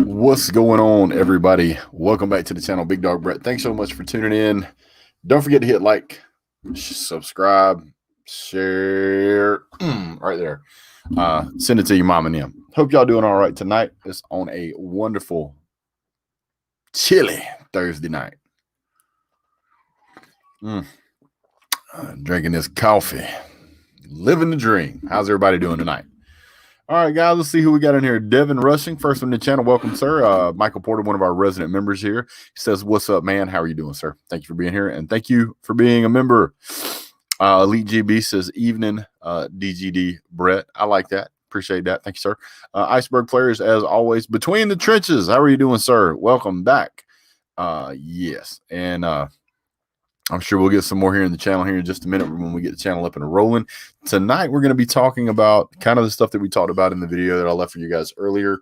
What's going on, everybody? Welcome back to the channel, Big Dog Brett. Thanks so much for tuning in. Don't forget to hit like, subscribe, share, right there. Send it to your mom and them. Hope y'all doing all right tonight. It's on a wonderful, chilly Thursday night. Drinking this coffee, living the dream. How's everybody doing tonight? All right, guys, let's see who we got in here. Devin Rushing, first one to the channel. Welcome, sir. Michael Porter, one of our resident members here. He says, what's up, man? How are you doing, sir? Thank you for being here, and thank you for being a member. Elite GB says, evening, DGD Brett. I like that. Appreciate that. Thank you, sir. Iceberg Players, as always, between the trenches. How are you doing, sir? Welcome back. Yes, and I'm sure we'll get some more here in the channel here in just a minute when we get the channel up and rolling. Tonight, we're going to be talking about kind of the stuff that we talked about in the video that I left for you guys earlier,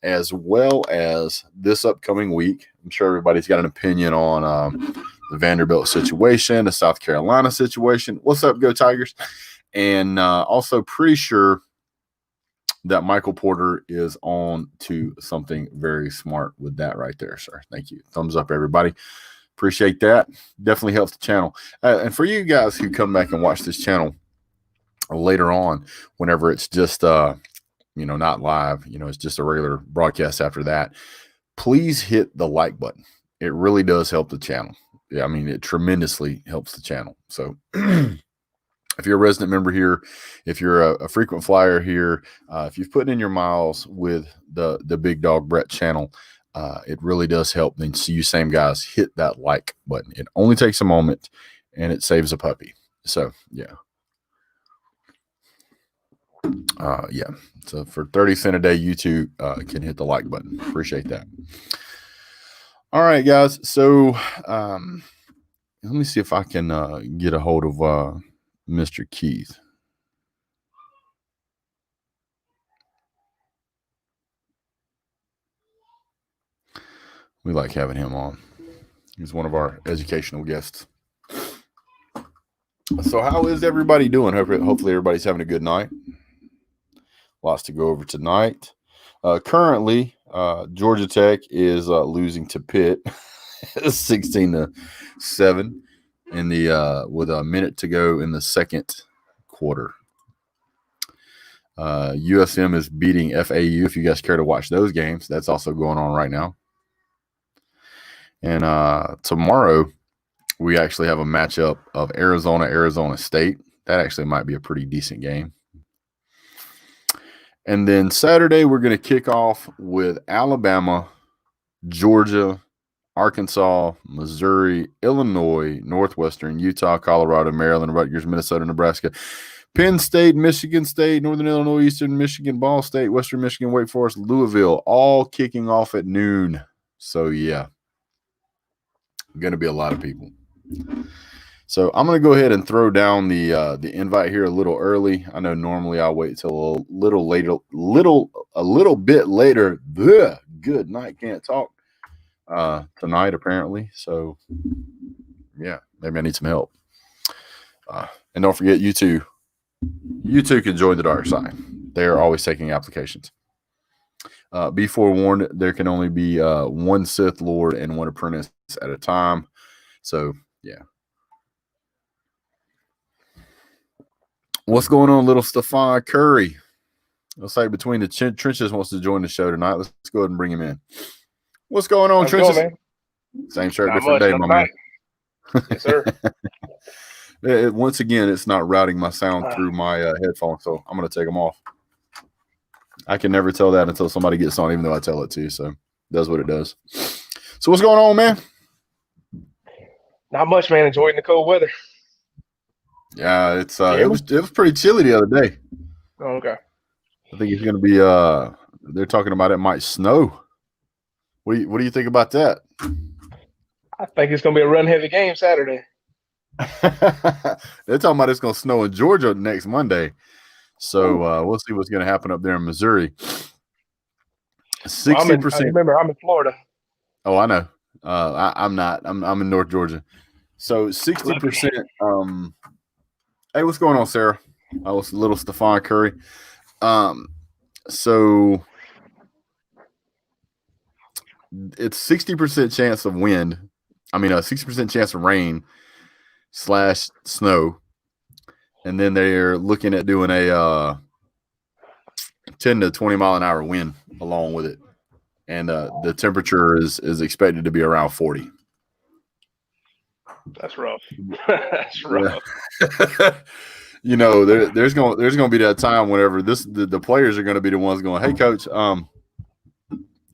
as well as this upcoming week. I'm sure everybody's got an opinion on the Vanderbilt situation, the South Carolina situation. What's up, Go Tigers? And also pretty sure that Michael Porter is on to something very smart with that right there, sir. Thank you. Thumbs up, everybody. Appreciate that. Definitely helps the channel. And for you guys who come back and watch this channel later on, whenever it's just, not live, it's just a regular broadcast after that, please hit the like button. It really does help the channel. Yeah, I mean, it tremendously helps the channel. So if you're a resident member here, if you're a frequent flyer here, if you've put in your miles with the Big Dog Brett channel, it really does help. Then see you same guys, hit that like button. It only takes a moment and it saves a puppy. So yeah. So for 30 cents a day, YouTube can hit the like button. Appreciate that. All right, guys. So let me see if I can get a hold of Mr. Keith. We like having him on. He's one of our educational guests. So how is everybody doing? Hopefully everybody's having a good night. Lots to go over tonight. Currently, Georgia Tech is losing to Pitt 16-7 in the with a minute to go in the second quarter. USM is beating FAU. If you guys care to watch those games, that's also going on right now. And tomorrow, we actually have a matchup of Arizona State. That actually might be a pretty decent game. And then Saturday, we're going to kick off with Alabama, Georgia, Arkansas, Missouri, Illinois, Northwestern, Utah, Colorado, Maryland, Rutgers, Minnesota, Nebraska, Penn State, Michigan State, Northern Illinois, Eastern Michigan, Ball State, Western Michigan, Wake Forest, Louisville, all kicking off at noon. So, yeah, going to be a lot of people. So I'm going to go ahead and throw down the invite here a little early. I know normally I'll wait till a little bit later. Good night, can't talk tonight apparently. So yeah, maybe I need some help. And don't forget, you too can join the dark side. They are always taking applications. Be forewarned, there can only be one Sith Lord and one apprentice at a time. So yeah. What's going on, little Stephon Curry? Looks like between the trenches wants to join the show tonight. Let's go ahead and bring him in. What's going on, Trenches? Same shirt, different day, my man. Yes, sir. Once again, it's not routing my sound through my headphones, so I'm going to take them off. I can never tell that until somebody gets on, even though I tell it to. So it does what it does. So what's going on, man? Not much, man. Enjoying the cold weather. Yeah, it was pretty chilly the other day. Oh, okay. I think it's going to be they're talking about it might snow. What do you think about that? I think it's going to be a run-heavy game Saturday. They're talking about it's going to snow in Georgia next Monday. So we'll see what's going to happen up there in Missouri. 60%. Remember, I'm in Florida. Oh, I know. I'm not. I'm in North Georgia. So 60%. Hey, what's going on, Sarah? I was little Stephon Curry. So it's 60% chance of wind. I mean, a 60% chance of rain / snow, and then they're looking at doing a 10 to 20 mile an hour wind along with it, and the temperature is expected to be around 40. That's rough. That's rough. Yeah. You know, there's gonna be that time whenever the players are gonna be the ones going, "Hey, coach,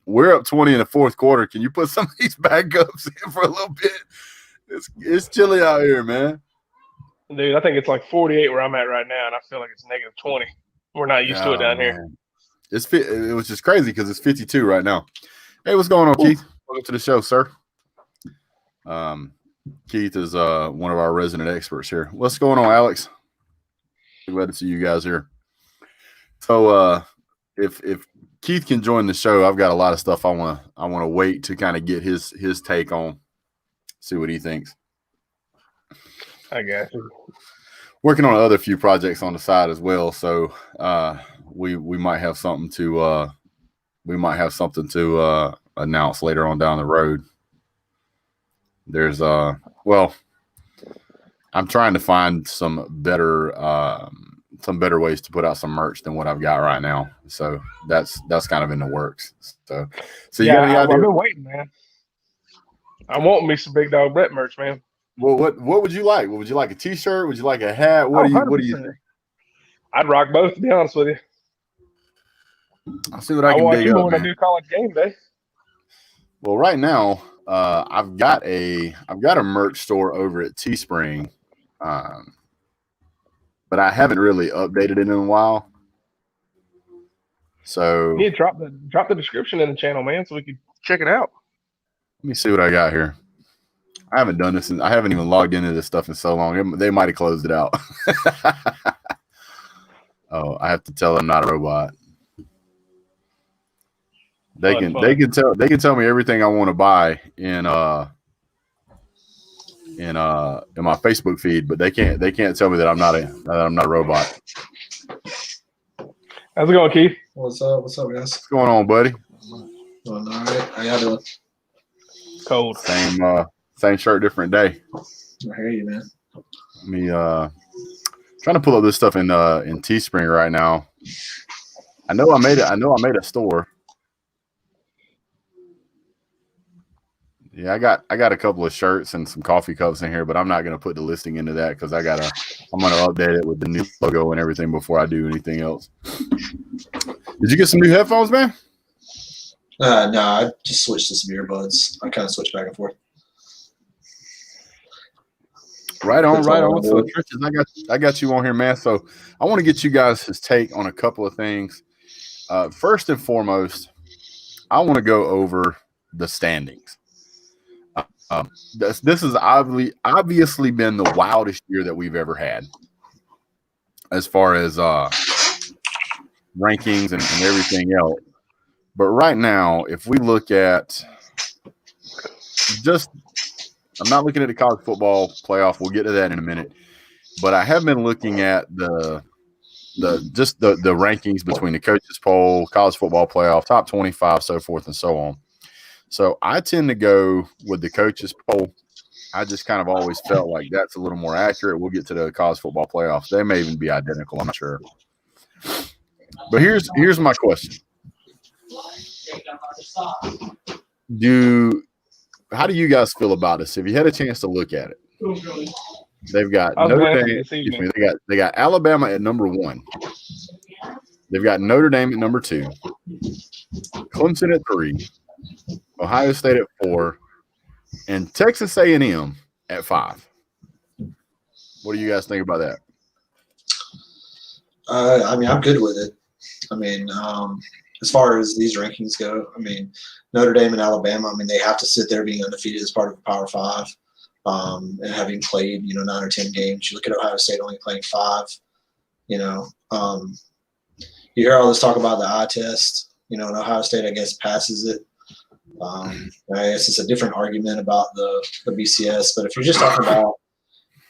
we're up 20 in the fourth quarter. Can you put some of these backups in for a little bit? It's chilly out here, man." Dude, I think it's like 48 where I'm at right now, and I feel like it's negative 20. We're not used to it down here. It was just crazy because it's 52 right now. Hey, what's going on, Keith? Welcome to the show, sir. Keith is one of our resident experts here. What's going on, Alex? Glad to see you guys here. So if Keith can join the show, I've got a lot of stuff I want to wait to kind of get his take on, see what he thinks. I guess. Working on other few projects on the side as well, so we might have something to announce later on down the road. There's well, I'm trying to find some better ways to put out some merch than what I've got right now. So that's kind of in the works. So you got any idea? I've been waiting, man. I want me some Big Dog Brett merch, man. Well, what would you like? Would you like a T-shirt? Would you like a hat? What do you think? I'd rock both, to be honest with you. I'll see what I can dig up, when I do college game day. Well, right now, I've got a merch store over at Teespring, but I haven't really updated it in a while. So you drop the description in the channel, man, so we can check it out. Let me see what I got here. I haven't done this, and I haven't even logged into this stuff in so long. They might have closed it out. Oh, I have to tell them I'm not a robot. They can tell me everything I want to buy in my Facebook feed, but they can't tell me that I'm not a robot. How's it going, Keith? What's up, guys? What's going on, buddy? Doing all right. How y'all doing? Cold. Same shirt, different day. I hear you, man. Let me trying to pull up this stuff in Teespring right now. I know I made a store. Yeah, I got a couple of shirts and some coffee cups in here, but I'm not gonna put the listing into that because I'm gonna update it with the new logo and everything before I do anything else. Did you get some new headphones, man? No, I just switched to some earbuds. I kind of switch back and forth. Right on. So, Tristan, I got you on here, man. So I want to get you guys' take on a couple of things. First and foremost, I want to go over the standings. This has obviously been the wildest year that we've ever had, as far as rankings and everything else. But right now, if we look at I'm not looking at the college football playoff. We'll get to that in a minute. But I have been looking at the rankings between the coaches poll, college football playoff, top 25, so forth and so on. So I tend to go with the coaches poll. I just kind of always felt like that's a little more accurate. We'll get to the college football playoffs. They may even be identical. I'm not sure. But here's my question. How do you guys feel about this? If you had a chance to look at it, they've got Notre Dame. They got Alabama at number 1. They've got Notre Dame at number 2, Clemson at 3, Ohio State at 4, and Texas A&M at 5. What do you guys think about that? I mean, I'm good with it. I mean, as far as these rankings go, I mean, Notre Dame and Alabama, I mean, they have to sit there being undefeated as part of the Power 5 and having played, 9 or 10 games. You look at Ohio State only playing 5, you hear all this talk about the eye test, and Ohio State, I guess, passes it. I guess it's a different argument about the BCS, but if you're just talking about,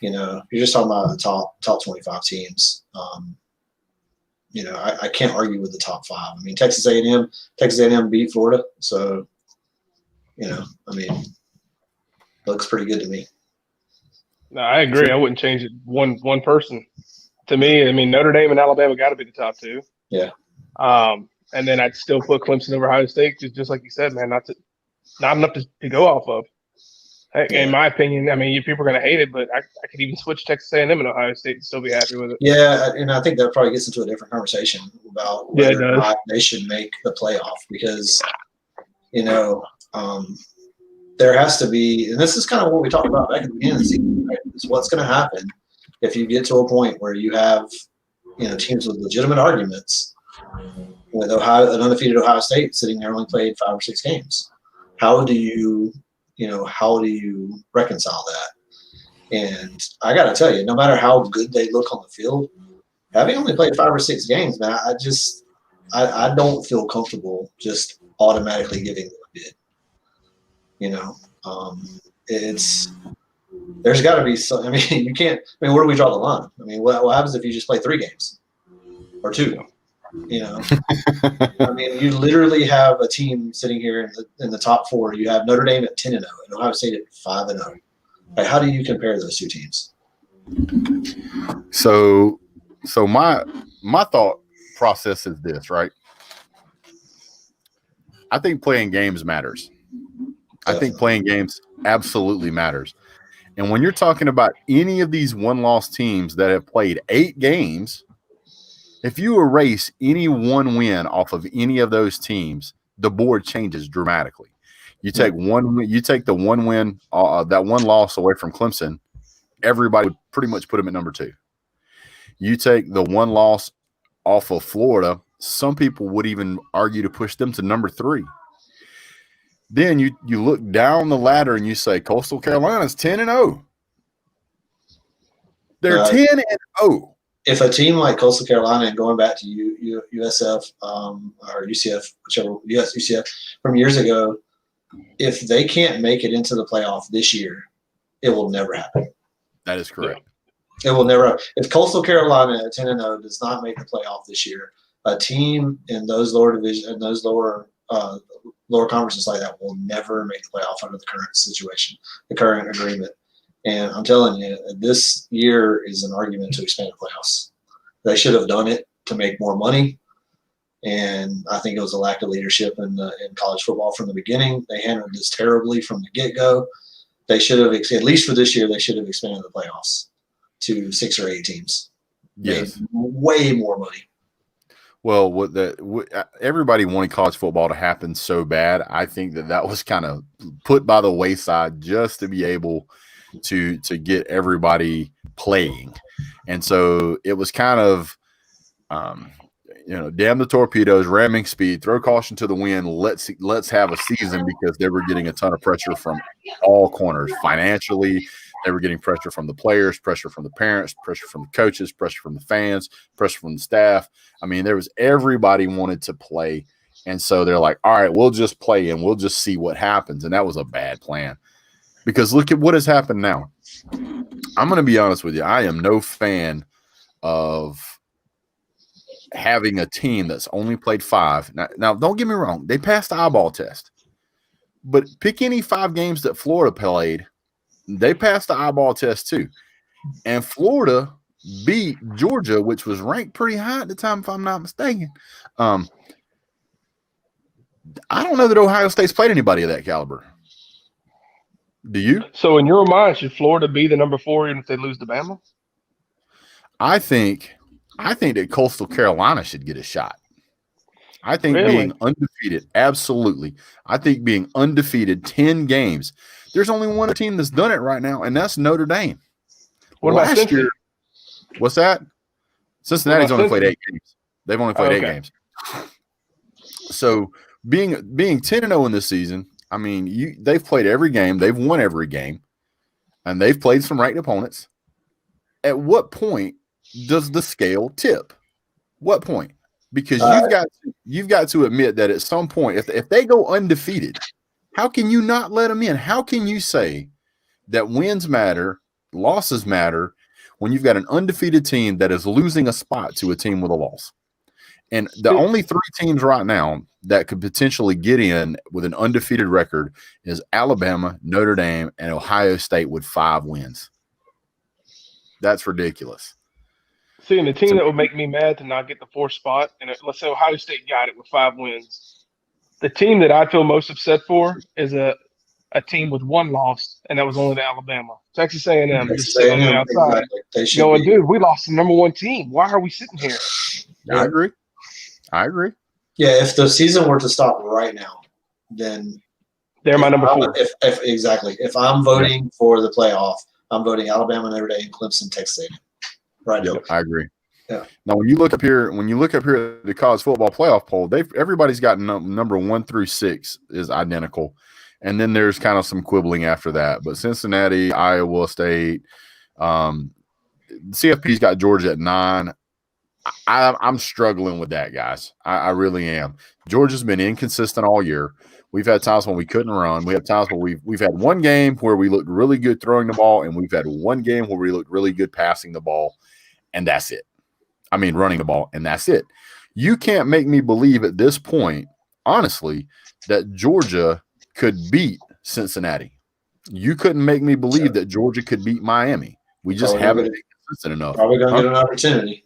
the top 25 teams, I can't argue with the top 5. I mean, Texas A&M beat Florida, so I mean, looks pretty good to me. No, I agree. I wouldn't change it one person. To me, I mean, Notre Dame and Alabama got to be the top two. Yeah. And then I'd still put Clemson over Ohio State, just like you said, man. Not enough to go off of. In my opinion, I mean, people are going to hate it, but I could even switch Texas A&M and Ohio State and still be happy with it. Yeah, and I think that probably gets into a different conversation about whether or not they should make the playoff because, there has to be, and this is kind of what we talked about back at the beginning of the season, right? Is what's going to happen if you get to a point where you have, teams with legitimate arguments with an undefeated Ohio State sitting there only played 5 or 6 games. How do you reconcile that? And I got to tell you, no matter how good they look on the field, having only played 5 or 6 games, man, I don't feel comfortable just automatically giving them a bid. There's got to be some. I mean, you can't. I mean, where do we draw the line? I mean, what happens if you just play 3 games or 2? I mean, you literally have a team sitting here in the top 4. You have Notre Dame at 10-0 and Ohio State at 5-0. Like, how do you compare those 2 teams? So my thought process is this, right? I think playing games matters. I think playing games absolutely matters. And when you're talking about any of these one-loss teams that have played 8 games, if you erase any one win off of any of those teams, the board changes dramatically. You take the one win, that one loss away from Clemson, everybody would pretty much put them at number 2. You take the one loss off of Florida, some people would even argue to push them to number 3. Then you look down the ladder and you say Coastal Carolina's 10-0. They're 10-0. If a team like Coastal Carolina, and going back to USF or UCF, whichever UCF from years ago, if they can't make it into the playoff this year, it will never happen. That is correct. It will never happen. If Coastal Carolina at 10-0 does not make the playoff this year, a team in those lower division and those lower conferences like that will never make the playoff under the current situation, the current agreement. And I'm telling you, this year is an argument to expand the playoffs. They should have done it to make more money. And I think it was a lack of leadership in college football from the beginning. They handled this terribly from the get-go. They should have, at least for this year, they should have expanded the playoffs to 6 or 8 teams. Yes. Made way more money. Well, everybody wanted college football to happen so bad. I think that was kind of put by the wayside just to be able to get everybody playing. And so it was kind of, damn the torpedoes, ramming speed, throw caution to the wind. Let's have a season, because they were getting a ton of pressure from all corners. Financially, they were getting pressure from the players, pressure from the parents, pressure from the coaches, pressure from the fans, pressure from the staff. I mean, everybody wanted to play. And so they're like, all right, we'll just play and we'll just see what happens. And that was a bad plan, because look at what has happened now. I'm going to be honest with you. I am no fan of having a team that's only played 5. Now, don't get me wrong. They passed the eyeball test. But pick any 5 games that Florida played, they passed the eyeball test too. And Florida beat Georgia, which was ranked pretty high at the time, if I'm not mistaken. I don't know that Ohio State's played anybody of that caliber. Do you? So in your mind, should Florida be the number 4 even if they lose to Bama? I think that Coastal Carolina should get a shot. I think being undefeated, absolutely. I think being undefeated 10 games. There's only one team that's done it right now, and that's Notre Dame. What about last year? What's that? Cincinnati's only played 8 games. They've only played 8 games. So being 10-0 in this season, I mean, they've played every game, they've won every game, and they've played some ranked opponents. At what point does the scale tip? What point? Because you've got to admit that at some point, if they go undefeated, how can you not let them in? How can you say that wins matter, losses matter, when you've got an undefeated team that is losing a spot to a team with a loss? And the only 3 teams right now that could potentially get in with an undefeated record is Alabama, Notre Dame, and Ohio State with 5 wins. That's ridiculous. See, and the team that would make me mad to not get the 4th spot, and let's say Ohio State got it with 5 wins. The team that I feel most upset for is a team with 1 loss, and that was only to Alabama. Texas A&M just sitting on the outside, going, dude, we lost the number 1 team. Why are we sitting here? I agree. Yeah, if the season were to stop right now, then they're my number 4. If I'm voting for the playoff, I'm voting Alabama, Notre Dame, Clemson, Texas A&M. Right. Yep, I agree. Yeah. Now, when you look up here at the college football playoff poll, everybody's got number 1 through 6 is identical, and then there's kind of some quibbling after that. But Cincinnati, Iowa State, CFP's got Georgia at 9. I'm struggling with that, guys. I really am. Georgia's been inconsistent all year. We've had times when we couldn't run. We have times where we've had one game where we looked really good throwing the ball, and we've had one game where we looked really good passing the ball, and that's it. I mean, running the ball, and that's it. You can't make me believe at this point, honestly, that Georgia could beat Cincinnati. You couldn't make me believe that Georgia could beat Miami. We just haven't been consistent enough. Probably going to get an opportunity.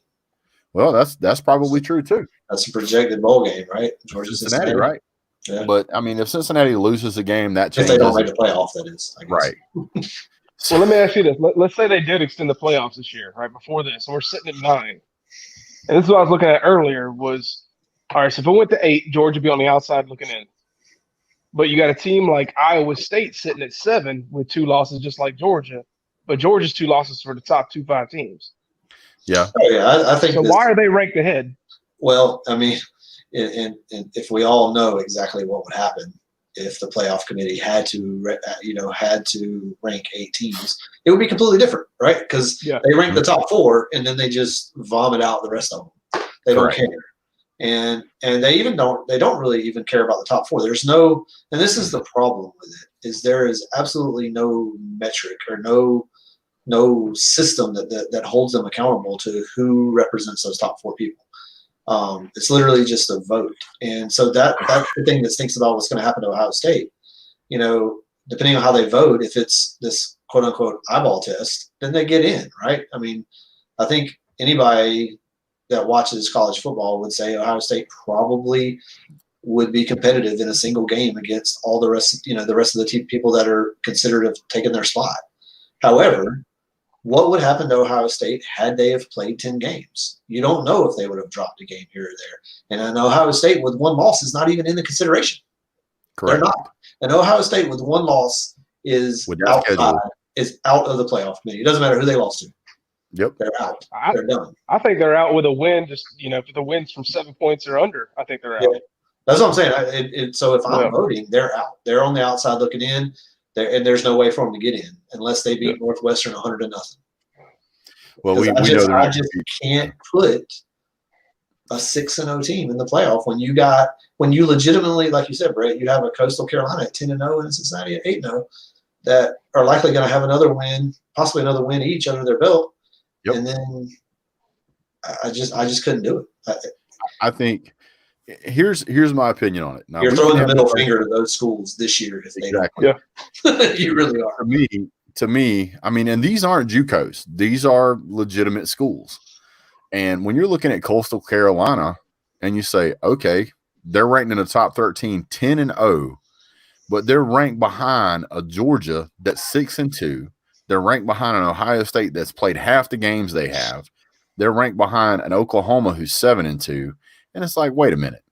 Well, that's probably true too. That's a projected bowl game, right? Georgia Cincinnati, right? Yeah. But I mean, if Cincinnati loses a game, that changes. If they don't make the playoff, that is, I guess. Right. Well, let me ask you this. Let's say they did extend the playoffs this year, right before this, and we're sitting at 9. And this is what I was looking at earlier was, all right, so if it went to 8, Georgia would be on the outside looking in. But you got a team like Iowa State sitting at 7 with 2 losses just like Georgia, but Georgia's 2 losses for the top 2-5 teams. Yeah. Oh, yeah, I think so. Why are they ranked ahead? Well, I mean, and if we all know exactly what would happen if the playoff committee had to rank 8 teams, it would be completely different, right? Because they rank the top 4 and then they just vomit out the rest of them. They don't care, and they don't really even care about the top 4. There's no, and this is the problem with it, is there is absolutely no metric or no system that holds them accountable to who represents those top 4 people. It's literally just a vote. And so that's the thing that stinks about what's going to happen to Ohio State. You know, depending on how they vote, if it's this quote unquote eyeball test, then they get in, right? I mean, I think anybody that watches college football would say Ohio State probably would be competitive in a single game against all the rest of the people that are considered of taking their spot. However, what would happen to Ohio State had they have played 10 games? You don't know if they would have dropped a game here or there. And an Ohio State with 1 loss is not even in the consideration. Correct. They're not. An Ohio State with 1 loss is out of the playoff committee. It doesn't matter who they lost to. Yep. They're out. They're done. I think they're out with a win. Just, if the win's from 7 points or under, I think they're out. Yeah. That's what I'm saying. So if I'm voting, they're out. They're on the outside looking in. And there's no way for them to get in unless they beat Northwestern 100-0. Well, we I just can't put a 6-0 team in the playoff when you legitimately, like you said, Brett, you have a Coastal Carolina at 10-0 and Cincinnati at 8-0 that are likely going to have another win, possibly another win each under their belt. Yep. And then I just couldn't do it. I think. Here's my opinion on it. Now, you're throwing the middle finger to those schools this year if they don't. Yeah. You really are. To me, I mean, and these aren't JUCOs. These are legitimate schools. And when you're looking at Coastal Carolina and you say, okay, they're ranked in the top 13, 10-0, but they're ranked behind a Georgia that's 6-2. They're ranked behind an Ohio State that's played half the games they have. They're ranked behind an Oklahoma who's 7-2. And it's like, wait a minute.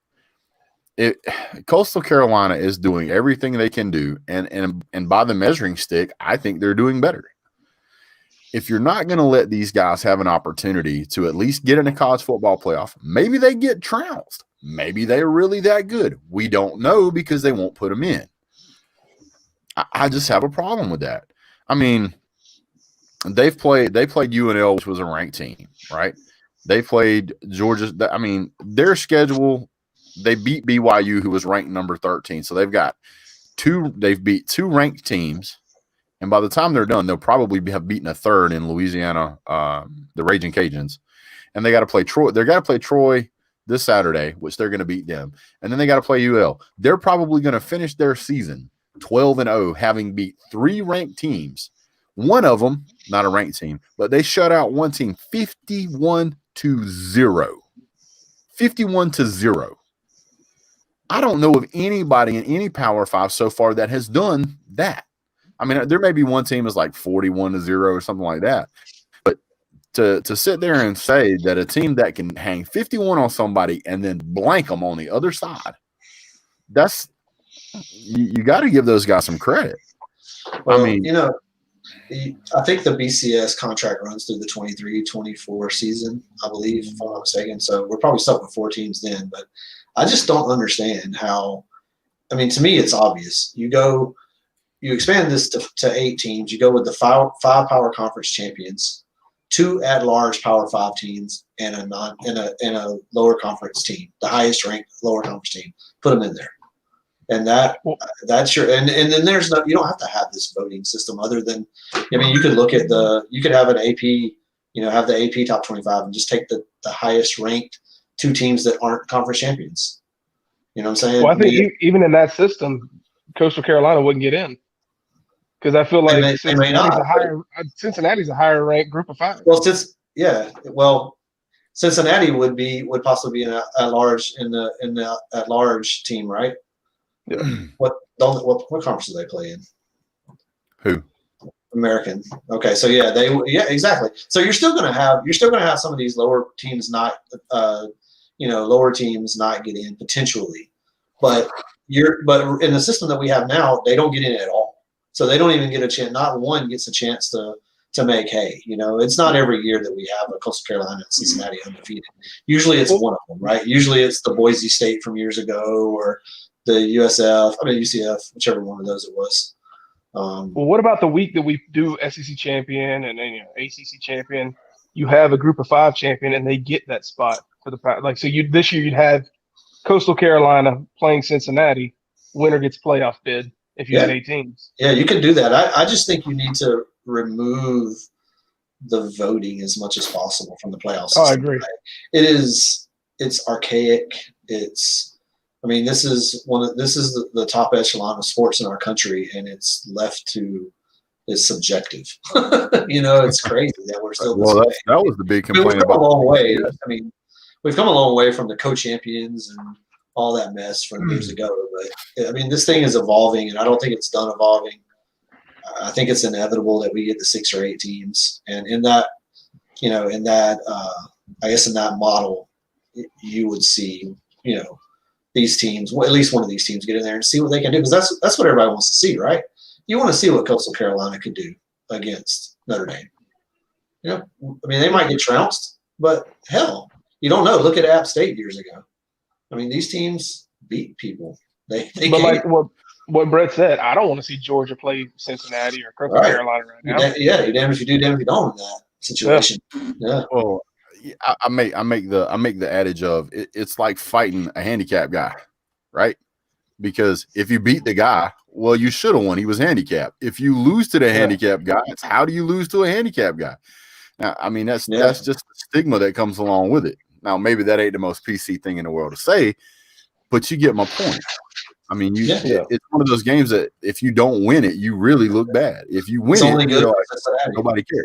Coastal Carolina is doing everything they can do, and by the measuring stick, I think they're doing better. If you're not going to let these guys have an opportunity to at least get in a college football playoff, maybe they get trounced. Maybe they're really that good. We don't know because they won't put them in. I just have a problem with that. I mean, they played UNL, which was a ranked team, right? They played Georgia. I mean, their schedule, they beat BYU, who was ranked number 13. So they've beat 2 ranked teams. And by the time they're done, they'll probably have beaten a third in Louisiana, the Raging Cajuns. And they got to play Troy. They got to play Troy, this Saturday, which they're going to beat them, and then they got to play UL. They're probably going to finish their season 12-0, having beat 3 ranked teams. One of them, not a ranked team, but they shut out one team 51-0. 51-0. I don't know of anybody in any Power 5 so far that has done that. I mean, there may be one team is like 41-0 or something like that. But to sit there and say that a team that can hang 51 on somebody and then blank them on the other side, that's you got to give those guys some credit. Well, I mean, I think the BCS contract runs through the 23-24 season, I believe, if I'm not mistaken. So we're probably stuck with 4 teams then. But I just don't understand how – I mean, to me, it's obvious. You expand this to 8 teams. You go with the 5 Power Conference champions, 2 at-large Power 5 teams, and a lower conference team, the highest ranked lower conference team. Put them in there. And that's your and then there's no, you don't have to have this voting system other than, I mean, you could look at you could have an AP, have the AP top 25 and just take the highest ranked 2 teams that aren't conference champions. You know what I'm saying? Well, I think even in that system, Coastal Carolina wouldn't get in because I feel like Cincinnati's a higher ranked group of 5. Well, Cincinnati would possibly be an at-large in the at-large team, right? Yeah. What conference do they play in? Who? American. Okay, so exactly. So you're still gonna have some of these lower teams not get in potentially, but in the system that we have now, they don't get in at all. So they don't even get a chance. Not one gets a chance to make hay. It's not every year that we have a Coastal Carolina and Cincinnati undefeated. Usually it's one of them, right? Usually it's the Boise State from years ago or the UCF, whichever one of those it was. Well, what about the week that we do SEC champion and then ACC champion? You have a group of 5 champion, and they get that spot for the so this year you'd have Coastal Carolina playing Cincinnati. Winner gets playoff bid if you had 8 teams. Yeah, you can do that. I just think you need to remove the voting as much as possible from the playoff system. Oh, I agree. Right? It's archaic. This is the top echelon of sports in our country, and it's subjective. It's crazy that we're still. Well, that was the big complaint we've come a long way. We've come a long way from the co-champions and all that mess from years ago. But this thing is evolving, and I don't think it's done evolving. I think it's inevitable that we get the 6 or 8 teams, and in that model, you would see, these teams, well, at least one of these teams, get in there and see what they can do, because that's what everybody wants to see, right? You want to see what Coastal Carolina could do against Notre Dame. They might get trounced, but hell, you don't know. Look at App State years ago. These teams beat people. But like what Brett said, I don't want to see Georgia play Cincinnati or Coastal Carolina right now. You're damned if you do, damned if you don't in that situation. Yeah. Well, I make the adage of it's like fighting a handicapped guy, right? Because if you beat the guy, well, you should have won. He was handicapped. If you lose to the handicapped guy, it's how do you lose to a handicapped guy? Now, that's just the stigma that comes along with it. Now, maybe that ain't the most PC thing in the world to say, but you get my point. It's one of those games that if you don't win it, you really look bad. If you win nobody cares.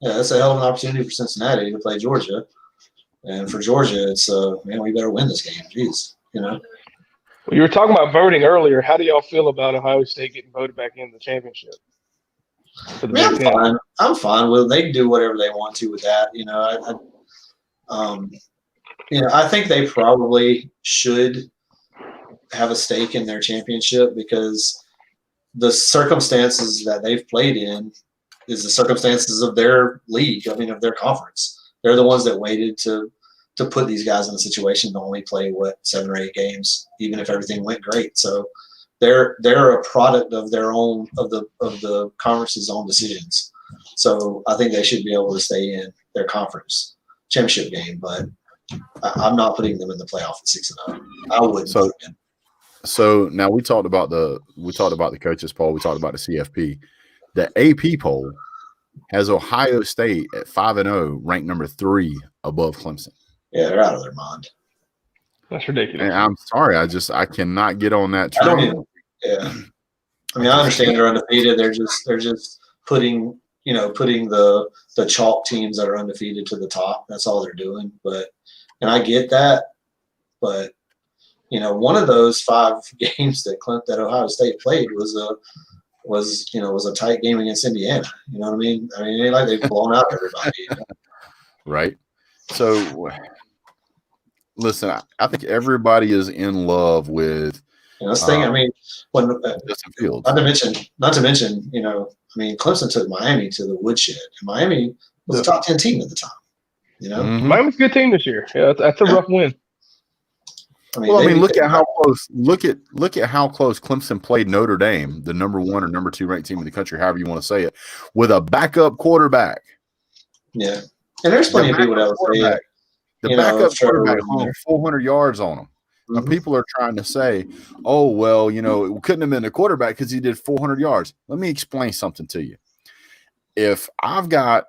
Yeah, that's a hell of an opportunity for Cincinnati to play Georgia. And for Georgia, it's, we better win this game. Jeez, Well, you were talking about voting earlier. How do y'all feel about Ohio State getting voted back into the championship? I'm fine with it. They can do whatever they want to with that. I think they probably should have a stake in their championship because the circumstances that they've played in is the circumstances of their league, of their conference. They're the ones that waited to put these guys in a situation to only play 7 or 8 games, even if everything went great. So they're a product of their own of the conference's own decisions. So I think they should be able to stay in their conference championship game, but I'm not putting them in the playoff at 6-0. I wouldn't. So now we talked about the coaches poll, we talked about the CFP. The AP poll has Ohio State at 5-0, ranked number 3 above Clemson. Yeah, they're out of their mind. That's ridiculous. And I'm sorry, I cannot get on that I train. don't. Yeah. I mean, I understand they're undefeated. They're just putting the chalk teams that are undefeated to the top. That's all they're doing. And I get that, but one of those 5 games that Ohio State played was a tight game against Indiana. You know what I mean? I mean, it ain't like they've blown out everybody. Right. So, listen, I think everybody is in love with. That's the thing. I mean, when Justin Fields. Not to mention, I mean, Clemson took Miami to the woodshed, and Miami was a top 10 team at the time. Mhm. Miami's a good team this year. Yeah, that's a rough win. I mean, look at how close. Look at how close Clemson played Notre Dame, the number 1 or number 2 ranked team in the country, however you want to say it, with a backup quarterback. Yeah, and there's plenty of people that would say the backup quarterback hung 400 yards on him. Mm-hmm. And people are trying to say, "Oh, well, it couldn't have been the quarterback because he did 400 yards." Let me explain something to you. If I've got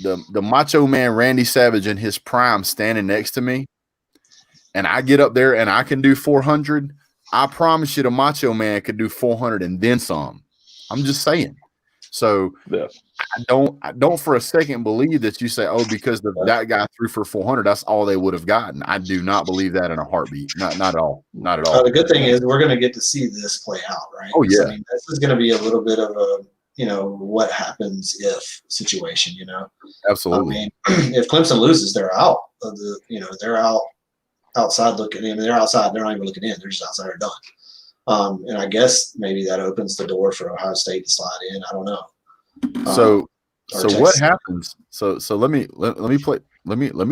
the macho man Randy Savage in his prime standing next to me, and I get up there and I can do 400, I promise you the macho man could do 400 and then some. I'm just saying. So I don't for a second believe that you say, oh, because that guy threw for 400, that's all they would have gotten. I do not believe that in a heartbeat. Not at all. Not at all. The good thing is we're going to get to see this play out, right? Oh, yeah. I mean, this is going to be a little bit of a, what happens if situation, Absolutely. I mean, if Clemson loses, they're out of the, they're out outside looking in. They're outside. They're not even looking in. They're just outside. They're done. And I guess maybe that opens the door for Ohio State to slide in. I don't know. So what happens? So let me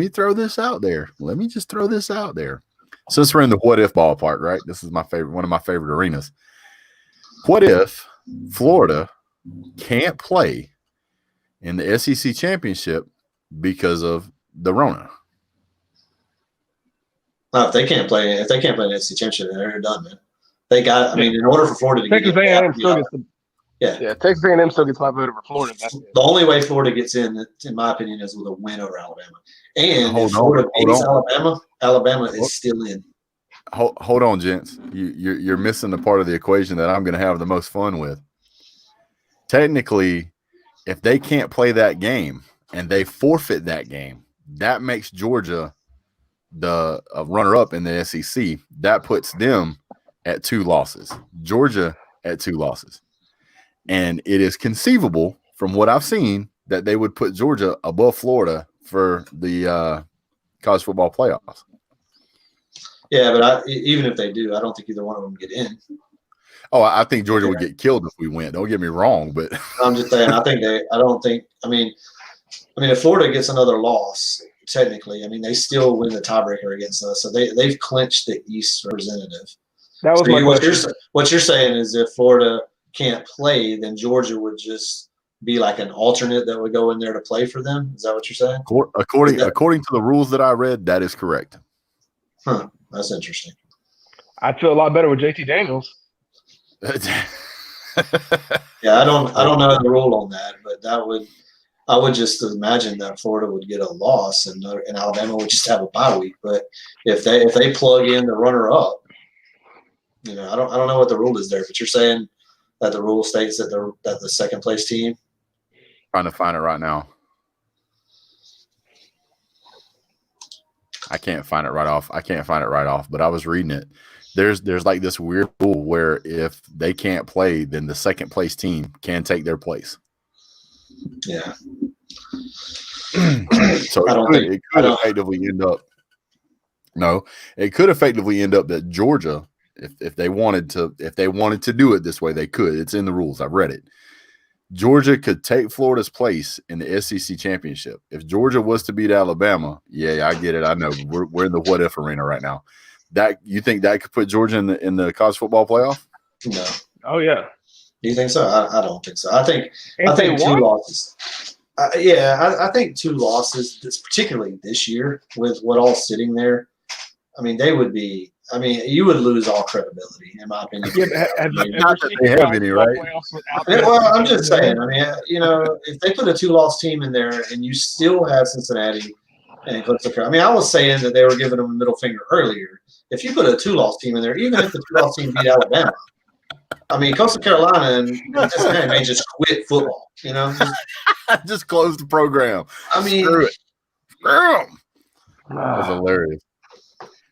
throw this out there. Let me just throw this out there. Since we're in the what if ballpark, right? This is one of my favorite arenas. What if Florida can't play in the SEC championship because of the Rona? If they can't play in the SEC championship, they're done, man. They got. I mean, in order for Florida to Texas A&M still gets the. Yeah, Texas A&M still gets 5 votes over Florida. The only way Florida gets in my opinion, is with a win over Alabama. And if Florida beats Alabama is still in. Hold on, gents. You're missing the part of the equation that I'm going to have the most fun with. Technically, if they can't play that game and they forfeit that game, that makes Georgia the runner-up in the SEC. That puts them at 2 losses. Georgia at 2 losses. And it is conceivable, from what I've seen, that they would put Georgia above Florida for the college football playoffs. Yeah, but even if they do, I don't think either one of them get in. Oh, I think Georgia would get killed if we win. Don't get me wrong, but I'm just saying. I mean, if Florida gets another loss, technically, they still win the tiebreaker against us. So they've clinched the East representative. That was my question. What you're saying is if Florida can't play, then Georgia would just be like an alternate that would go in there to play for them. Is that what you're saying? According to the rules that I read, that is correct. Huh. That's interesting. I'd feel a lot better with JT Daniels. Yeah, I don't know the rule on that, but I would just imagine that Florida would get a loss and Alabama would just have a bye week. But if they plug in the runner up, I don't know what the rule is there, but you're saying that the rule states that the second place team. Trying to find it right now. I can't find it right off, but I was reading it. There's like this weird rule where if they can't play, then the second place team can take their place. Yeah. So it could effectively end up. No, it could effectively end up that Georgia, if they wanted to do it this way, they could. It's in the rules. I've read it. Georgia could take Florida's place in the SEC championship. If Georgia was to beat Alabama, yeah, I get it. I know we're in the what if arena right now. That you think that could put Georgia in the college football playoff? No. Oh yeah. Do you think so? I don't think so. I think 2 losses. I think 2 losses, particularly this year with what all sitting there. They would be. You would lose all credibility, in my opinion. Not that they have any, right? Well, I'm just saying. If they put a 2-loss team in there and you still have Cincinnati And Coastal Carolina. I mean, I was saying that they were giving them a middle finger earlier. If you put a 2-loss team in there, even if the 2-loss team beat Alabama, I mean, Coastal Carolina and Cincinnati may just quit football. Just close the program. I mean, Screw it. Screw 'em. That's hilarious.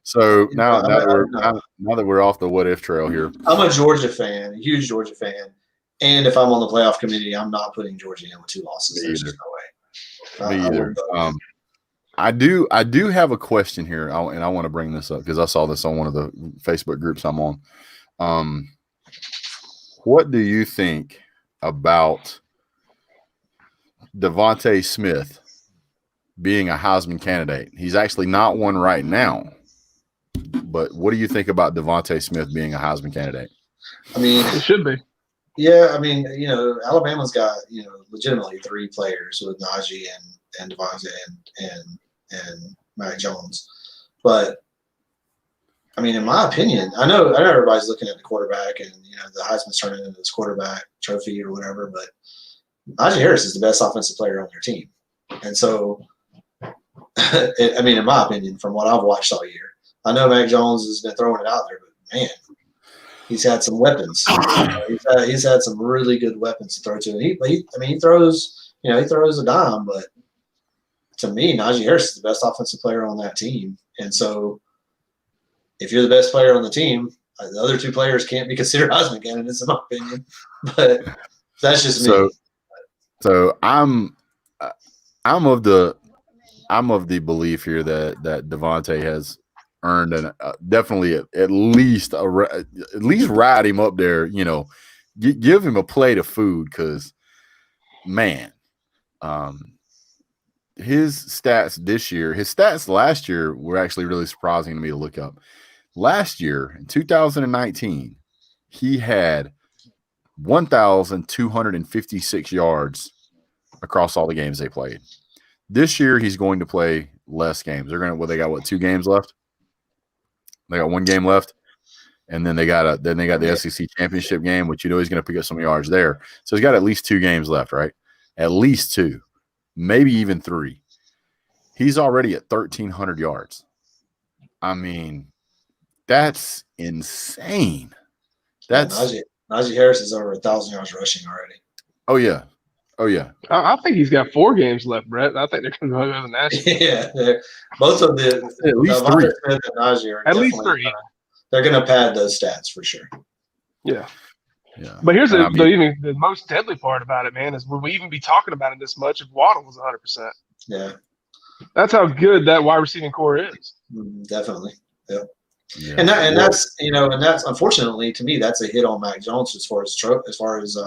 So now that we're off the what if trail here, I'm a Georgia fan, a huge Georgia fan, and if I'm on the playoff committee, I'm not putting Georgia in with 2 losses. There's just no way. Me either. I do have a question here, and I want to bring this up because I saw this on one of the Facebook groups I'm on. What do you think about Devontae Smith being a Heisman candidate? He's actually not one right now, but what do you think about Devontae Smith being a Heisman candidate? I mean, it should be. Yeah, I mean, Alabama's got legitimately 3 players with Najee and Devontae and Mac Jones, but I mean, in my opinion, I know everybody's looking at the quarterback and the Heisman's turning into this quarterback trophy or whatever, but Najee Harris is the best offensive player on their team, and so I mean, in my opinion, from what I've watched all year, I know Mac Jones has been throwing it out there, but man, he's had some weapons. He's had some really good weapons to throw to, and he throws a dime, but to me, Najee Harris is the best offensive player on that team, and so if you're the best player on the team, the other 2 players can't be considered Heisman candidates, in my opinion. But that's just me. So I'm of the belief here that Devontae has earned definitely at least ride him up there. Give him a plate of food because, man, his stats this year, his stats last year were actually really surprising to me to look up. Last year, in 2019, he had 1,256 yards across all the games they played. This year, he's going to play less games. They got 2 games left? They got 1 game left, and then they got the SEC championship game, which he's going to pick up some yards there. So he's got at least 2 games left, right? At least 2, maybe even 3. He's already at 1,300 yards. I mean, that's insane. Najee Harris is over 1,000 yards rushing already. Oh yeah. I think he's got 4 games left, Brett. I think they're going to go to the national. Yeah, both of the at least 3. Smith and Najee are at least 3. They're going to pad those stats for sure. Yeah. But here's the most deadly part about it, man, is would we even be talking about it this much if Waddle was 100%? Yeah. That's how good that wide receiving core is. Definitely. Yeah. And that's unfortunately to me that's a hit on Mac Jones as far as a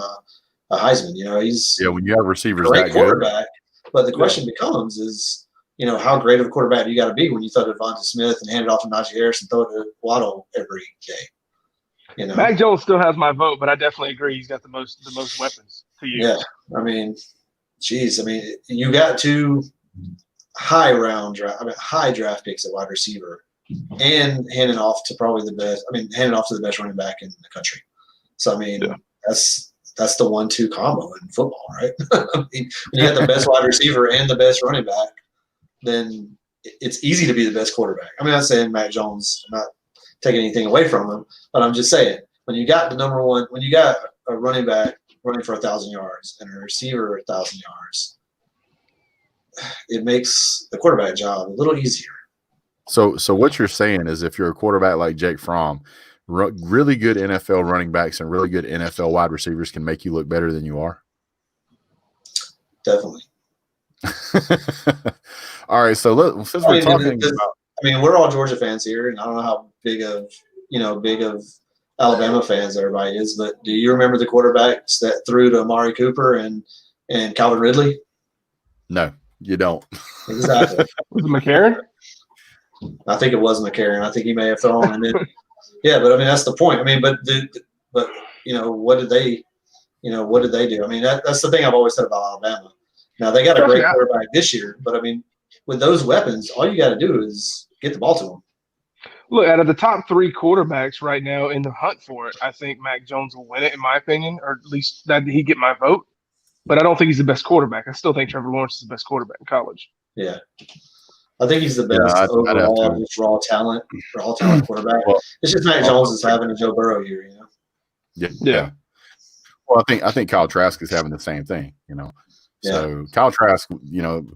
Heisman. He's when you have receivers great that quarterback, but the question becomes is how great of a quarterback do you got to be when you throw to Devontae Smith and hand it off to Najee Harris and throw it to Waddle every day. Mac Jones still has my vote, but I definitely agree he's got the most weapons to use. Yeah, I mean, you got 2 high draft picks at wide receiver. And handing off to the best running back in the country. So, I mean, that's the 1-2 combo in football, right? I mean, when you have the best wide receiver and the best running back, then it's easy to be the best quarterback. I mean, I'm not saying Mac Jones, I'm not taking anything away from him, but I'm just saying, when you got the number one, when you got a running back running for 1,000 yards and a receiver 1,000 yards, it makes the quarterback job a little easier. So what you're saying is if you're a quarterback like Jake Fromm, really good NFL running backs and really good NFL wide receivers can make you look better than you are? Definitely. All right, so since we're talking about – we're all Georgia fans here, and I don't know how big of Alabama fans everybody is, but do you remember the quarterbacks that threw to Amari Cooper and Calvin Ridley? No, you don't. Exactly. Was it McCarron? I think it was McCarron. I think he may have thrown, and then but I mean that's the point. I mean, but what did they do? I mean that's the thing I've always said about Alabama. Now they got a great quarterback this year, but I mean with those weapons, all you got to do is get the ball to them. Look, out of the top 3 quarterbacks right now in the hunt for it, I think Mac Jones will win it, in my opinion, or at least that he get my vote. But I don't think he's the best quarterback. I still think Trevor Lawrence is the best quarterback in college. Yeah. I think he's the best I'd have overall, to. just raw talent quarterback. Well, It's just Mac Jones is having a Joe Burrow year, you know. Yeah. Well, I think Kyle Trask is having the same thing, you know. So Kyle Trask, you know,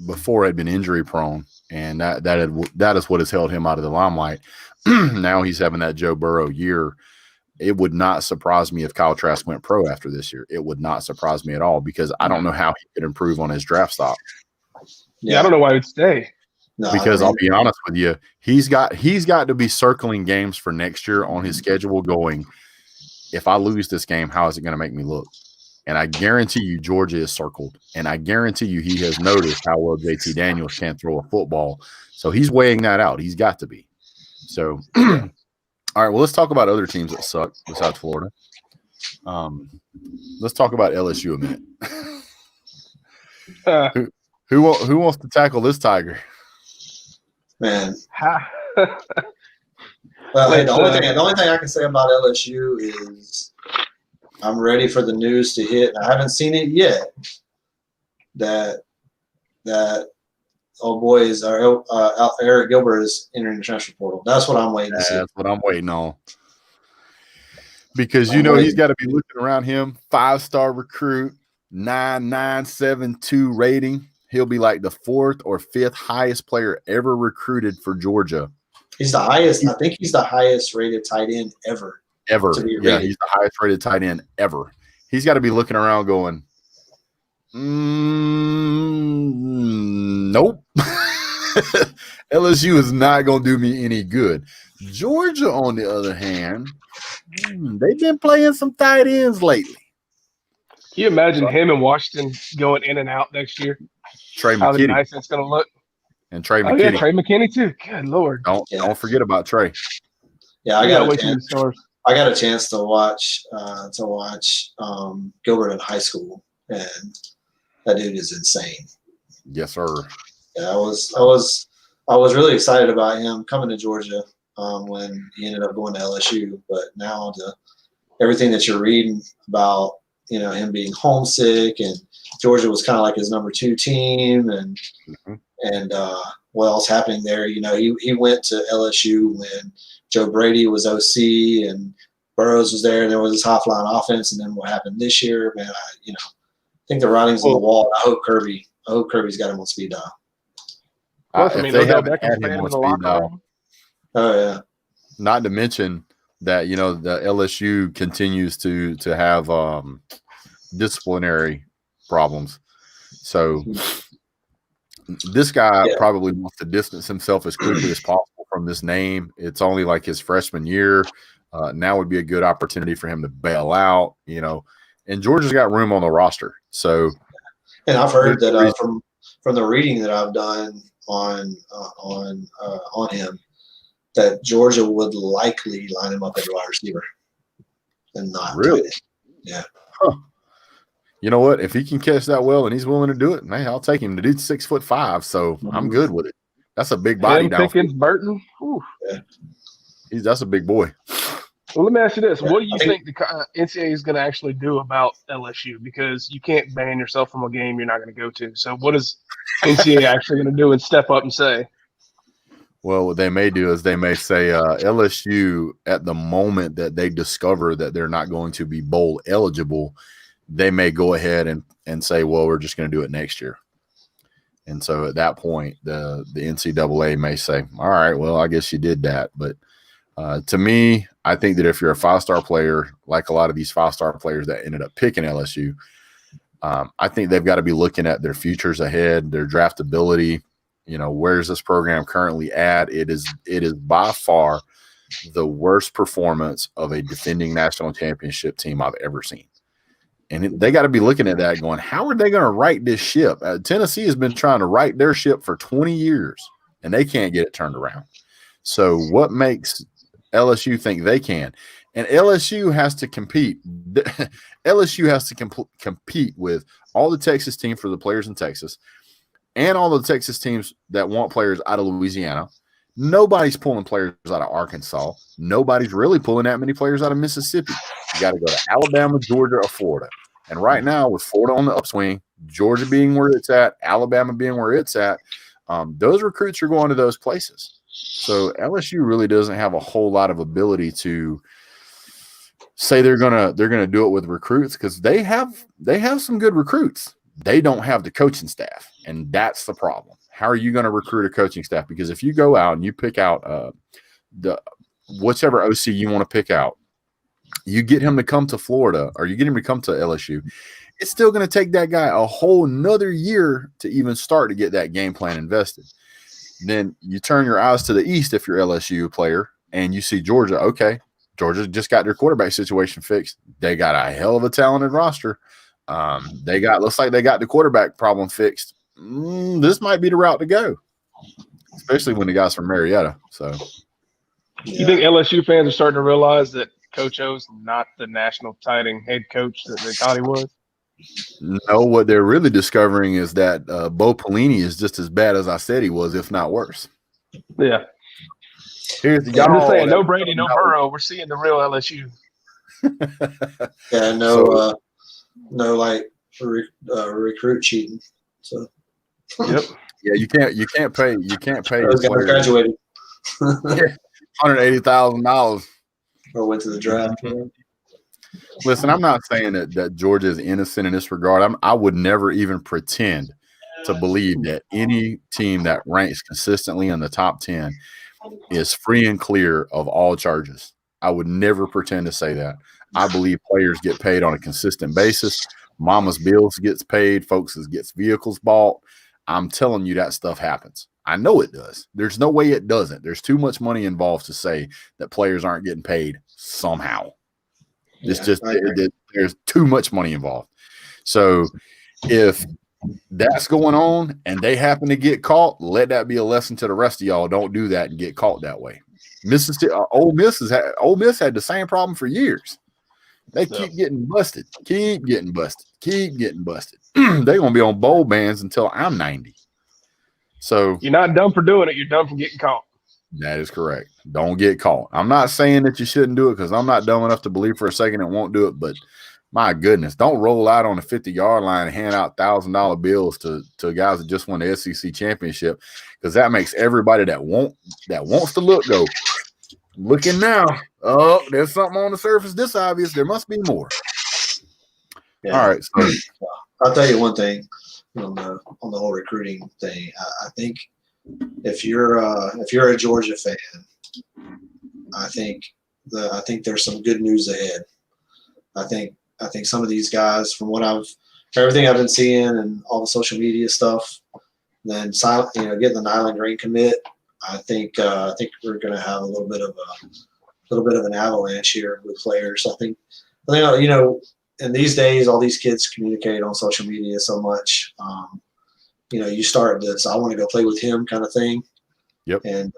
before had been injury prone, and that is what has held him out of the limelight. Now he's having that Joe Burrow year. It would not surprise me if Kyle Trask went pro after this year. It would not surprise me at all because I don't know how he could improve on his draft stock. Yeah, I don't know why he would stay. No, Because I'll be honest with you, he's got to be circling games for next year on his schedule going, if I lose this game, how is it going to make me look? And I guarantee you Georgia is circled. And I guarantee you he has noticed how well JT Daniels can't throw a football. So he's weighing that out. He's got to be. So, all right, well, let's talk about other teams that suck besides Florida. Let's talk about LSU a minute. Who wants to tackle this tiger? Man. Well, hey, the only thing I can say about LSU is I'm ready for the news to hit. I haven't seen it yet. That old boy is Eric Gilbert is entering the transfer portal. That's what I'm waiting to see. That's what I'm waiting on. Because you know he's got to be looking around him. 5-star recruit, 9.972 rating. He'll be like the 4th or 5th highest player ever recruited for Georgia. He's the highest. I think he's the highest rated tight end ever. Ever. Yeah, he's the highest rated tight end ever. He's got to be looking around going, nope. LSU is not going to do me any good. Georgia, on the other hand, they've been playing some tight ends lately. Can you imagine him and Washington going in and out next year? Trey How McKinney. nice it's going to look. And Trey McKinney. Oh, yeah, Trey McKinney, too. Good Lord. Don't forget about Trey. Yeah, I got a chance to watch Gilbert in high school, and that dude is insane. Yes, sir. Yeah, I was really excited about him coming to Georgia when he ended up going to LSU. But now everything that you're reading about, you know, him being homesick and Georgia was kind of like his number 2 team, and what else happening there? You know, he went to LSU when Joe Brady was OC and Burrows was there, and there was this high-flying offense. And then what happened this year, man? I think the writing's on the wall. I hope Kirby's got him on speed dial. If they haven't had him on speed dial, oh yeah. Not to mention that, you know, the LSU continues to have disciplinary problems. So this guy probably wants to distance himself as quickly as possible from this name. It's only like his freshman year. Now would be a good opportunity for him to bail out, you know. And Georgia's got room on the roster. So, and I've heard that from the reading that I've done on him, that Georgia would likely line him up as a wide receiver and not really. Yeah. Huh. You know what? If he can catch that well and he's willing to do it, man, I'll take him. The dude's 6'5", so I'm good with it. That's a big body down. Pickens, Burton. Yeah. That's a big boy. Well, let me ask you this. What do you think the NCAA is going to actually do about LSU? Because you can't ban yourself from a game you're not going to go to. So what is NCAA actually going to do and step up and say? Well, what they may do is they may say LSU, at the moment that they discover that they're not going to be bowl eligible, they may go ahead and say, well, we're just going to do it next year. And so at that point, the NCAA may say, all right, well, I guess you did that. But to me, I think that if you're a 5-star player, like a lot of these 5-star players that ended up picking LSU, I think they've got to be looking at their futures ahead, their draftability. You know, where's this program currently at? It is by far the worst performance of a defending national championship team I've ever seen. And they got to be looking at that going, how are they going to right this ship? Tennessee has been trying to right their ship for 20 years, and they can't get it turned around. So what makes LSU think they can? And LSU has to compete. LSU has to compete with all the Texas teams for the players in Texas and all the Texas teams that want players out of Louisiana. Nobody's pulling players out of Arkansas. Nobody's really pulling that many players out of Mississippi. You got to go to Alabama, Georgia, or Florida. And right now, with Florida on the upswing, Georgia being where it's at, Alabama being where it's at, those recruits are going to those places. So LSU really doesn't have a whole lot of ability to say they're gonna do it with recruits, because they have some good recruits. They don't have the coaching staff, and that's the problem. How are you going to recruit a coaching staff? Because if you go out and you pick out the whichever OC you want to pick out, you get him to come to Florida or you get him to come to LSU, it's still going to take that guy a whole nother year to even start to get that game plan invested. Then you turn your eyes to the East if you're LSU player and you see Georgia. Okay, Georgia just got their quarterback situation fixed. They got a hell of a talented roster. Looks like they got the quarterback problem fixed. This might be the route to go, especially when the guys from Marietta. So, you think LSU fans are starting to realize that Coach O's not the national title head coach that they thought he was? No, what they're really discovering is that Bo Pelini is just as bad as I said he was, if not worse. Yeah. Here's the I'm just saying, no Brady, no Burrow. We're seeing the real LSU. Yeah, no, like recruit cheating. So. Yep. Yeah, you can't pay Those guys graduated. $180,000 or went to the draft. Listen, I'm not saying that Georgia is innocent in this regard. I would never even pretend to believe that any team that ranks consistently in the top 10 is free and clear of all charges. I would never pretend to say that. I believe players get paid on a consistent basis. Mama's bills gets paid. Folks gets vehicles bought. I'm telling you that stuff happens. I know it does. There's no way it doesn't. There's too much money involved to say that players aren't getting paid somehow. There's too much money involved. So if that's going on and they happen to get caught, let that be a lesson to the rest of y'all. Don't do that and get caught that way. Ole Miss had the same problem for years. They keep getting busted. They're going to be on bowl bans until I'm 90. So you're not dumb for doing it. You're dumb for getting caught. That is correct. Don't get caught. I'm not saying that you shouldn't do it, because I'm not dumb enough to believe for a second it won't do it. But my goodness, don't roll out on the 50-yard line and hand out $1,000 bills to guys that just won the SEC championship, because that makes everybody that wants to look go looking now. Oh, there's something on the surface this obvious. There must be more. Yeah. All right. So I'll tell you one thing on the whole recruiting thing. I think if you're a Georgia fan, I think there's some good news ahead. I think some of these guys, from everything I've been seeing and all the social media stuff, then getting the Nyland Green commit, I think we're going to have a little bit of an avalanche here with players. I think in these days, all these kids communicate on social media so much. You start this, I want to go play with him kind of thing. Yep. And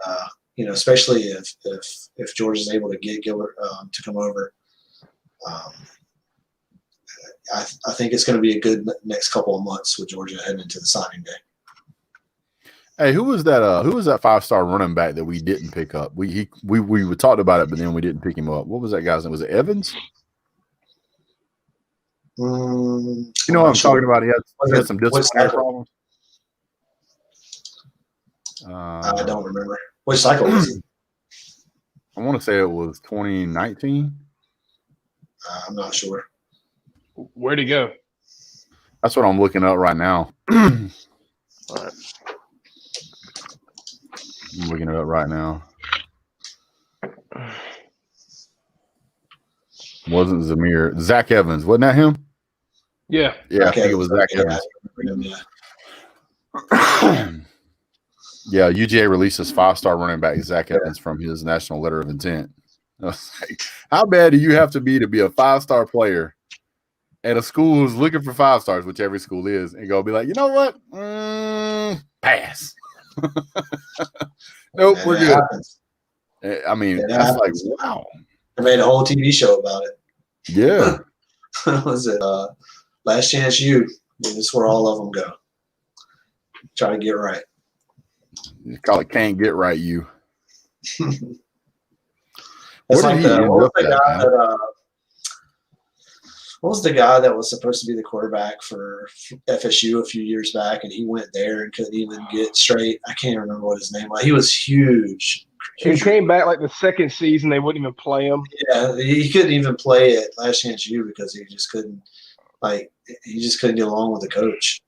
especially if George is able to get Gilbert to come over, I think it's going to be a good next couple of months with Georgia heading into the signing day. Hey, who was that 5-star running back that we didn't pick up? We talked about it, but then we didn't pick him up. What was that guy's name? Was it Evans? You know what I'm talking about? He had some disciplinary problems. I don't remember. Which cycle was it? I want to say it was 2019. I'm not sure. Where'd he go? That's what I'm looking up right now. All right. I'm looking it up right now. Wasn't Zamir. Zach Evans. Wasn't that him? Yeah. Yeah, I think it was Zach Evans. Yeah, UGA releases 5-star running back Zach Evans from his national letter of intent. I was like, how bad do you have to be a 5-star player at a school who's looking for 5 stars, which every school is, and go be like, you know what? Pass. Nope, we're good. Happens. I mean, that's like, wow. I made a whole TV show about it. Yeah. Was it Last Chance U? This is where all of them go. Try to get right. You call it Can't Get Right, you. It's like the guy that what was the guy that was supposed to be the quarterback for FSU a few years back, and he went there and couldn't even get straight. I can't remember what his name was. He was huge. He came back like the second season. They wouldn't even play him. Yeah, he couldn't even play at Last Chance U because he just couldn't. Like, he just couldn't get along with the coach.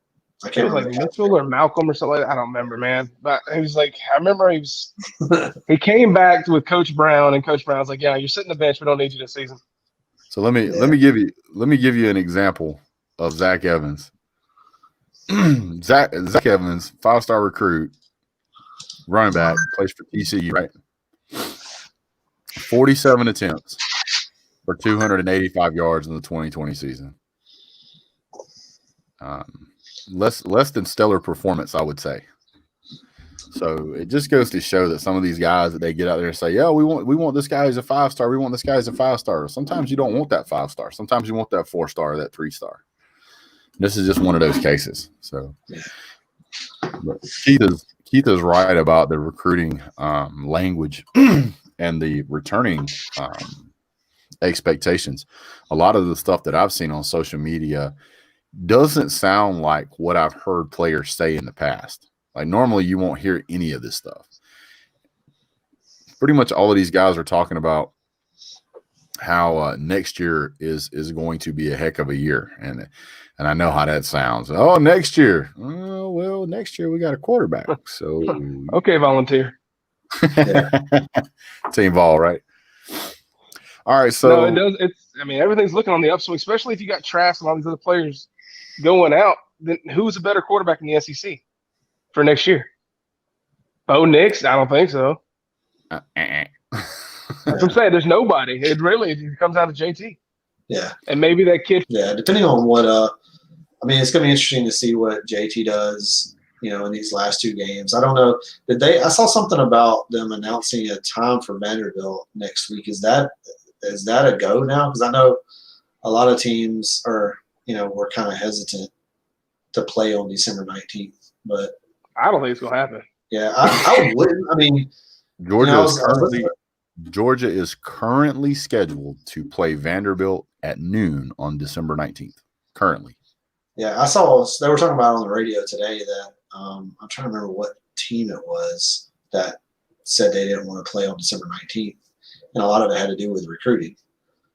I It can't was like remember. Mitchell or Malcolm or something like that. I don't remember, man. But he was like, I remember he came back with Coach Brown, and Coach Brown's like, yeah, you're sitting the bench. We don't need you this season. So let me give you an example of Zach Evans. Zach Evans, 5-star recruit, running back, plays for TCU, right? 47 attempts for 285 yards in the 2020 season. Less than stellar performance, I would say. So it just goes to show that some of these guys that they get out there and say, "Yeah, we want this guy as a 5-star. We want this guy as a 5-star." Sometimes you don't want that 5-star. Sometimes you want that 4-star, that 3-star. This is just one of those cases. So but Keith is right about the recruiting language and the returning expectations. A lot of the stuff that I've seen on social media doesn't sound like what I've heard players say in the past. Like, normally you won't hear any of this stuff. Pretty much all of these guys are talking about how next year is going to be a heck of a year. And I know how that sounds. Oh, next year. Oh, well, next year we got a quarterback. So Okay, volunteer. Team ball, right? All right, so No, it does. Everything's looking on the upswing, especially if you got Trask and all these other players going out. Then who's a better quarterback in the SEC for next year? Bo Nix? I don't think so. That's what I'm saying. There's nobody. It comes down to JT. Yeah. And maybe that kid. Yeah, depending on what it's going to be interesting to see what JT does, in these last two games. I don't know. I saw something about them announcing a time for Vanderbilt next week. Is that a go now? Because I know a lot of teams were kind of hesitant to play on December 19th, but I don't think it's going to happen. Yeah, I wouldn't. I mean, Georgia is currently scheduled to play Vanderbilt at noon on December 19th. Currently. Yeah, I saw they were talking about on the radio today that I'm trying to remember what team it was that said they didn't want to play on December 19th, and a lot of it had to do with recruiting.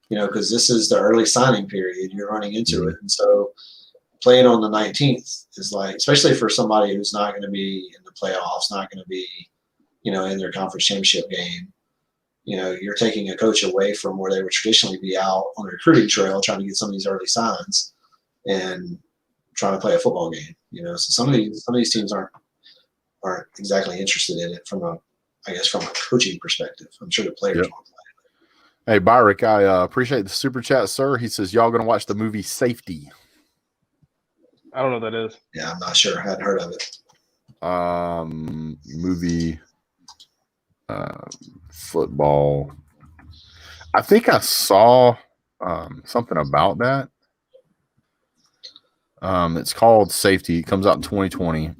Because this is the early signing period, you're running into it, and so playing on the 19th is like, especially for somebody who's not going to be in the playoffs, not going to be, in their conference championship game. You're taking a coach away from where they would traditionally be out on the recruiting trail, trying to get some of these early signs and trying to play a football game. So some of these teams aren't exactly interested in it from a coaching perspective. I'm sure the players want to play. Hey, Byrick, I appreciate the super chat, sir. He says, y'all going to watch the movie Safety? I don't know what that is. Yeah, I'm not sure. I hadn't heard of it. Movie, football. I think I saw something about that. It's called Safety. It comes out in 2020.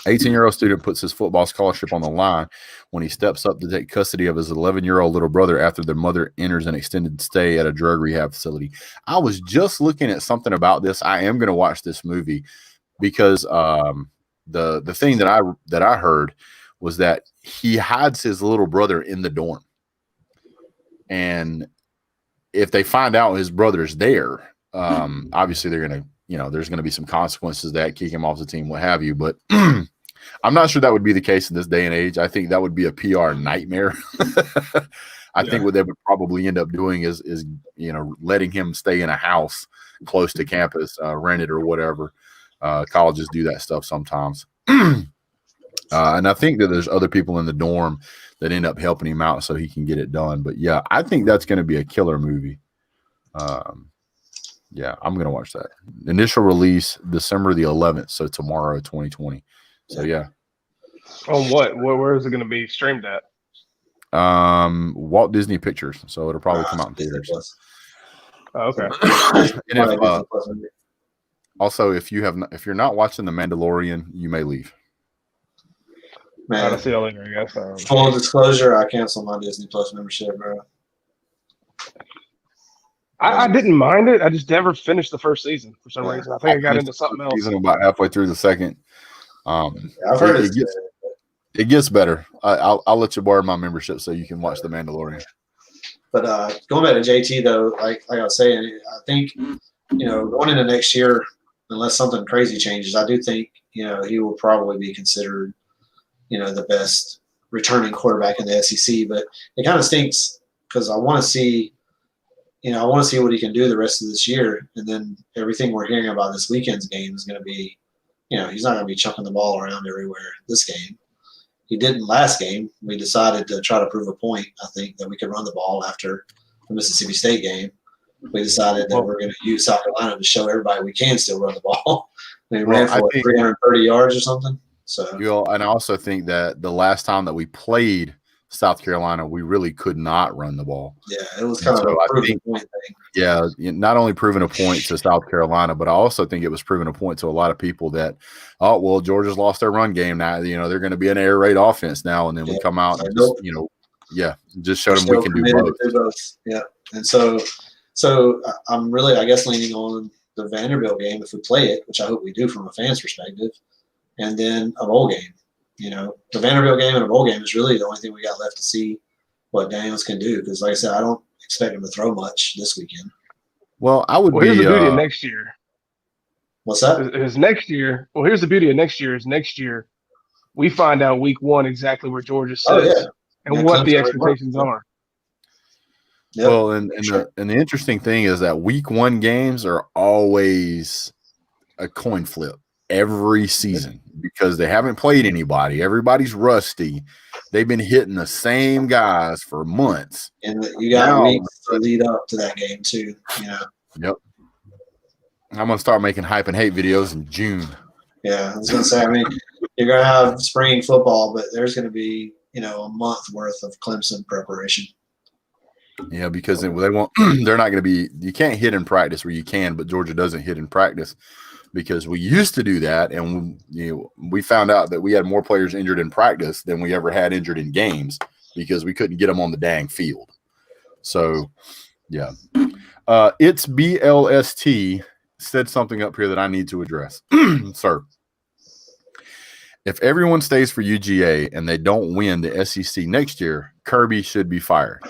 18-year-old student puts his football scholarship on the line when he steps up to take custody of his 11-year-old little brother after their mother enters an extended stay at a drug rehab facility. I was just looking at something about this. I am going to watch this movie because the thing that I heard was that he hides his little brother in the dorm. And if they find out his brother's there, obviously they're going to, there's going to be some consequences that kick him off the team, what have you. But I'm not sure that would be the case in this day and age. I think that would be a PR nightmare. I think what they would probably end up doing is letting him stay in a house close to campus, rented or whatever. Colleges do that stuff sometimes. And I think that there's other people in the dorm that end up helping him out so he can get it done. But yeah, I think that's going to be a killer movie. Yeah, I'm going to watch that. Initial release December the 11th, so tomorrow, 2020. So yeah. On what? Where is it going to be streamed at? Walt Disney Pictures, so it'll probably come out in theaters. Oh, okay. And also, if you're not watching The Mandalorian, you may leave. Man, I'll see y'all later, I guess. Full disclosure, I canceled my Disney Plus membership, bro. I didn't mind it. I just never finished the first season for some Yeah. reason. I think I got into something else. Season about halfway through the second. I've heard it gets better. I'll let you borrow my membership so you can watch The Mandalorian. But going back to JT though, like I was saying, I think going into next year, unless something crazy changes, I do think he will probably be considered the best returning quarterback in the SEC. But it kind of stinks because I want to see what he can do the rest of this year, and then everything we're hearing about this weekend's game is going to be, he's not going to be chucking the ball around everywhere this game. He didn't last game. We decided to try to prove a point, I think, that we could run the ball after the Mississippi State game. We decided that we're going to use South Carolina to show everybody we can still run the ball. They ran for 330 yards or something. So, and I also think that the last time that we played South Carolina, we really could not run the ball. Yeah, it was kind of a proving point thing. Yeah, not only proving a point to South Carolina, but I also think it was proving a point to a lot of people that, Georgia's lost their run game now. They're going to be an air raid offense now, and then we come out and just show them we can do both. Yeah, and so I'm really, I guess, leaning on the Vanderbilt game if we play it, which I hope we do from a fan's perspective, and then a bowl game. The Vanderbilt game and a bowl game is really the only thing we got left to see what Daniels can do. Because, like I said, I don't expect him to throw much this weekend. Well, here's the beauty of next year. What's that? Is next year. Well, here's the beauty of next year. Is next year we find out week one exactly where Georgia sits and what the expectations are. Yep. Well, and the interesting thing is that week one games are always a coin flip every season because they haven't played anybody. Everybody's rusty. They've been hitting the same guys for months. And you got weeks to lead up to that game too. Yep. I'm going to start making hype and hate videos in June. Yeah, I was going to say, you're going to have spring football, but there's going to be, a month worth of Clemson preparation. Yeah, because they won't. They're not going to be. You can't hit in practice where you can, but Georgia doesn't hit in practice because we used to do that, and we found out that we had more players injured in practice than we ever had injured in games because we couldn't get them on the dang field. So, yeah, it's BLST said something up here that I need to address, sir. If everyone stays for UGA and they don't win the SEC next year, Kirby should be fired.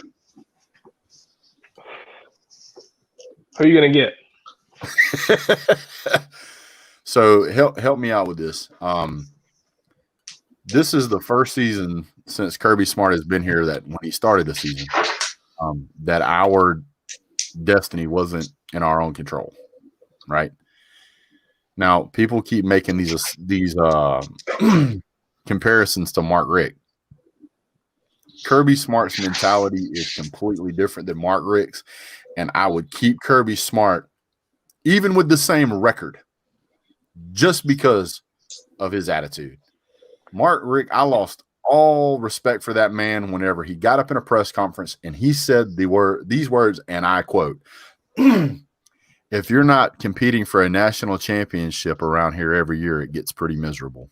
Who are you going to get? So help me out with this. This is the first season since Kirby Smart has been here that when he started the season, that our destiny wasn't in our own control, right? Now, people keep making these comparisons to Mark Richt. Kirby Smart's mentality is completely different than Mark Richt's, and I would keep Kirby Smart even with the same record just because of his attitude. Mark Richt, I lost all respect for that man whenever he got up in a press conference and he said these words, and I quote, if you're not competing for a national championship around here every year, it gets pretty miserable.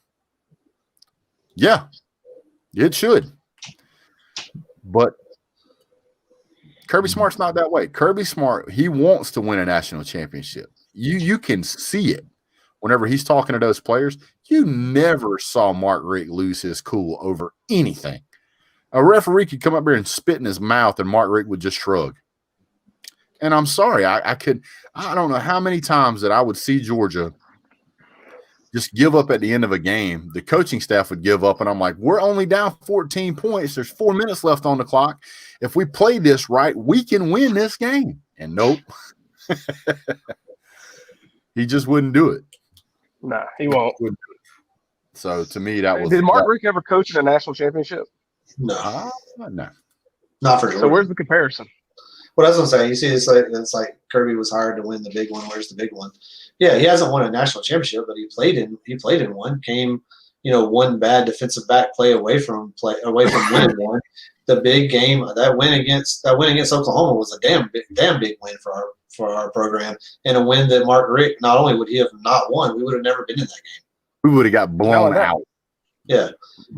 Yeah, it should. But Kirby Smart's not that way. Kirby Smart, he wants to win a national championship. You can see it whenever he's talking to those players. You never saw Mark Richt lose his cool over anything. A referee could come up here and spit in his mouth and Mark Richt would just shrug. And I'm sorry, I don't know how many times that I would see Georgia just give up at the end of a game. The coaching staff would give up, and I'm like, we're only down 14 points. There's 4 minutes left on the clock. If we play this right, we can win this game. And nope. He just wouldn't do it. Nah, he won't. So to me, that was. Did Mark Richt ever coach in a national championship? No. No. Not for sure. So where's the comparison? Well, that's what I'm saying. You see, it's like Kirby was hired to win the big one. Where's the big one? Yeah, he hasn't won a national championship, but he played in one. Came, one bad defensive back play away from winning one. The big game, that win against Oklahoma was a damn big win for our program, and a win that Mark Richt, not only would he have not won, we would have never been in that game. We would have got blown out. Yeah,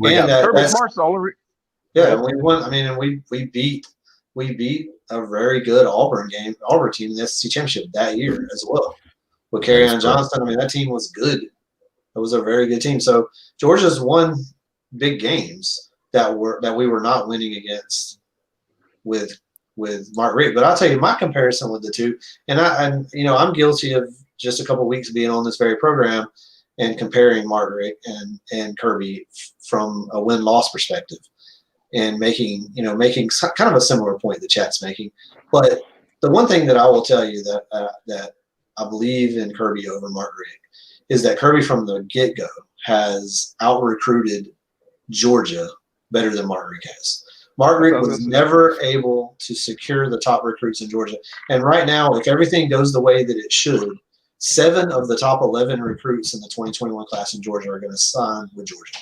Kirby Smart's the only. Yeah, we won. I mean, and we beat a very good Auburn team in the SEC championship that year as well. With Kerryon Johnson, I mean, that team was good. It was a very good team. So Georgia's won big games that we were not winning against with Mark Richt. But I'll tell you my comparison with the two, and I'm guilty of just a couple of weeks being on this very program and comparing Mark Richt and Kirby from a win-loss perspective, and making kind of a similar point the chat's making. But the one thing that I will tell you that I believe in Kirby over Mark Richt is that Kirby from the get-go has out-recruited Georgia better than Mark Richt has. Mark Richt was never able to secure the top recruits in Georgia. And right now, if everything goes the way that it should, 7 of the top 11 recruits in the 2021 class in Georgia are going to sign with Georgia.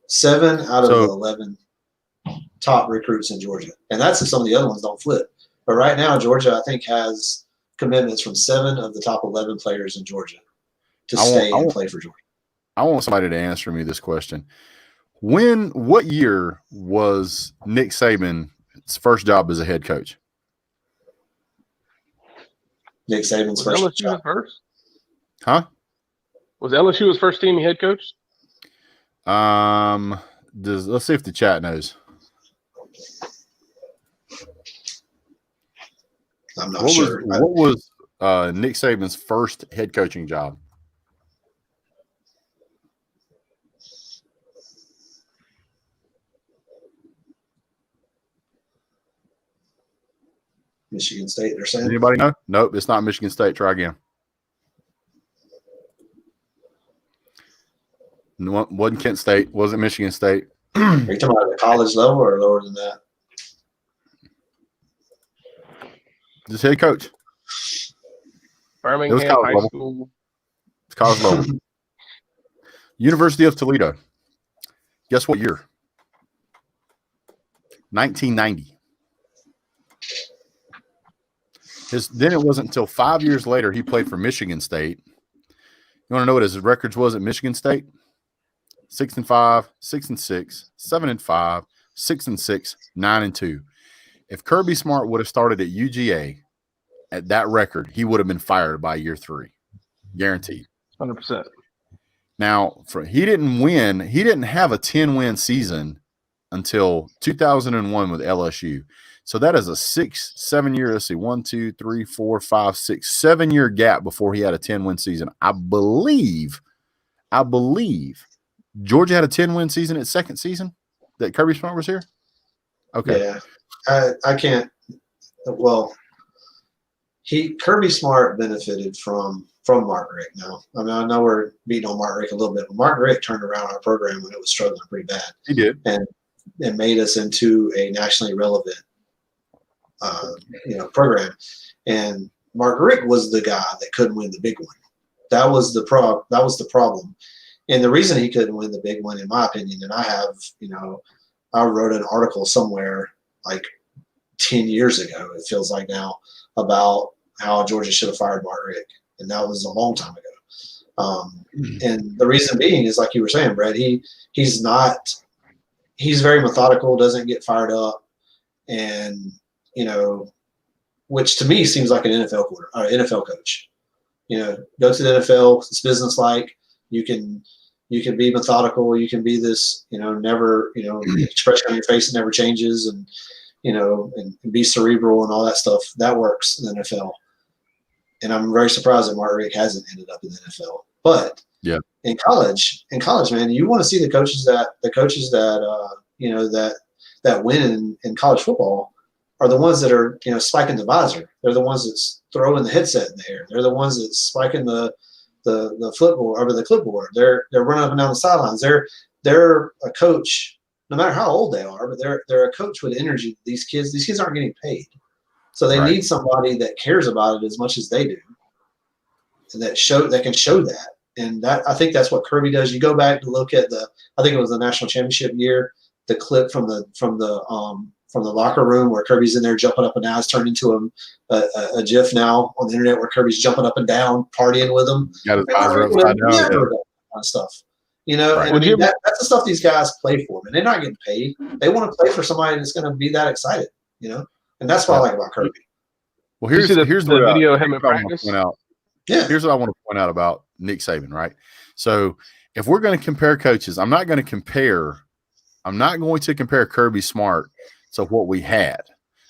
7 out of the 11 top recruits in Georgia. And that's if some of the other ones don't flip. But right now, Georgia, I think, has commitments from 7 of the top 11 players in Georgia to stay and play for Georgia. I want somebody to answer me this question. What year was Nick Saban's first job as a head coach? Nick Saban's was first LSU job. First? Huh? Was LSU his first team he head coached? Let's see if the chat knows. I'm not sure. What was Nick Saban's first head coaching job? Michigan State, they're saying. Anybody know? Nope, it's not Michigan State. Try again. Wasn't Kent State. Wasn't Michigan State. Are you talking about the college level or lower than that? Just head coach. Birmingham college High level. School. It's college level. University of Toledo. Guess what year? 1990. Then it wasn't until 5 years later he played for Michigan State. You want to know what his records was at Michigan State? 6-5, 6-6, 7-5, 6-6, 9-2. If Kirby Smart would have started at UGA at that record, he would have been fired by year 3, guaranteed. 100%. Now, he didn't win. He didn't have a 10-win season until 2001 with LSU. So that is a 6-7 year. Let's see, 1, 2, 3, 4, 5, 6, 7 year gap before he had a 10-win season. I believe Georgia had a 10-win season its second season that Kirby Smart was here. Okay. Yeah, I can't. Well, Kirby Smart benefited from Mark Richt. Now, I mean, I know we're beating on Mark Richt a little bit, but Mark Richt turned around our program when it was struggling pretty bad. He did, and made us into a nationally relevant program. And Mark Richt was the guy that couldn't win the big one. That was the problem. And the reason he couldn't win the big one, in my opinion, and I wrote an article somewhere like 10 years ago, it feels like now, about how Georgia should have fired Mark Richt. And that was a long time ago. And the reason being is, like you were saying, Brett, he's very methodical, doesn't get fired up, and which to me seems like an NFL coach. Go to the NFL. It's business-like. You can be methodical. You can be this, never, expression on your face that never changes, and and be cerebral and all that stuff. That works in the NFL. And I'm very surprised that Mark Richt hasn't ended up in the NFL. But yeah, in college, man, you want to see the coaches that that win in college football are the ones that are spiking the visor. They're the ones that's throwing the headset in the air. They're the ones that's spiking the flipboard or the clipboard. They're running up and down the sidelines. They're a coach, no matter how old they are, but they're a coach with energy. These kids aren't getting paid, so they need somebody that cares about it as much as they do, and that can show that. And I think that's what Kirby does. You go back to look at I think it was the national championship year, the clip from the locker room where Kirby's in there jumping up and down. It's turned into a GIF now on the internet where Kirby's jumping up and down, partying with them. Got his visor upside down. That kind of stuff. And I mean, that's the stuff these guys play for, man. They're not getting paid. They want to play for somebody that's going to be that excited. And that's what I like about Kirby. Well, You see here's the what, video of him in here's what I want to practice? point out. Yeah. Here's what I want to point out about Nick Saban, right? So if we're going to compare coaches, I'm not going to compare Kirby Smart to what we had.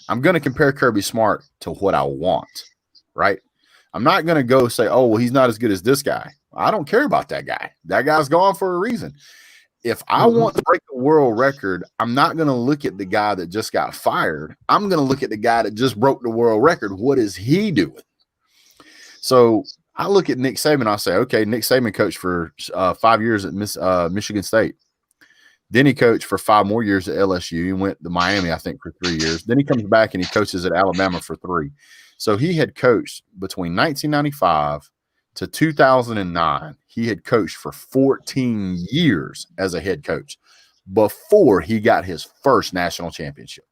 I'm going to compare Kirby Smart to what I want, right? I'm not going to go say, oh, well, he's not as good as this guy. I don't care about that guy. That guy's gone for a reason. If I want to break the world record, I'm not going to look at the guy that just got fired. I'm going to look at the guy that just broke the world record. What is he doing? So I look at Nick Saban. I say, okay, Nick Saban coached for 5 years at Michigan State. Then he coached for 5 more years at LSU. He went to Miami, I think, for 3 years. Then he comes back and he coaches at Alabama for 3. So he had coached between 1995 to 2009. He had coached for 14 years as a head coach before he got his first national championship.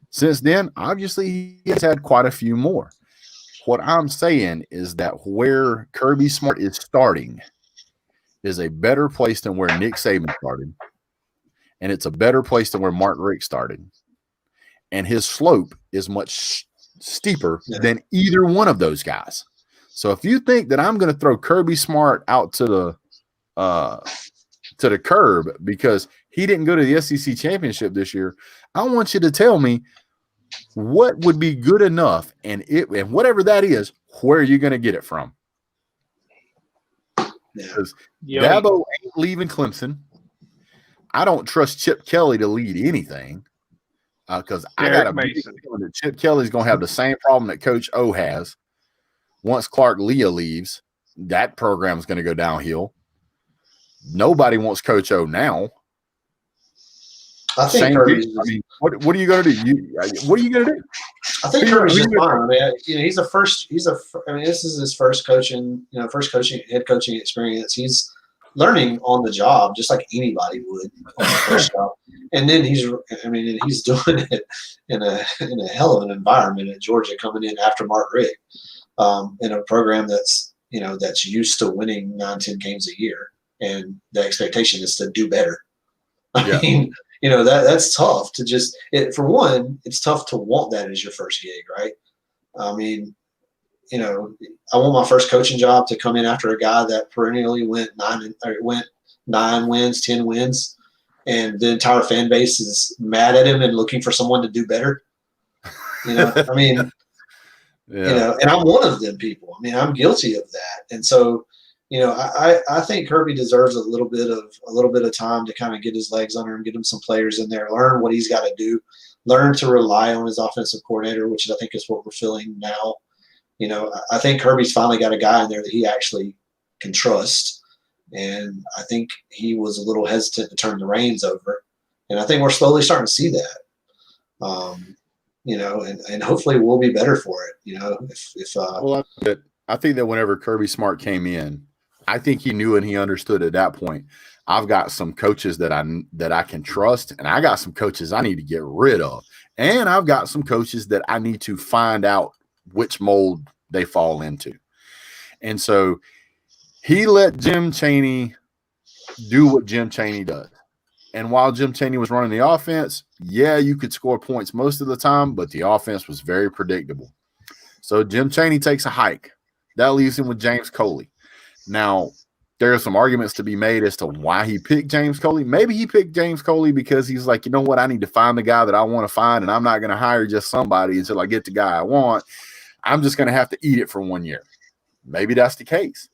Since then, obviously, he has had quite a few more. What I'm saying is that where Kirby Smart is starting is a better place than where Nick Saban started, and it's a better place than where Mark Richt started. And his slope is much steeper than either one of those guys. So if you think that I'm going to throw Kirby Smart out to the curb because he didn't go to the SEC championship this year, I want you to tell me what would be good enough, and whatever that is, where are you going to get it from? Because Dabo ain't leaving Clemson. I don't trust Chip Kelly to lead anything because I got a big feeling that Chip Kelly's going to have the same problem that Coach O has. Once Clark Leah leaves, that program's going to go downhill. Nobody wants Coach O now. I think Kirby's. What are you going to do? What are you going to do? I think Kirby's just fine. I mean, he's a first. I mean, this is his first head coaching experience. He's learning on the job, just like anybody would on the first job. And then he's doing it in a hell of an environment at Georgia, coming in after Mark Richt, in a program that's used to winning 9-10 games a year, and the expectation is to do better. I mean, that's tough to just for one, it's tough to want that as your first gig, right? I mean, I want my first coaching job to come in after a guy that perennially went 9 wins, 10 wins, and the entire fan base is mad at him and looking for someone to do better. I mean, and I'm one of them people. I mean, I'm guilty of that. And so, I think Kirby deserves a little bit of time to kind of get his legs under him, get him some players in there, learn what he's got to do, learn to rely on his offensive coordinator, which I think is what we're feeling now. I think Kirby's finally got a guy in there that he actually can trust, and I think he was a little hesitant to turn the reins over, and I think we're slowly starting to see that. And hopefully we'll be better for it. I think that whenever Kirby Smart came in, I think he knew and he understood at that point, I've got some coaches that I can trust, and I got some coaches I need to get rid of. And I've got some coaches that I need to find out which mold they fall into. And so he let Jim Chaney do what Jim Chaney does. And while Jim Chaney was running the offense, you could score points most of the time, but the offense was very predictable. So Jim Chaney takes a hike. That leaves him with James Coley. Now, there are some arguments to be made as to why he picked James Coley. Maybe he picked James Coley because he's like, you know what, I need to find the guy that I want to find, and I'm not going to hire just somebody until I get the guy I want. I'm just going to have to eat it for 1 year. Maybe that's the case.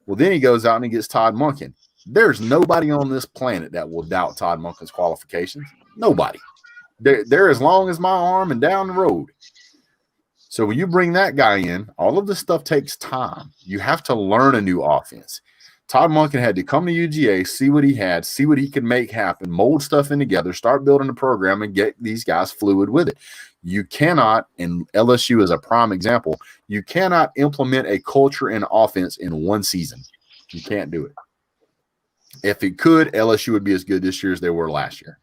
Well, then he goes out and he gets Todd Monken. There's nobody on this planet that will doubt Todd Monken's qualifications. Nobody. They're as long as my arm and down the road. So when you bring that guy in, all of this stuff takes time. You have to learn a new offense. Todd Monken had to come to UGA, see what he had, see what he could make happen, mold stuff in together, start building a program, and get these guys fluid with it. You cannot, and LSU is a prime example, you cannot implement a culture and offense in one season. You can't do it. If it could, LSU would be as good this year as they were last year.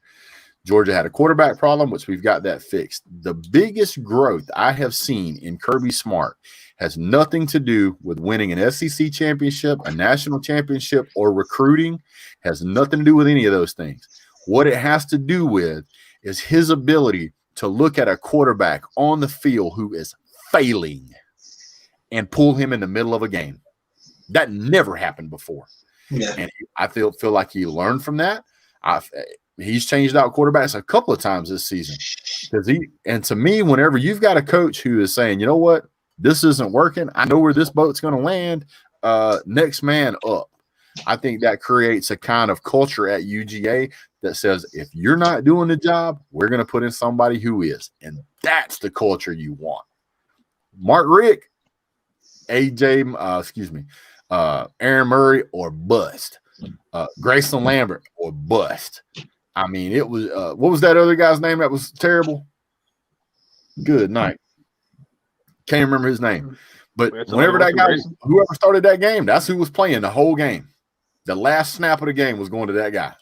Georgia had a quarterback problem, which we've got that fixed. The biggest growth I have seen in Kirby Smart has nothing to do with winning an SEC championship, a national championship, or recruiting. Has nothing to do with any of those things. What it has to do with is his ability to look at a quarterback on the field who is failing and pull him in the middle of a game. That never happened before. Yeah. And I feel like he learned from that. He's changed out quarterbacks a couple of times this season. And to me, whenever you've got a coach who is saying, you know what, this isn't working, I know where this boat's going to land, next man up. I think that creates a kind of culture at UGA that says, if you're not doing the job, we're going to put in somebody who is. And that's the culture you want. Mark Richt, Aaron Murray or bust. Grayson Lambert or bust. I mean, it was what was that other guy's name that was terrible? Good night. Can't remember his name. But whenever that guy, whoever started that game, that's who was playing the whole game. The last snap of the game was going to that guy.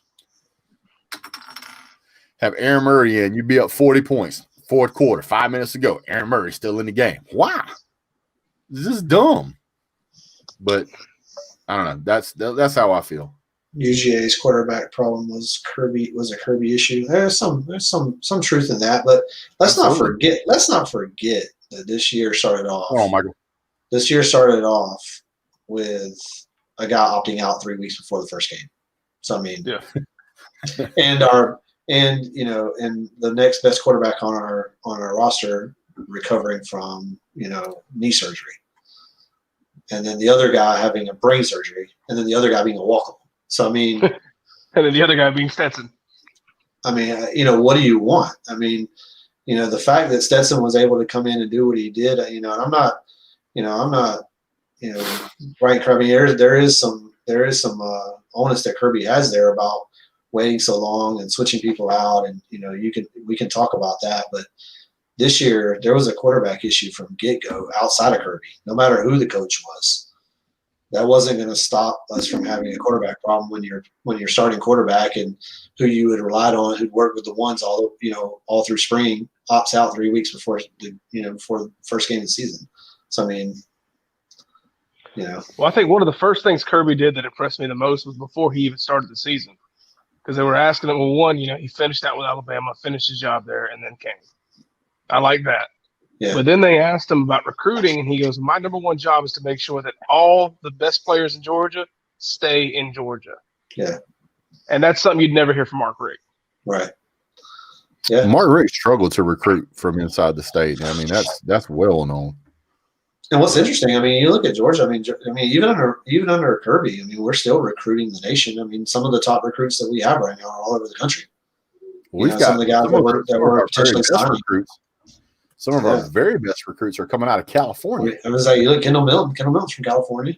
Have Aaron Murray in, you'd be up 40 points, fourth quarter, 5 minutes to go. Aaron Murray still in the game. Why? This is dumb. But I don't know. That's how I feel. UGA's quarterback problem was a Kirby issue. There's some truth in that, but let's not forget that this year started off. Oh, Michael. This year started off with a guy opting out 3 weeks before the first game. So I mean, yeah. and the next best quarterback on our roster recovering from knee surgery, and then the other guy having a brain surgery, and then the other guy being a walkable. So, I mean, and then the other guy being Stetson. I mean, what do you want? I mean, the fact that Stetson was able to come in and do what he did, and I'm not, right. I mean, there is some onus that Kirby has there about waiting so long and switching people out, and we can talk about that. But this year there was a quarterback issue from get-go outside of Kirby, no matter who the coach was. That wasn't going to stop us from having a quarterback problem when you're starting quarterback and who you had relied on, who'd worked with the ones all through spring, opts out 3 weeks before the first game of the season. So I mean, Well, I think one of the first things Kirby did that impressed me the most was before he even started the season, because they were asking him, well, one, he finished out with Alabama, finished his job there, and then came. I like that. Yeah. But then they asked him about recruiting, and he goes, my number one job is to make sure that all the best players in Georgia stay in Georgia. Yeah. And that's something you'd never hear from Mark Richt. Right. Yeah. Mark Richt struggled to recruit from inside the state. I mean, that's well known. And what's interesting, I mean, you look at Georgia. I mean, even under Kirby, I mean, we're still recruiting the nation. I mean, some of the top recruits that we have right now are all over the country. We've got some of the guys that were potentially signing. Some of our very best recruits are coming out of California. I was like, you look, Kendall Milton. Kendall Milton's from California.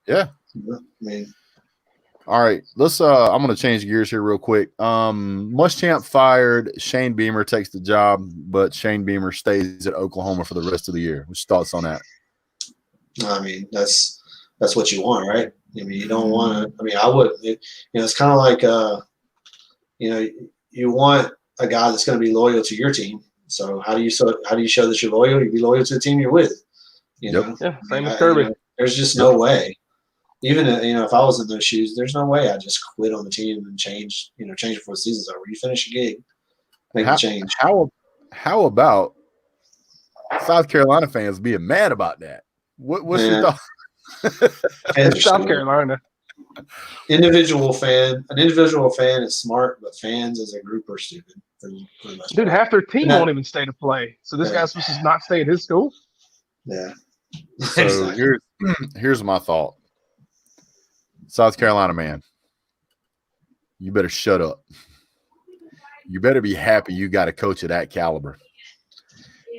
Yeah. I mean, all right. Let's. I'm going to change gears here real quick. Muschamp fired. Shane Beamer takes the job, but Shane Beamer stays at Oklahoma for the rest of the year. What's your thoughts on that? I mean, that's what you want, right? I mean, you don't want to. I mean, I would. It's kind of like, you want a guy that's going to be loyal to your team. So how do you show that you're loyal? You be loyal to the team you're with. Yeah, same as Kirby. There's just no way. Even if I was in those shoes, there's no way I just quit on the team and change before the season's over. You finish a gig, make a change. How about South Carolina fans being mad about that? What's your thought? It's South Carolina. An individual fan is smart, but fans as a group are stupid. Dude, half their team won't even stay to play. So this guy's supposed to not stay at his school? Yeah. So here's my thought. South Carolina man, you better shut up. You better be happy you got a coach of that caliber.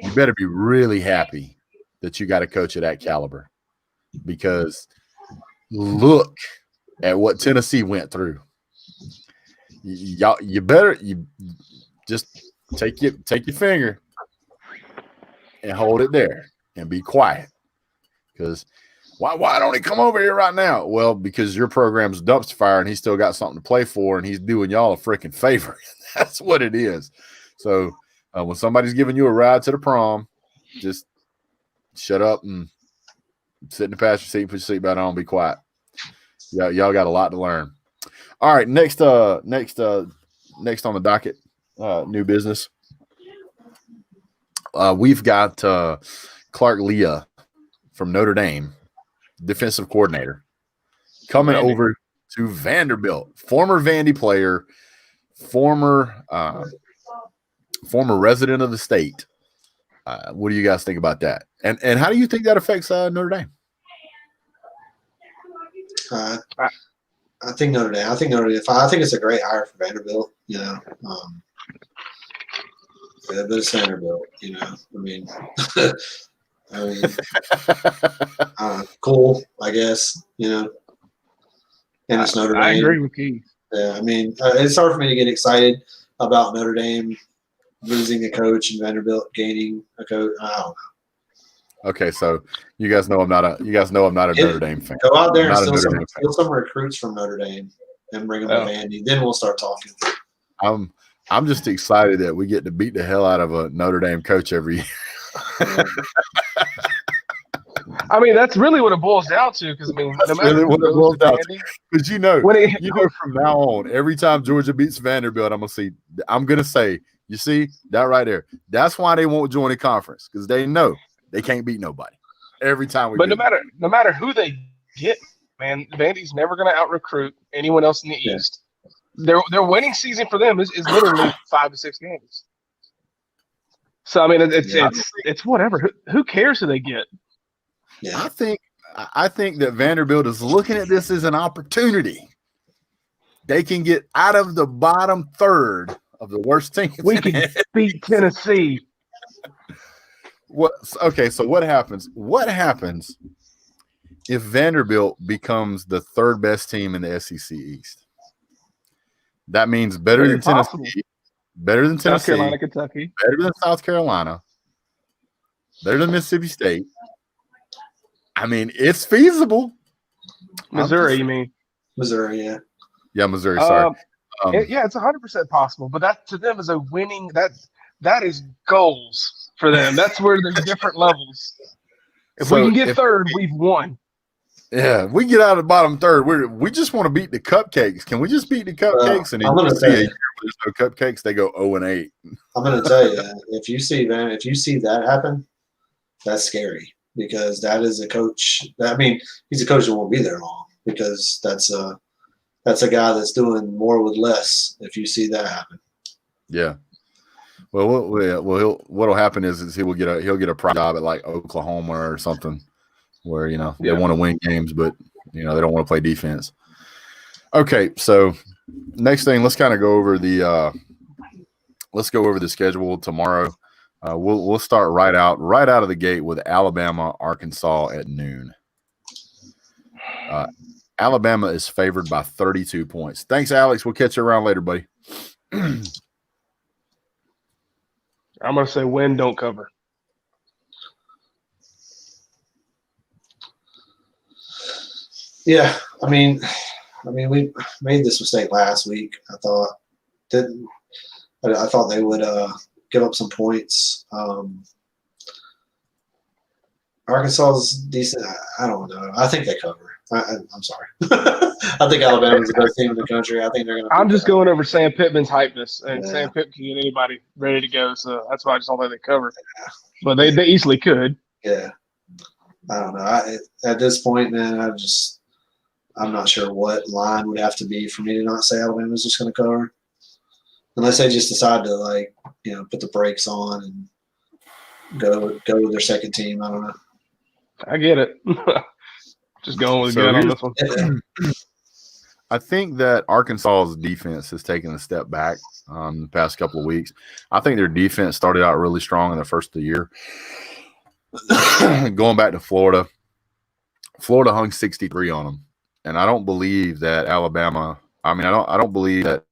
You better be really happy that you got a coach of that caliber, because look at what Tennessee went through. You better just take your finger and hold it there and be quiet. Because why don't he come over here right now? Well, because your program's dumpster fire and he's still got something to play for, and he's doing y'all a freaking favor. That's what it is. So when somebody's giving you a ride to the prom, just shut up and sit in the passenger seat, put your seatbelt on, be quiet. Y'all got a lot to learn. All right, next on the docket, new business. We've got Clark Leah from Notre Dame, defensive coordinator, coming over to Vanderbilt, former Vandy player, former resident of the state. What do you guys think about that? And how do you think that affects Notre Dame? I think Notre Dame. I think it's a great hire for Vanderbilt. You know, yeah, but it's Vanderbilt. You know, cool. I guess you know, and it's Notre Dame. I agree with Keith. Yeah, I mean, it's hard for me to get excited about Notre Dame losing a coach and Vanderbilt gaining a coach. I don't know. Okay, so you guys know I'm not a Notre Dame fan. Go out there and steal some recruits from Notre Dame and bring them to Vandy. Then we'll start talking. I'm just excited that we get to beat the hell out of a Notre Dame coach every year. I mean, that's really what it boils down to. Because I mean, no matter really what it boils down to. Because you know from now on, every time Georgia beats Vanderbilt, I'm gonna say, you see that right there. That's why they won't join the conference, because they know they can't beat nobody. Every time no matter who they get, man, Vandy's never gonna out recruit anyone else in the East. Their winning season for them is literally 5 to 6 games. So I mean, it's whatever. Who cares who they get? Yeah. I think that Vanderbilt is looking at this as an opportunity. They can get out of the bottom third of the worst teams. We can beat Tennessee. So what happens? What happens if Vanderbilt becomes the third best team in the SEC East? That means better than Tennessee, South Carolina, Kentucky, better than South Carolina, better than Mississippi State. I mean, it's feasible. Missouri, you mean? Missouri, yeah. Yeah, Missouri, sorry. It's 100% possible, but that to them is a winning that is goals for them. That's where there's different levels. If we can get third, we've won. Yeah, we get out of the bottom third. We just want to beat the cupcakes. Can we just beat the cupcakes? And then you see a year where there's no cupcakes, they go 0-8. I'm going to tell you, if you see that happen, that's scary, because that is a coach. I mean, he's a coach that won't be there long, because that's a guy that's doing more with less. If you see that happen, yeah. Well, what'll happen is he'll get a prime job at like Oklahoma or something, where they want to win games, but they don't want to play defense. Okay, so next thing, let's kind of go over the schedule tomorrow. We'll start right out of the gate with Alabama, Arkansas at noon. Alabama is favored by 32 points. Thanks, Alex. We'll catch you around later, buddy. I'm going to say win, don't cover. Yeah, I mean, we made this mistake last week. I thought they would give up some points. Arkansas is decent. I don't know. I think they cover. I'm sorry. I think Alabama's the best team in the country. I think they're going to. I'm just going over Sam Pittman's hypeness, and Sam Pittman can get anybody ready to go. So that's why I just don't think they cover. Yeah. But they easily could. Yeah. I don't know. At this point, man, I'm not sure what line would have to be for me to not say Alabama's just going to cover, unless they just decide to put the brakes on and go with their second team. I don't know. I get it. Just going with good on this one. I think that Arkansas's defense has taken a step back the past couple of weeks. I think their defense started out really strong in the first of the year. Going back to Florida hung 63 on them, and I don't believe that Alabama. I mean, I don't believe that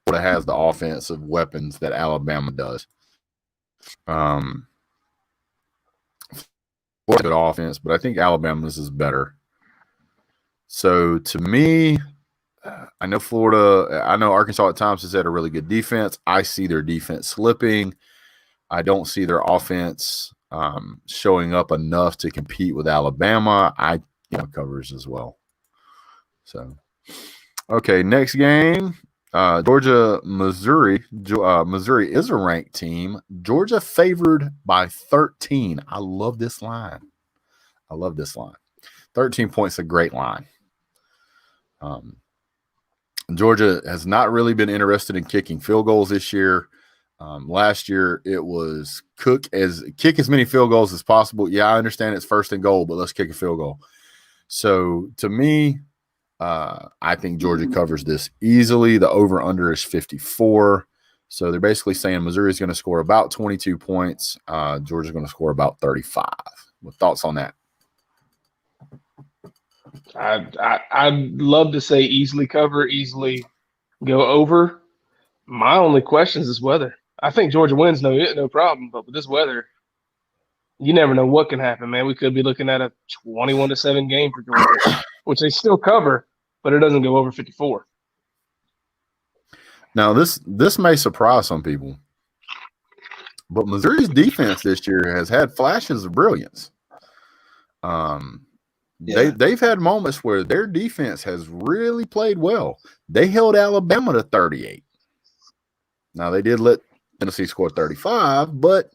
Florida has the offensive weapons that Alabama does. Florida's good offense, but I think Alabama's is better. So to me, I know Arkansas at times has had a really good defense. I see their defense slipping. I don't see their offense showing up enough to compete with Alabama. Covers as well. So, okay, next game, Georgia, Missouri. Missouri is a ranked team. Georgia favored by 13. I love this line. 13 points, a great line. Georgia has not really been interested in kicking field goals this year. Last year, it was kick as many field goals as possible. Yeah, I understand it's first and goal, but let's kick a field goal. So to me, I think Georgia covers this easily. The over-under is 54. So they're basically saying Missouri is going to score about 22 points. Georgia's going to score about 35. What thoughts on that? I'd love to say easily cover, easily go over. My only question is this weather. I think Georgia wins, no problem. But with this weather, you never know what can happen, man. We could be looking at a 21-7 game for Georgia, which they still cover, but it doesn't go over 54. Now, this may surprise some people, but Missouri's defense this year has had flashes of brilliance. They've had moments where their defense has really played well. They held Alabama to 38. Now, they did let Tennessee score 35, but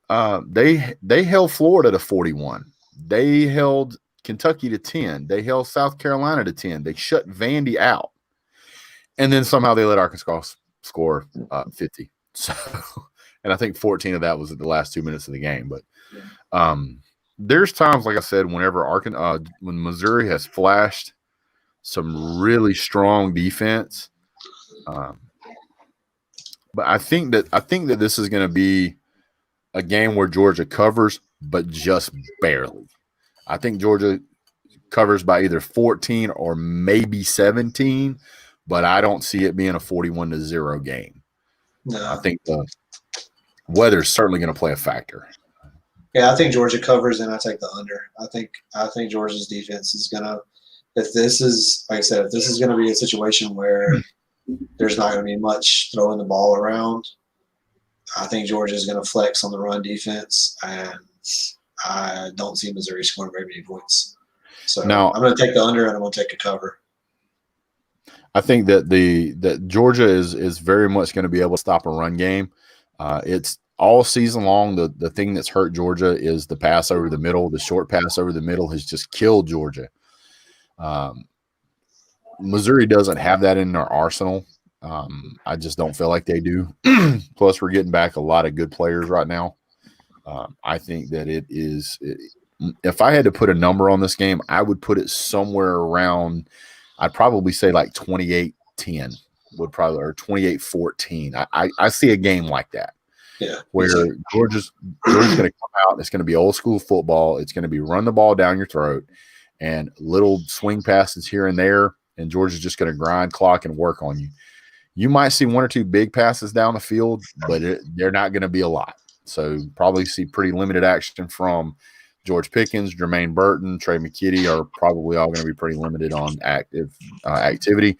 they held Florida to 41. They held Kentucky to 10. They held South Carolina to 10. They shut Vandy out. And then somehow they let Arkansas score 50. So, and I think 14 of that was at the last 2 minutes of the game. But there's times, like I said, whenever when Missouri has flashed some really strong defense. But I think that this is going to be a game where Georgia covers, but just barely. I think Georgia covers by either 14 or maybe 17, but I don't see it being a 41-0 game. No. I think the weather is certainly going to play a factor. Yeah, I think Georgia covers, and I take the under. I think Georgia's defense is gonna. If this is, like I said, if this is going to be a situation where there's not going to be much throwing the ball around, I think Georgia is going to flex on the run defense, and I don't see Missouri scoring very many points. So now, I'm going to take the under, and I'm going to take a cover. I think that Georgia is very much going to be able to stop a run game. It's all season long. The thing that's hurt Georgia is the pass over the middle. The short pass over the middle has just killed Georgia. Missouri doesn't have that in their arsenal. I just don't feel like they do. Plus, we're getting back a lot of good players right now. I think that if I had to put a number on this game, I would put it somewhere around, I'd probably say like 28-10 or 28-14. I see a game like that. Yeah, where Georgia's going to come out. It's going to be old school football. It's going to be run the ball down your throat and little swing passes here and there. And Georgia's just going to grind, clock, and work on you. You might see one or two big passes down the field, but they're not going to be a lot. So probably see pretty limited action from George Pickens, Jermaine Burton, Trey McKitty are probably all going to be pretty limited on activity.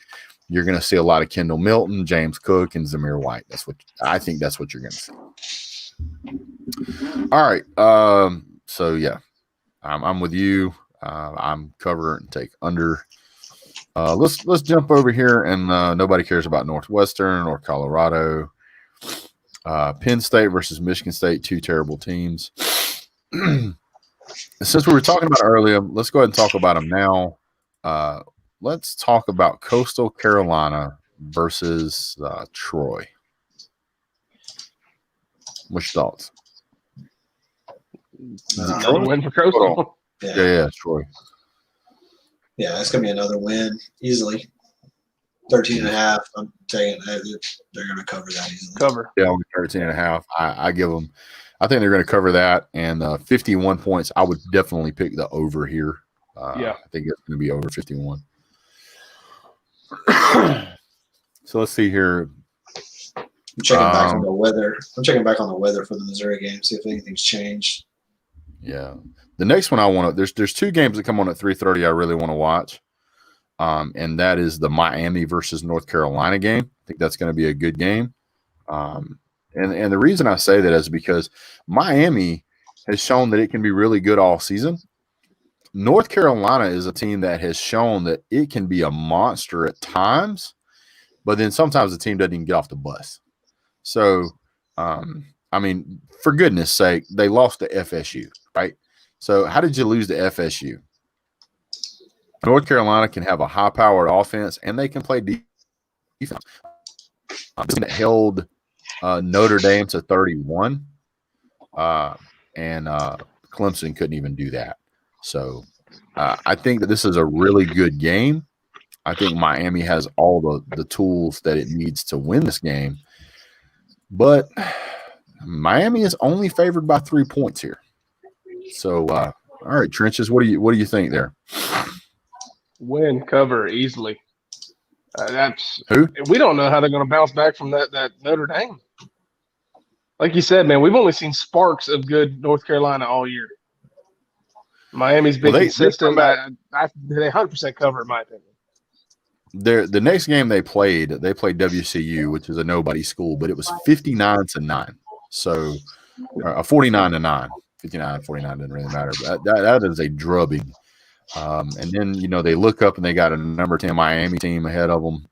You're going to see a lot of Kendall Milton, James Cook, and Zamir White. I think that's what you're going to see. All right. So yeah, I'm with you. I'm cover and take under. Let's jump over here, and nobody cares about Northwestern or Colorado. Penn State versus Michigan State, two terrible teams. Since we were talking about earlier, let's go ahead and talk about them now. Let's talk about Coastal Carolina versus Troy. What's your thoughts? Another win for Coastal. Yeah, Troy. Yeah, it's going to be another win easily. 13.5. I'm taking they're going to cover that easily. Cover. Yeah, 13.5. I give them. I think they're going to cover that. And 51 points, I would definitely pick the over here. I think it's going to be over 51. So let's see here. I'm checking back on the weather. I'm checking back on the weather for the Missouri game, see if anything's changed. Yeah. The next one I want to there's two games that come on at 3:30 I really want to watch. And that is the Miami versus North Carolina game. I think that's going to be a good game. And the reason I say that is because Miami has shown that it can be really good all season. North Carolina is a team that has shown that it can be a monster at times, but then sometimes the team doesn't even get off the bus. So, I mean, for goodness sake, they lost to FSU, right? So how did you lose to FSU? North Carolina can have a high-powered offense, and they can play defense. It held Notre Dame to 31, and Clemson couldn't even do that. So I think that this is a really good game. I think Miami has all the tools that it needs to win this game. But Miami is only favored by 3 points here. So, all right, Trenches, what do you think there? Win, cover easily. That's Who? We don't know how they're going to bounce back from that Notre Dame. Like you said, man, we've only seen sparks of good North Carolina all year. Miami's been consistent. They 100% cover, in my opinion. The next game they played WCU, which is a nobody school, but it was 59-9. So 49-9. 59-49 doesn't really matter. But that is a drubbing. And then, they look up and they got a number 10 Miami team ahead of them.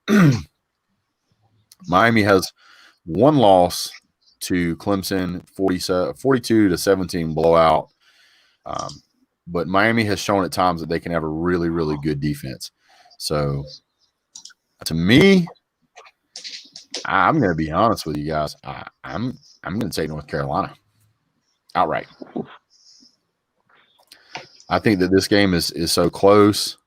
Miami has one loss to Clemson, 42-17 blowout. But Miami has shown at times that they can have a really, really good defense. So, to me, I'm going to be honest with you guys. I'm going to take North Carolina outright. I think that this game is so close.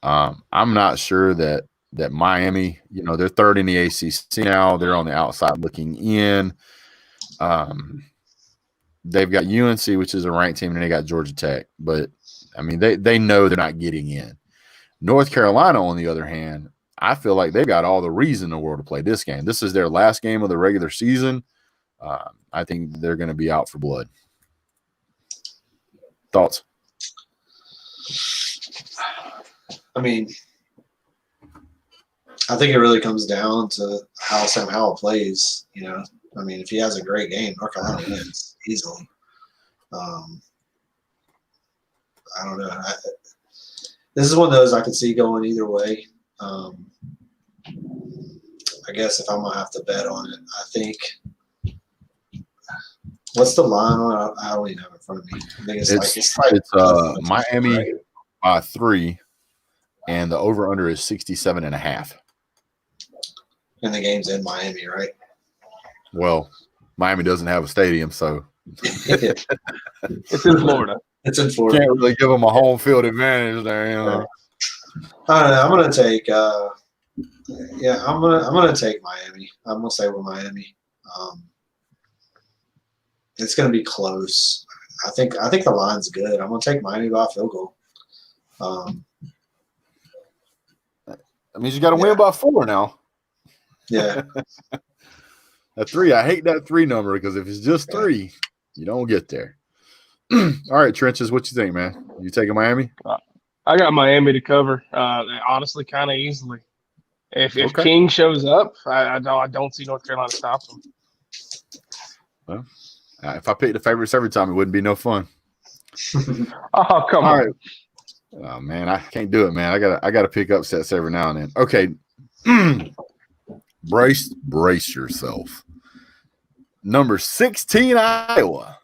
I'm not sure that Miami, they're third in the ACC now. They're on the outside looking in. They've got UNC, which is a ranked team, and they got Georgia Tech. But, I mean, they know they're not getting in. North Carolina, on the other hand, I feel like they've got all the reason in the world to play this game. This is their last game of the regular season. I think they're going to be out for blood. Thoughts? I mean, I think it really comes down to how Sam Howell plays. I mean, if he has a great game, North Carolina wins easily. I don't know. This is one of those I could see going either way. I guess if I'm gonna have to bet on it, I think. What's the line on it? I don't even have it in front of me. I think it's Miami by 3, and the over/under is 67.5. And the game's in Miami, right? Well, Miami doesn't have a stadium, so it's in Florida. It's in Florida. Can't really give them a home field advantage there. I don't know. I'm gonna take. I'm gonna take Miami. I'm gonna say with Miami. It's gonna be close. I think the line's good. I'm gonna take Miami by a field goal. That means you got to win by 4 now. Yeah. That 3, I hate that 3 number because if it's just 3, you don't get there. All right, Trenches, what you think, man? You taking Miami? I got Miami to cover. Honestly, kind of easily. If King shows up, I don't see North Carolina stop him. Well, if I picked the favorites every time, it wouldn't be no fun. Oh, come on. Right. Oh man, I can't do it, man. I gotta pick upsets every now and then. Okay. Brace yourself. Number 16 Iowa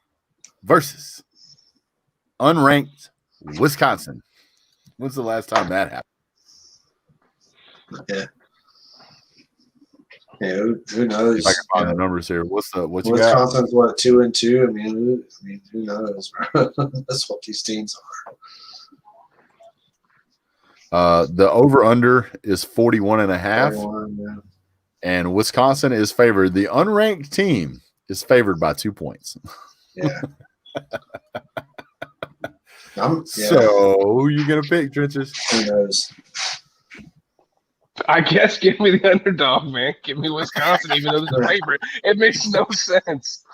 versus unranked Wisconsin. When's the last time that happened? Yeah. Yeah, who knows? If I can find the numbers here. What you got? Wisconsin's 2-2. I mean, who knows? That's what these teams are. The over/under is 41.5. 41, yeah. And Wisconsin is favored. The unranked team is favored by 2 points. Yeah. So you gonna pick, Trenches? Who knows? I guess give me the underdog, man. Give me Wisconsin, even though they're the favorite. It makes no sense.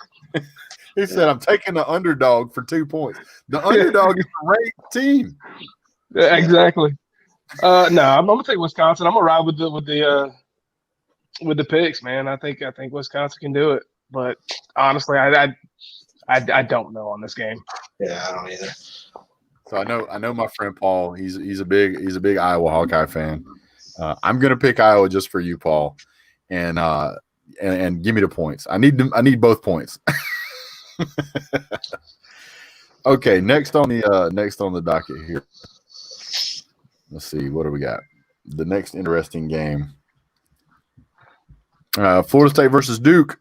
He said, "I'm taking the underdog for 2 points." The underdog is the ranked team. Yeah, exactly. No, I'm gonna take Wisconsin. I'm gonna ride with the picks, man. I think Wisconsin can do it, but honestly, I don't know on this game. Yeah, I don't either. So I know my friend Paul. He's a big Iowa Hawkeye fan, I'm going to pick Iowa just for you, Paul, and give me the points. I need both points. Okay, next on the docket here. Let's see, what do we got? The next interesting game. Florida State versus Duke.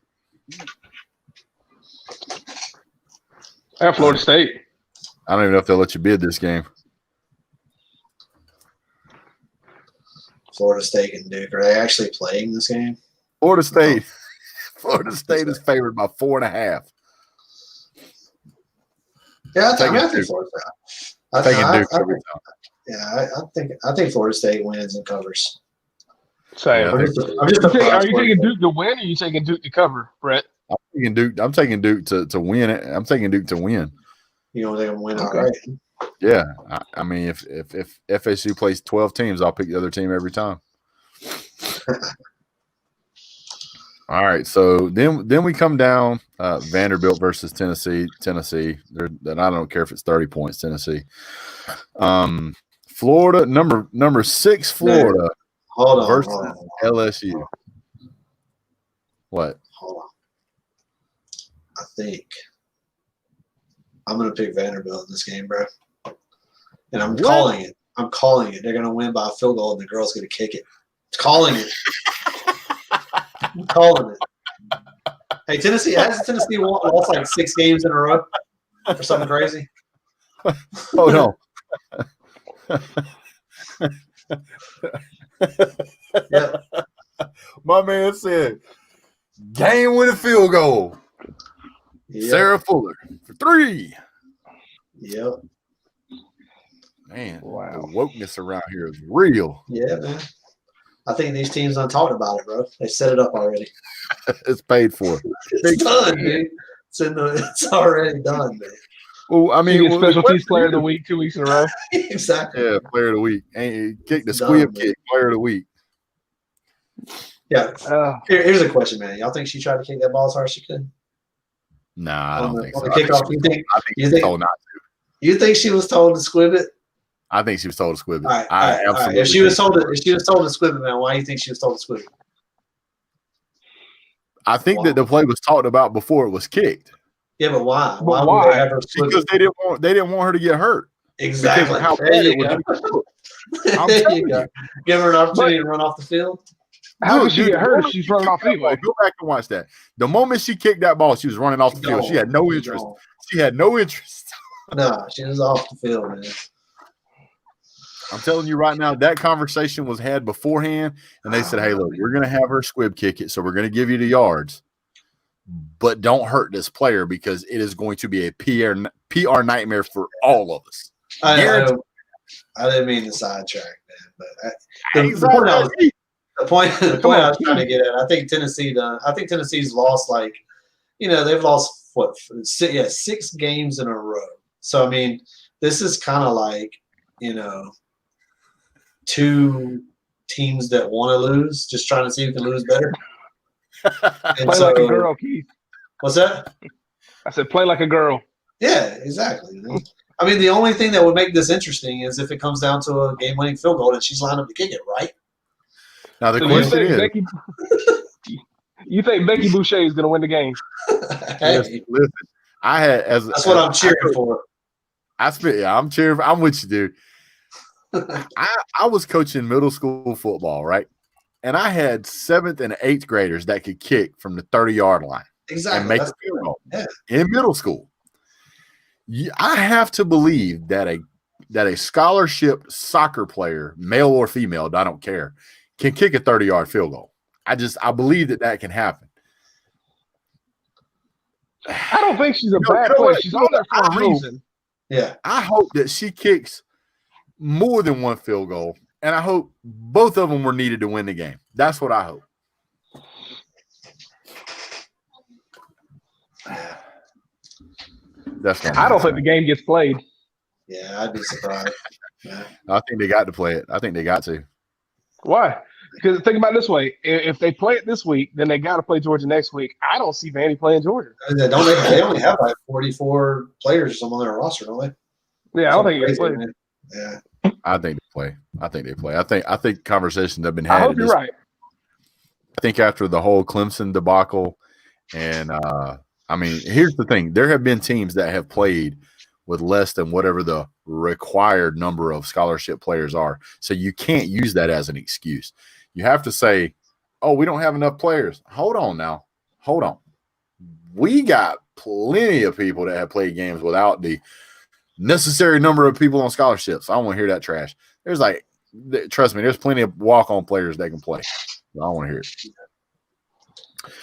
At Florida State. I don't even know if they'll let you bid this game. Florida State and Duke. Are they actually playing this game? Florida State. Florida State is favored by 4.5. Yeah, I think Florida State. I think Florida State wins and covers. Same. Yeah, Are you taking Duke to win, or are you taking Duke to cover, Brett? I'm taking Duke to win it. I'm taking Duke to win. You know they're gonna win already. Yeah, I mean, if FSU plays 12 teams, I'll pick the other team every time. All right, so then we come down Vanderbilt versus Tennessee. Tennessee, and I don't care if it's 30 points. Tennessee, Florida number 6 Florida versus LSU. What? Hold on. I think I'm gonna pick Vanderbilt in this game, bro. And I'm calling it. I'm calling it. They're gonna win by a field goal, and the girl's gonna kick it. Calling it. I'm calling it. Hey, Tennessee lost like 6 games in a row or something crazy? Oh no. Yeah. My man said game winning field goal. Yep. Sarah Fuller for 3. Yep. Man, wow. The wokeness around here is real. Yeah, man. I think these teams done talked about it, bro. They set it up already. It's paid for. It's done, dude. It's already done, man. Well, I mean, special teams player of the week 2 weeks in a row. Exactly. Yeah, player of the week. Kick the squib kick, player of the week. Yeah. Here's a question, man. Y'all think she tried to kick that ball as hard as she could? Nah, I don't think so. On the kickoff, you think told not to. You think she was told to squib it? I think she was told to squib it. All right, Absolutely. If she was told to squib it, man, why do you think she was told to squib it? I think that the play was talked about before it was kicked. Yeah, but why? Why would they have her squib Because it? they didn't want her to get hurt. Exactly. How There you go. I'm There telling you go. you. Give her an opportunity to run off the field. How did she get hurt if she's running off anyway? Go back and watch that. The moment she kicked that ball, she was running off the field. She had no interest. She had no interest. Nah, she was off the field, man. I'm telling you right now, that conversation was had beforehand, and they said, hey, look, we're going to have her squib kick it, so we're going to give you the yards, but don't hurt this player because it is going to be a PR nightmare for all of us. I didn't mean to sidetrack, man, but the point I was trying to get at, I think Tennessee's lost they've lost 6 games in a row. So I mean, this is kind of like 2 teams that want to lose, just trying to see who can lose better. And play like a girl, Keith. What's that? I said play like a girl. Yeah, exactly. I mean, the only thing that would make this interesting is if it comes down to a game-winning field goal and she's lined up to kick it, right? Now the question is, you think Becky Boucher is going to win the game? Hey, listen, that's what I'm cheering for. I'm cheering. I'm with you, dude. I was coaching middle school football, right? And I had 7th and 8th graders that could kick from the 30-yard line and make a field goal in middle school. I have to believe that a scholarship soccer player, male or female, I don't care, can kick a 30-yard field goal. I believe that can happen. I don't think she's a bad player. She's on there for a reason. Yeah. I hope that she kicks more than one field goal, and I hope both of them were needed to win the game. That's what I hope. I don't think the game gets played. Yeah, I'd be surprised. Yeah. I think they got to play it. I think they got to. Why? Because think about it this way: if they play it this week, then they got to play Georgia next week. I don't see Vandy playing Georgia. They only have like 44 players or something on their roster, don't they? Yeah, I don't think it gets played. Yeah, I think they play. I think conversations have been I had. hope you're right. I think after the whole Clemson debacle, and I mean, here's the thing: there have been teams that have played with less than whatever the required number of scholarship players are. So you can't use that as an excuse. You have to say, "Oh, we don't have enough players." Hold on now. Hold on. We got plenty of people that have played games without the necessary number of people on scholarships. I don't want to hear that trash. There's trust me, there's plenty of walk-on players that can play. I don't want to hear it.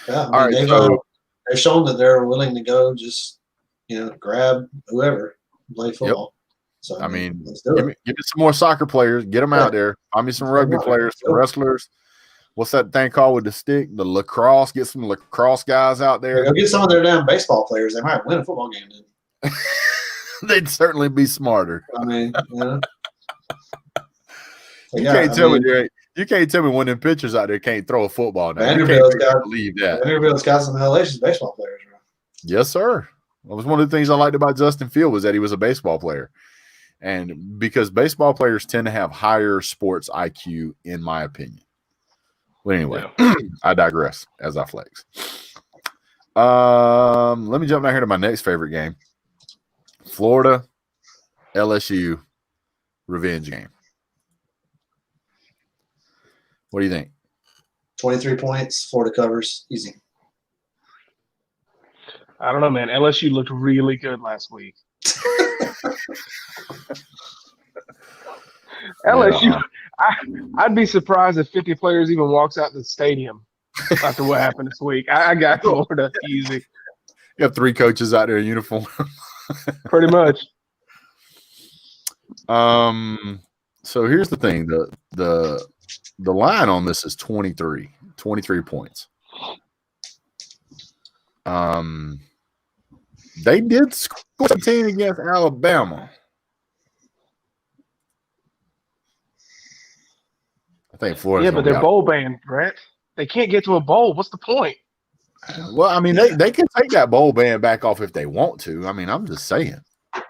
Yeah, I mean, they've shown that they're willing to go just, grab whoever, play football. Yep. So I mean, give me some more soccer players. Get them out there. Find me some rugby players, some wrestlers. What's that thing called with the stick? The lacrosse. Get some lacrosse guys out there. Go get some of their damn baseball players. They might win a football game then. They'd certainly be smarter. I mean, you can't tell me one of them pitchers out there can't throw a football now. Vanderbilt's got some hellacious baseball players, bro. Yes, sir. That was one of the things I liked about Justin Field was that he was a baseball player. And because baseball players tend to have higher sports IQ, in my opinion. But anyway, I digress as I flex. Let me jump down here to my next favorite game. Florida, LSU, revenge game. What do you think? 23 points, Florida covers, easy. I don't know, man. LSU looked really good last week. LSU, I'd be surprised if 50 players even walks out the stadium after what happened this week. I got Florida easy. You have 3 coaches out there in uniform. Pretty much. So here's the thing. The line on this is 23 points. They did score 17 against Alabama. I think Florida. Yeah, but they're bowl banned, Brett. They can't get to a bowl. What's the point? Well, I mean, they can take that bowl ban back off if they want to. I mean, I'm just saying.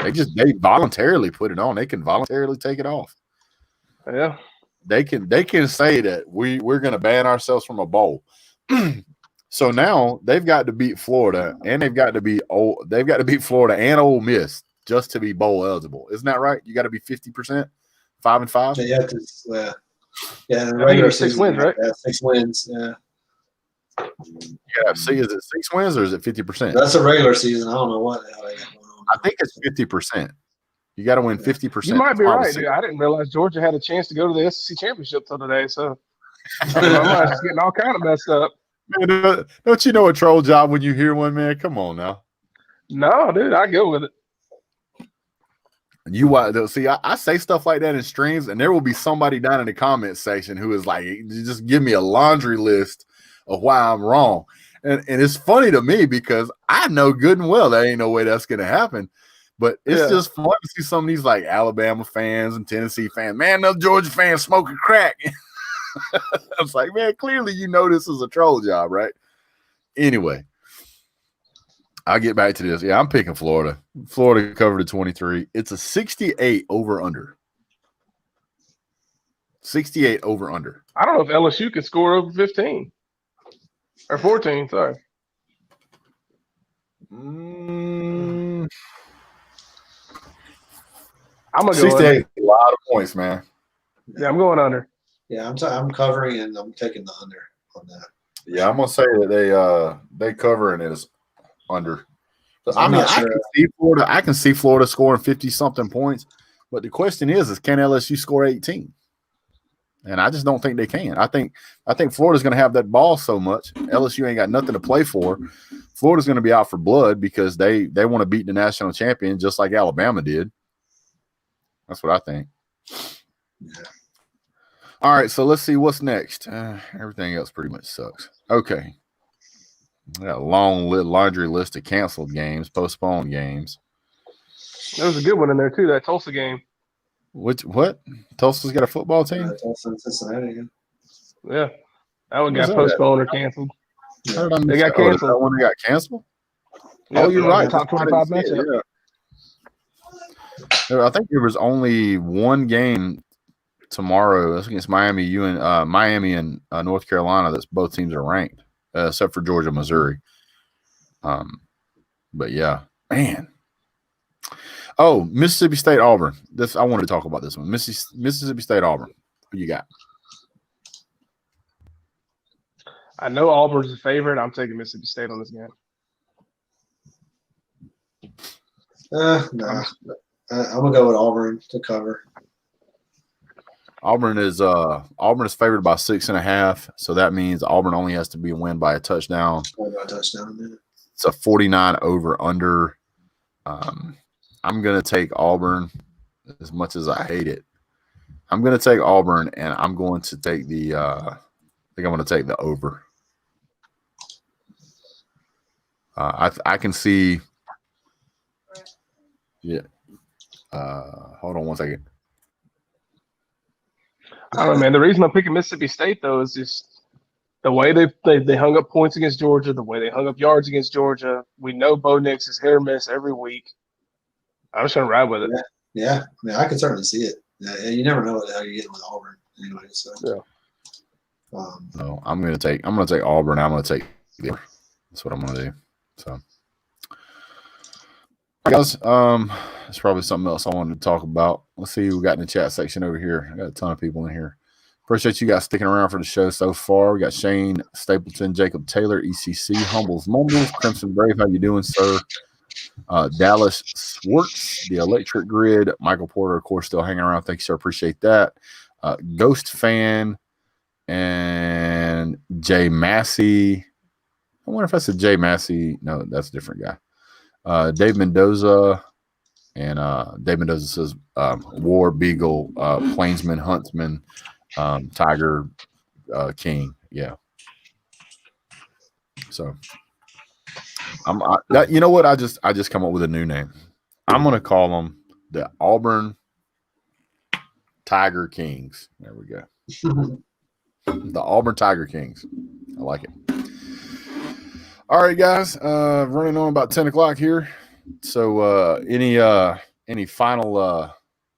They voluntarily put it on. They can voluntarily take it off. Yeah. They can say that we're going to ban ourselves from a bowl. So now they've got to beat Florida, and they've got to beat Florida and Ole Miss just to be bowl eligible. Isn't that right? You got to be 50%, 5-5. Yeah. The regular season, 6 wins, right? Yeah, 6 wins. Yeah. Is it 6 wins or is it 50%? That's a regular season. I don't know what the hell they got going on. I think it's 50%. You got to win 50%. You might be right, dude. I didn't realize Georgia had a chance to go to the SEC championship till today. So I'm just getting all kind of messed up. Man, don't you know a troll job when you hear one, man? Come on now. No, dude, I go with it. See, I say stuff like that in streams, and there will be somebody down in the comment section who is like, just give me a laundry list of why I'm wrong. And it's funny to me because I know good and well there ain't no way that's going to happen. But it's just fun to see some of these like Alabama fans and Tennessee fans. Man, those Georgia fans smoking crack. I was like, man, clearly you know this is a troll job, right? Anyway, I'll get back to this. Yeah, I'm picking Florida. Florida covered at 23. It's a 68 over-under. 68 over-under. I don't know if LSU can score over 15. Or 14, sorry. I'm going to go 68 under. is a lot of points, man. Yeah, I'm going under. Yeah, I'm covering and I'm taking the under on that. Yeah, I'm gonna say that they covering is under. I mean, I can see Florida scoring 50-something points, but the question is can LSU score 18? And I just don't think they can. I think Florida's going to have that ball so much. LSU ain't got nothing to play for. Florida's going to be out for blood because they want to beat the national champion just like Alabama did. That's what I think. Yeah. All right, so let's see what's next. Everything else pretty much sucks. Okay. We got a long laundry list of canceled games, postponed games. There was a good one in there, too, that Tulsa game. What? Tulsa's got a football team? Tulsa and Cincinnati. Yeah. That one got postponed or canceled. Yeah. They got canceled. That one got canceled? Yeah, you're right. Top 25 matchup. Yeah. I think there was only one game tomorrow. That's against Miami. Miami and North Carolina. That's both teams are ranked, except for Georgia, Missouri. But yeah, man. Oh, Mississippi State, Auburn. I wanted to talk about this one. Mississippi State, Auburn. Who you got? I know Auburn's a favorite. I'm taking Mississippi State on this game. No. I'm gonna go with Auburn to cover. Auburn is favored by 6.5, so that means Auburn only has to be win by a touchdown. It's a 49 over under. I'm gonna take Auburn as much as I hate it. I'm gonna take Auburn, and I'm going to take the. I think I'm going to take the over. I can see. Yeah. Hold on one second. I don't know, man. The reason I'm picking Mississippi State though is just the way they hung up points against Georgia, the way they hung up yards against Georgia. We know Bo Nix is hit or miss every week. I'm just gonna ride with it. Yeah. I mean, I can certainly see it. Yeah, you never know how you're getting with Auburn anyway. So yeah. No, I'm gonna take Auburn. I'm gonna take the. That's what I'm gonna do. So, guys, that's probably something else I wanted to talk about. Let's see who we got in the chat section over here. I got a ton of people in here. Appreciate you guys sticking around for the show so far. We got Shane Stapleton, Jacob Taylor, ECC, Humbles Mumbles, Crimson Brave. How you doing, sir? Dallas Swartz, the Electric Grid, Michael Porter, of course, still hanging around. Thank you, sir. Appreciate that. Ghost Fan and Jay Massey. I wonder if that's a Jay Massey. No, that's a different guy. Dave Mendoza. And Dave Mendoza says War Beagle, Plainsman, Huntsman, Tiger King. Yeah. So you know what? I just come up with a new name. I'm gonna call them the Auburn Tiger Kings. There we go. The Auburn Tiger Kings. I like it. All right, guys. Running on about 10 o'clock here. So any final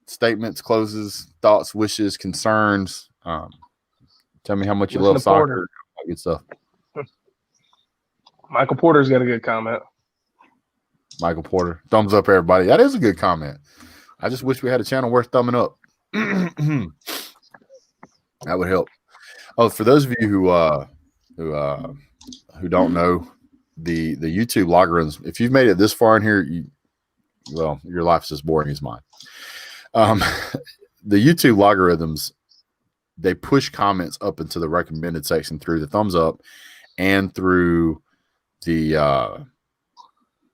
statements, closes, thoughts, wishes, concerns? Tell me how much you love soccer. Good stuff. Michael Porter's got a good comment. Michael Porter. Thumbs up, everybody. That is a good comment. I just wish we had a channel worth thumbing up. That would help. Oh, for those of you who don't know, the YouTube logarithms, if you've made it this far in here, your life's as boring as mine. The YouTube logarithms, they push comments up into the recommended section through the thumbs up and through the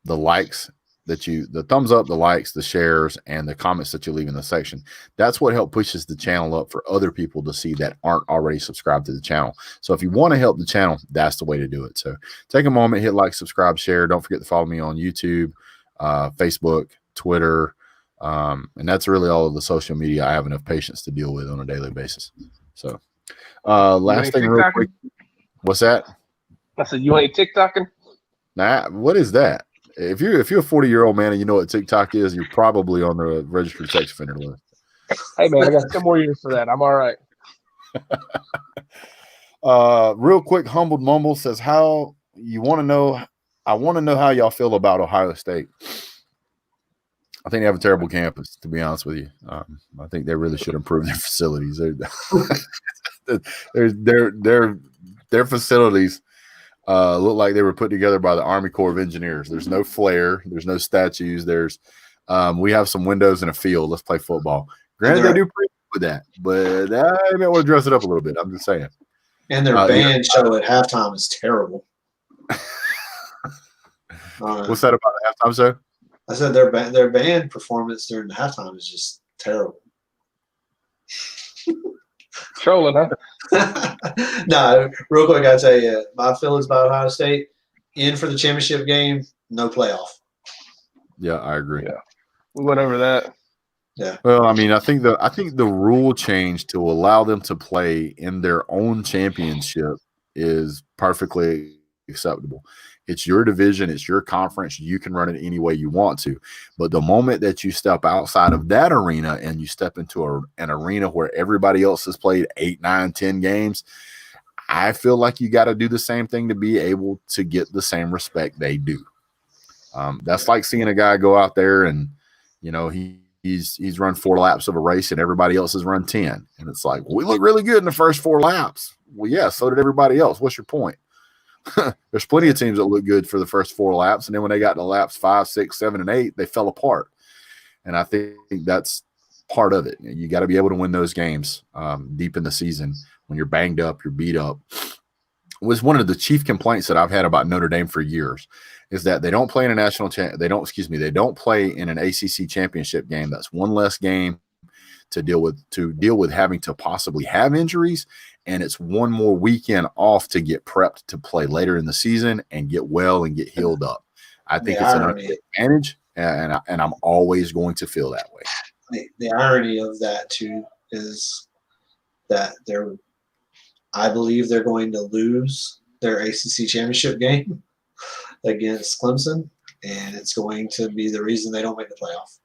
likes the thumbs up, the likes, the shares, and the comments that you leave in the section. That's what helps pushes the channel up for other people to see that aren't already subscribed to the channel. So if you want to help the channel, that's the way to do it. So take a moment, hit like, subscribe, share. Don't forget to follow me on YouTube, Facebook, Twitter, and that's really all of the social media I have enough patience to deal with on a daily basis. So last thing real quick. What's that? I said, you ain't TikToking? Nah, what is that? If you're a 40-year-old man and you know what TikTok is, you're probably on the registered sex offender list. Hey man, I got 10 more years for that. I'm all right. Real quick, Humbled Mumble says, how you want to know? I want to know how y'all feel about Ohio State. I think they have a terrible campus, to be honest with you. I think they really should improve their facilities. Their facilities look like they were put together by the Army Corps of Engineers. There's no flair. There's no statues. We have some windows and a field. Let's play football. Granted, they do pretty good with that, but I may want to dress it up a little bit. I'm just saying. And their band show at halftime is terrible. What's that about the halftime show? I said their band performance during the halftime is just terrible. Trolling, huh? No, real quick, I tell you, my feelings about Ohio State: in for the championship game, no playoff. Yeah, I agree. Yeah, we went over that. Yeah. Well, I mean, I think the rule change to allow them to play in their own championship is perfectly acceptable. It's your division. It's your conference. You can run it any way you want to. But the moment that you step outside of that arena and you step into an arena where everybody else has played 8, 9, 10 games, I feel like you got to do the same thing to be able to get the same respect they do. That's like seeing a guy go out there and, he's run 4 laps of a race and everybody else has run 10. And it's like, well, we look really good in the first 4 laps. Well, yeah, so did everybody else. What's your point? There's plenty of teams that look good for the first 4 laps. And then when they got to laps 5, 6, 7, and 8, they fell apart. And I think that's part of it. You got to be able to win those games deep in the season when you're banged up, you're beat up. It was one of the chief complaints that I've had about Notre Dame for years is that they don't play in a they don't play in an ACC championship game. That's one less game to deal with having to possibly have injuries, and it's one more weekend off to get prepped to play later in the season and get well and get healed up. I think it's an advantage, and I'm always going to feel that way. The irony of that too is that I believe they're going to lose their ACC championship game against Clemson, and it's going to be the reason they don't make the playoff.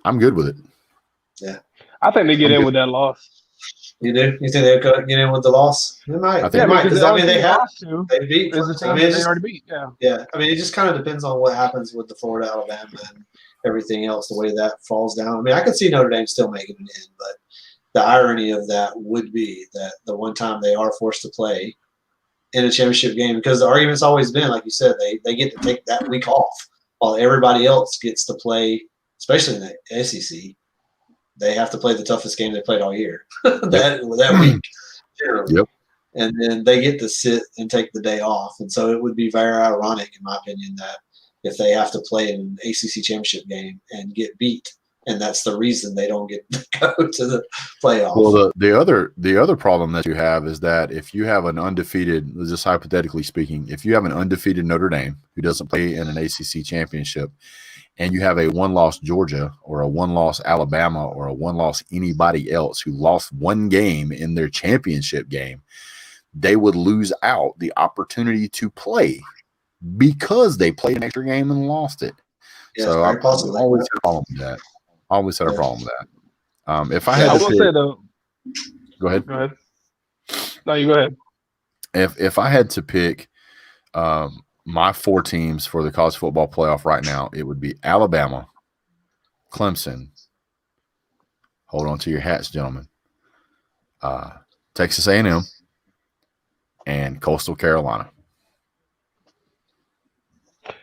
I'm good with it. Yeah, I think they get in with that loss. You do? You think they could get in with the loss? They might. They might. Because they have to. They beat. Is the team they already beat? Yeah. Yeah. I mean, it just kind of depends on what happens with the Florida, Alabama, and everything else. The way that falls down. I mean, I could see Notre Dame still making it in, but the irony of that would be that the one time they are forced to play in a championship game, because the argument's always been, like you said, they get to take that week off while everybody else gets to play, especially in the SEC. They have to play the toughest game they played all year that week, generally. Yep. And then they get to sit and take the day off. And so it would be very ironic, in my opinion, that if they have to play in an ACC championship game and get beat, and that's the reason they don't get to go to the playoffs. Well, the other problem that you have is that if you have an undefeated, just hypothetically speaking, if you have an undefeated Notre Dame who doesn't play in an ACC championship, and you have a 1-loss Georgia or a 1-loss Alabama or a 1-loss anybody else who lost one game in their championship game, they would lose out the opportunity to play because they played an extra game and lost it. Yeah, so I've always had a problem with that. Always had a problem with that. If I had to say though, go ahead. Go ahead. No, you go ahead. If I had to pick my 4 teams for the college football playoff right now, it would be Alabama, Clemson. Hold on to your hats, gentlemen. Texas A&M, and Coastal Carolina.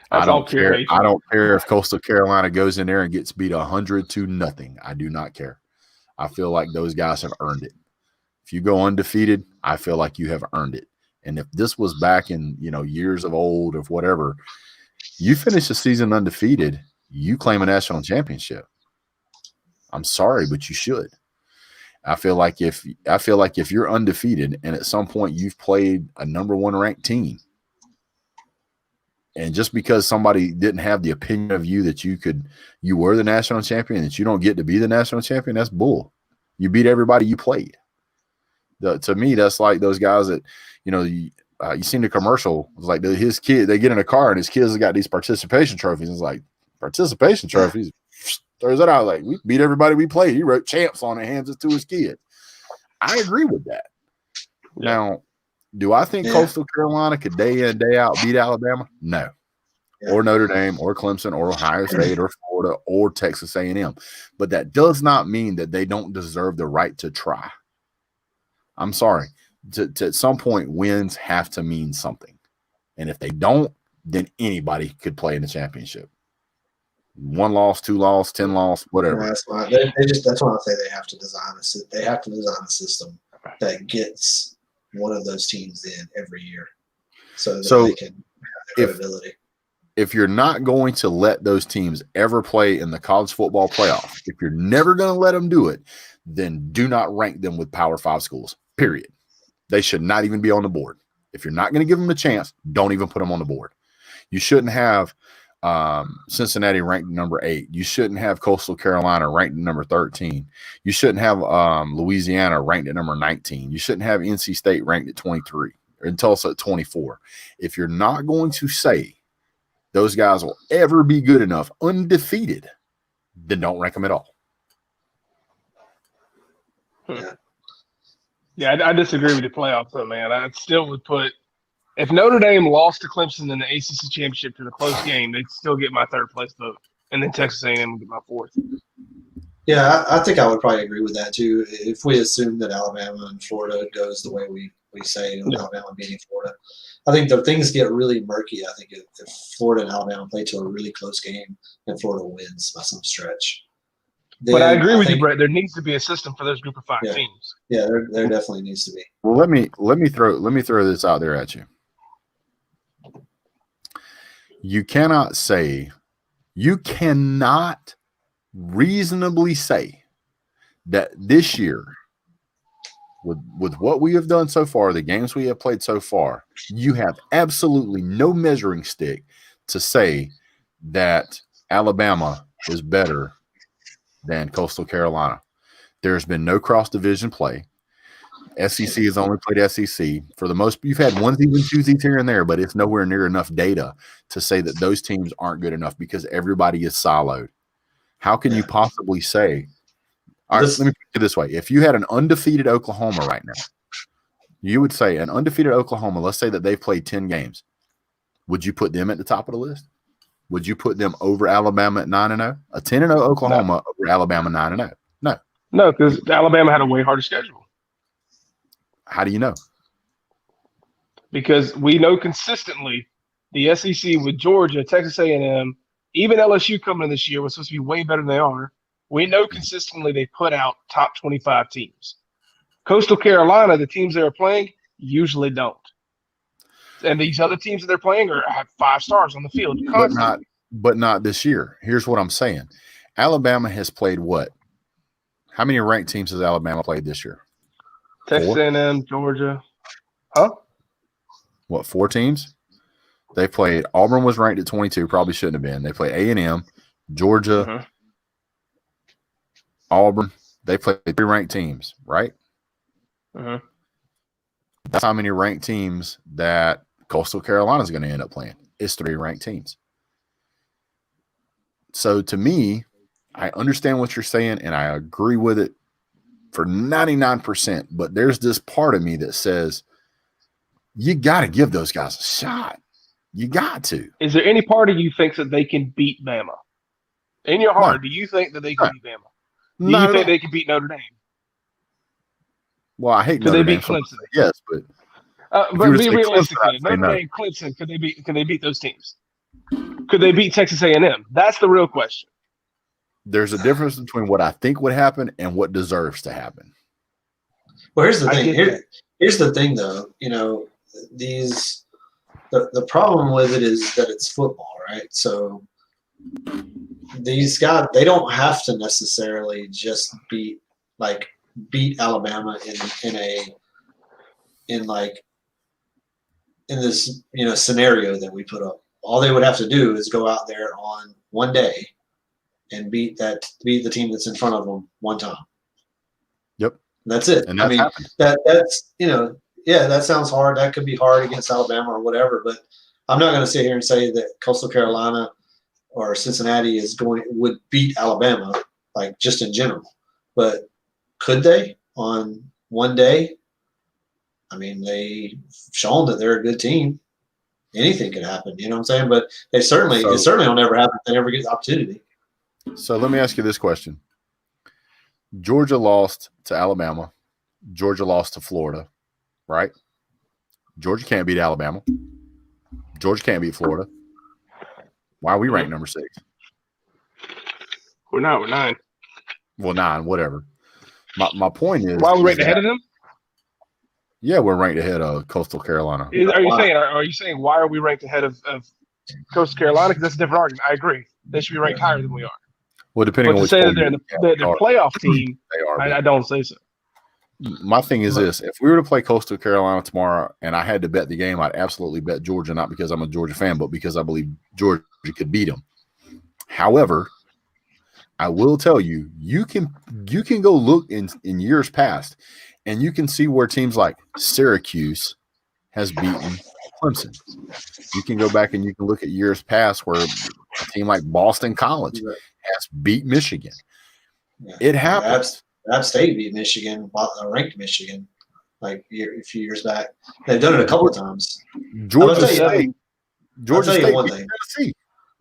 I don't care. I don't care if Coastal Carolina goes in there and gets beat 100-0. I do not care. I feel like those guys have earned it. If you go undefeated, I feel like you have earned it. And if this was back in, years of old or whatever, you finish the season undefeated, you claim a national championship. I'm sorry, but you should. I feel like if you're undefeated and at some point you've played a number 1 ranked team, and just because somebody didn't have the opinion of you that you were the national champion, that you don't get to be the national champion, that's bull. You beat everybody you played. To me, that's like those guys that, you seen the commercial. It's like his kid, they get in a car and his kids have got these participation trophies. It's like, participation trophies? Throws that out like, we beat everybody we played. He wrote champs on it, hands it to his kid. I agree with that. Yeah. Now, do I think Coastal Carolina could day in, day out beat Alabama? No. Yeah. Or Notre Dame or Clemson or Ohio State or Florida or Texas A&M. But that does not mean that they don't deserve the right to try. I'm sorry. To at some point, wins have to mean something. And if they don't, then anybody could play in the championship. 1 loss, 2 loss, 10 loss, whatever. Yeah, that's why that's why I say they have to design a system that gets one of those teams in every year, so they can have credibility. If you're not going to let those teams ever play in the college football playoff, if you're never going to let them do it, then do not rank them with Power 5 schools. Period. They should not even be on the board. If you're not going to give them a chance, don't even put them on the board. You shouldn't have Cincinnati ranked number 8. You shouldn't have Coastal Carolina ranked at number 13. You shouldn't have Louisiana ranked at number 19. You shouldn't have NC State ranked at 23 and Tulsa at 24. If you're not going to say those guys will ever be good enough undefeated, then don't rank them at all. Yeah, I disagree with the playoffs, though, man. I still would put – if Notre Dame lost to Clemson in the ACC championship to the close game, they'd still get my third-place vote. And then Texas A&M would get my fourth. Yeah, I think I would probably agree with that, too. If we assume that Alabama and Florida goes the way we say, Alabama beating Florida. I think the things get really murky, I think, if Florida and Alabama play to a really close game and Florida wins by some stretch. But I agree with you, Brett. There needs to be a system for those group of 5 teams. Yeah, there definitely needs to be. Well, let me throw this out there at you. You cannot reasonably say that this year, with what we have done so far, the games we have played so far, you have absolutely no measuring stick to say that Alabama is better than Coastal Carolina. There's been no cross-division play. SEC has only played SEC. For the most, you've had onesies and twosies here and there, but it's nowhere near enough data to say that those teams aren't good enough because everybody is siloed. How can you possibly say – all right, let me put it this way. If you had an undefeated Oklahoma right now, you would say an undefeated Oklahoma, let's say that they've played 10 games. Would you put them at the top of the list? Would you put them over Alabama at 9-0? A 10-0 Oklahoma over Alabama 9-0? No. No, because Alabama had a way harder schedule. How do you know? Because we know consistently the SEC with Georgia, Texas A&M, even LSU coming in this year was supposed to be way better than they are. We know consistently they put out top 25 teams. Coastal Carolina, the teams they are playing, usually don't. And these other teams that they're playing have 5 stars on the field constantly. But not this year. Here's what I'm saying. Alabama has played what? How many ranked teams has Alabama played this year? Texas 4? A&M, Georgia. Huh? What, 4 teams? They played – Auburn was ranked at 22, probably shouldn't have been. They played A&M, Georgia, Auburn. They played 3 ranked teams, right? That's how many ranked teams that Coastal Carolina is going to end up playing. It's 3 ranked teams. So to me, I understand what you're saying, and I agree with it for 99%. But there's this part of me that says you got to give those guys a shot. You got to. Is there any part of you thinks that they can beat Bama? In your heart, do you think that they can beat Bama? Do you think they can beat Notre Dame? Well, I hate Notre Dame. Clemson? Yes, but be realistic. Notre Dame, Clemson, can they beat those teams? Could they beat Texas A&M? That's the real question. There's a difference between what I think would happen and what deserves to happen. Well, here's the thing. Here's the thing, though. You know, the problem with it is that it's football, right? So these guys, they don't have to necessarily just beat Alabama in this scenario that we put up. All they would have to do is go out there on one day and beat the team that's in front of them one time. Yep, that's it. And that's that sounds hard. That could be hard against Alabama or whatever. But I'm not going to sit here and say that Coastal Carolina or Cincinnati would beat Alabama, like just in general. But could they on one day? I mean, they've shown that they're a good team. Anything could happen, you know what I'm saying? But it certainly will never happen if they never get the opportunity. So let me ask you this question. Georgia lost to Alabama. Georgia lost to Florida, right? Georgia can't beat Alabama. Georgia can't beat Florida. Why are we ranked number 6? We're 9. Well, 9, whatever. My point is, why are we ranked ahead of them? Yeah, we're ranked ahead of Coastal Carolina. Are you saying why are we ranked ahead of Coastal Carolina? Because that's a different argument. I agree. They should be ranked higher than we are. Well, depending on to which say that they're the playoff team, they are. I don't say so. my thing is this: if we were to play Coastal Carolina tomorrow, and I had to bet the game, I'd absolutely bet Georgia, not because I'm a Georgia fan, but because I believe Georgia could beat them. However, I will tell you, you can go look in years past, and you can see where teams like Syracuse has beaten Clemson. You can go back and you can look at years past where a team like Boston College has beat Michigan. Yeah. It happens. App State beat Michigan, ranked Michigan, like a few years back. They've done it a couple of times. Georgia State beat Tennessee.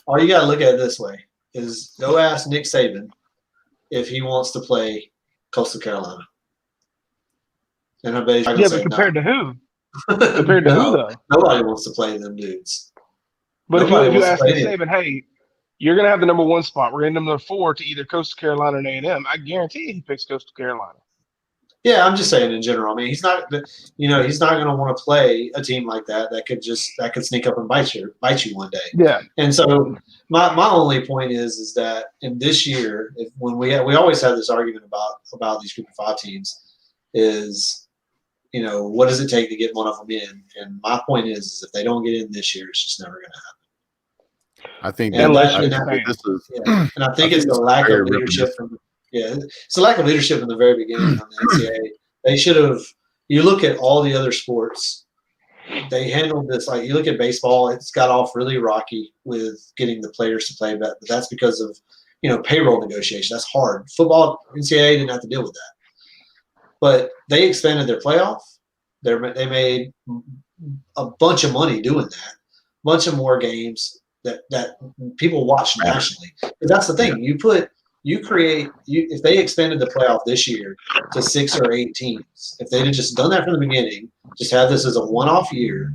All you got to look at it this way is go ask Nick Saban if he wants to play Coastal Carolina. And I bet he's but compared to who? Compared to who, though? Nobody wants to play them dudes. But if you ask Nick Saban, hey, you're going to have the number 1 spot. We're in number 4 to either Coastal Carolina or A&M. I guarantee he picks Coastal Carolina. Yeah, I'm just saying in general. I mean, he's not going to want to play a team like that could sneak up and bite you one day. Yeah. And so my only point is that in this year, we always have this argument about these Group of 5 teams is, what does it take to get one of them in? And my point is if they don't get in this year, it's just never going to happen. I think it's the lack of leadership it's the lack of leadership in the very beginning on the NCAA. They should have. You look at all the other sports, they handled this like you look at baseball. It's got off really rocky with getting the players to play, but that's because of payroll negotiation. That's hard. Football, NCAA didn't have to deal with that, but they expanded their playoff. They made a bunch of money doing that, a bunch of more games that people watch nationally. But that's the thing. If they expanded the playoff this year to 6 or 8 teams, if they'd have just done that from the beginning, just have this as a one-off year,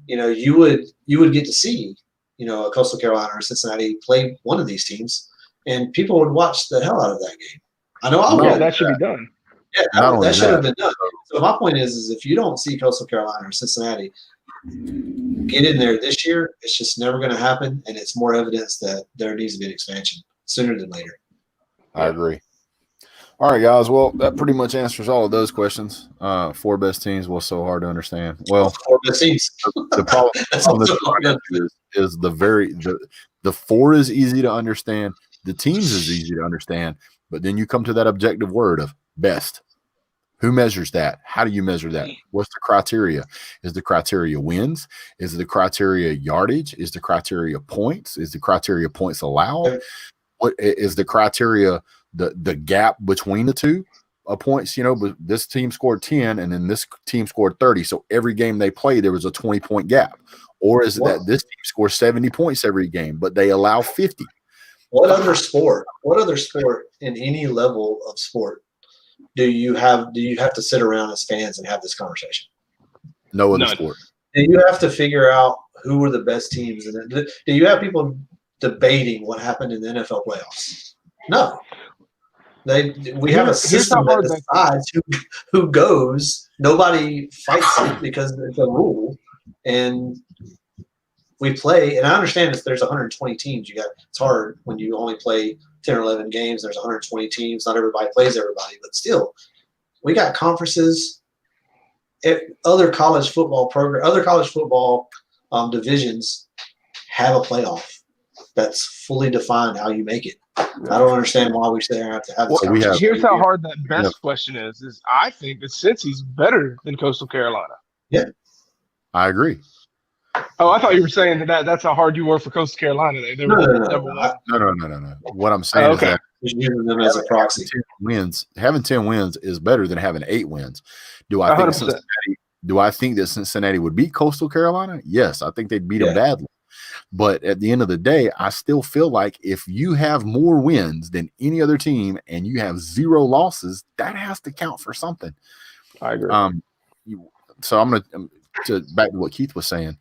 you would get to see, a Coastal Carolina or Cincinnati play one of these teams, and people would watch the hell out of that game. I know I would. Yeah, that should be done. Yeah, that should have been done. So my point is if you don't see Coastal Carolina or Cincinnati get in there this year, it's just never going to happen, and it's more evidence that there needs to be an expansion sooner than later. I agree. All right, guys. Well, that pretty much answers all of those questions. 4 best teams was so hard to understand. Well, 4 best teams. The problem is the 4 is easy to understand. The teams is easy to understand, but then you come to that objective word of best. Who measures that? How do you measure that? What's the criteria? Is the criteria wins? Is the criteria yardage? Is the criteria points? Is the criteria points allowed? What is the criteria? The gap between the two points? But this team scored 10, and then this team scored 30. So every game they played, there was a 20-point gap. Or is it that this team scores 70 points every game, but they allow 50? What other sport in any level of sport do you have to sit around as fans and have this conversation? No other sport. And you have to figure out who were the best teams. And do you have people debating what happened in the NFL playoffs? No. We have a system that decides who goes. Nobody fights it because it's a rule. And we play, and I understand if there's 120 teams, it's hard when you only play 10 or 11 games. There's 120 teams. Not everybody plays everybody, but still, we got conferences. Other college football divisions have a playoff that's fully defined how you make it. I don't understand why we sit there and have to have this conversation. Here's how hard that best question is I think that Cincy's better than Coastal Carolina. Yeah. I agree. Oh, I thought you were saying that's how hard you were for Coastal Carolina. No. What I'm saying is that using them as a proxy. Having 10 wins is better than having 8 wins. Do I think that Cincinnati would beat Coastal Carolina? Yes, I think they'd beat them badly. But at the end of the day, I still feel like if you have more wins than any other team and you have 0 losses, that has to count for something. I agree. So I'm going to back to what Keith was saying.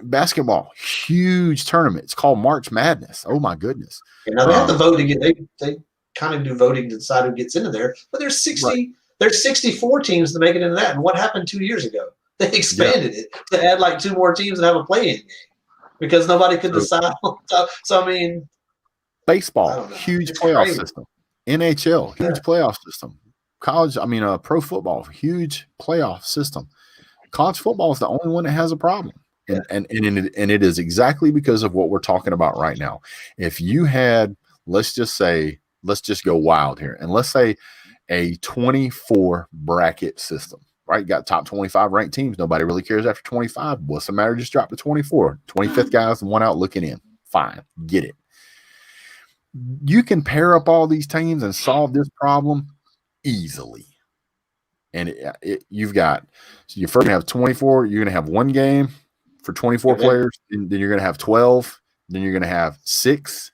Basketball, huge tournament. It's called March Madness. Oh my goodness! Now they have to vote to get. They kind of do voting to decide who gets into there. But there's 60. Right. There's 64 teams to make it into that. And what happened 2 years ago? They expanded it to add like 2 more teams and have a play-in game because nobody could decide. So I mean, baseball, huge playoff system. NHL, huge playoff system. pro football, huge playoff system. College football is the only one that has a problem. And it is exactly because of what we're talking about right now. If you had, let's just go wild here, and let's say a 24 bracket system, right? You got top 25 ranked teams. Nobody really cares after 25. What's the matter? Just drop to 24. 25th guys and one out looking in. Fine. Get it. You can pair up all these teams and solve this problem easily. And you're first going to have 24. You're going to have one game for 24 players, and then you're going to have 12, then you're going to have 6,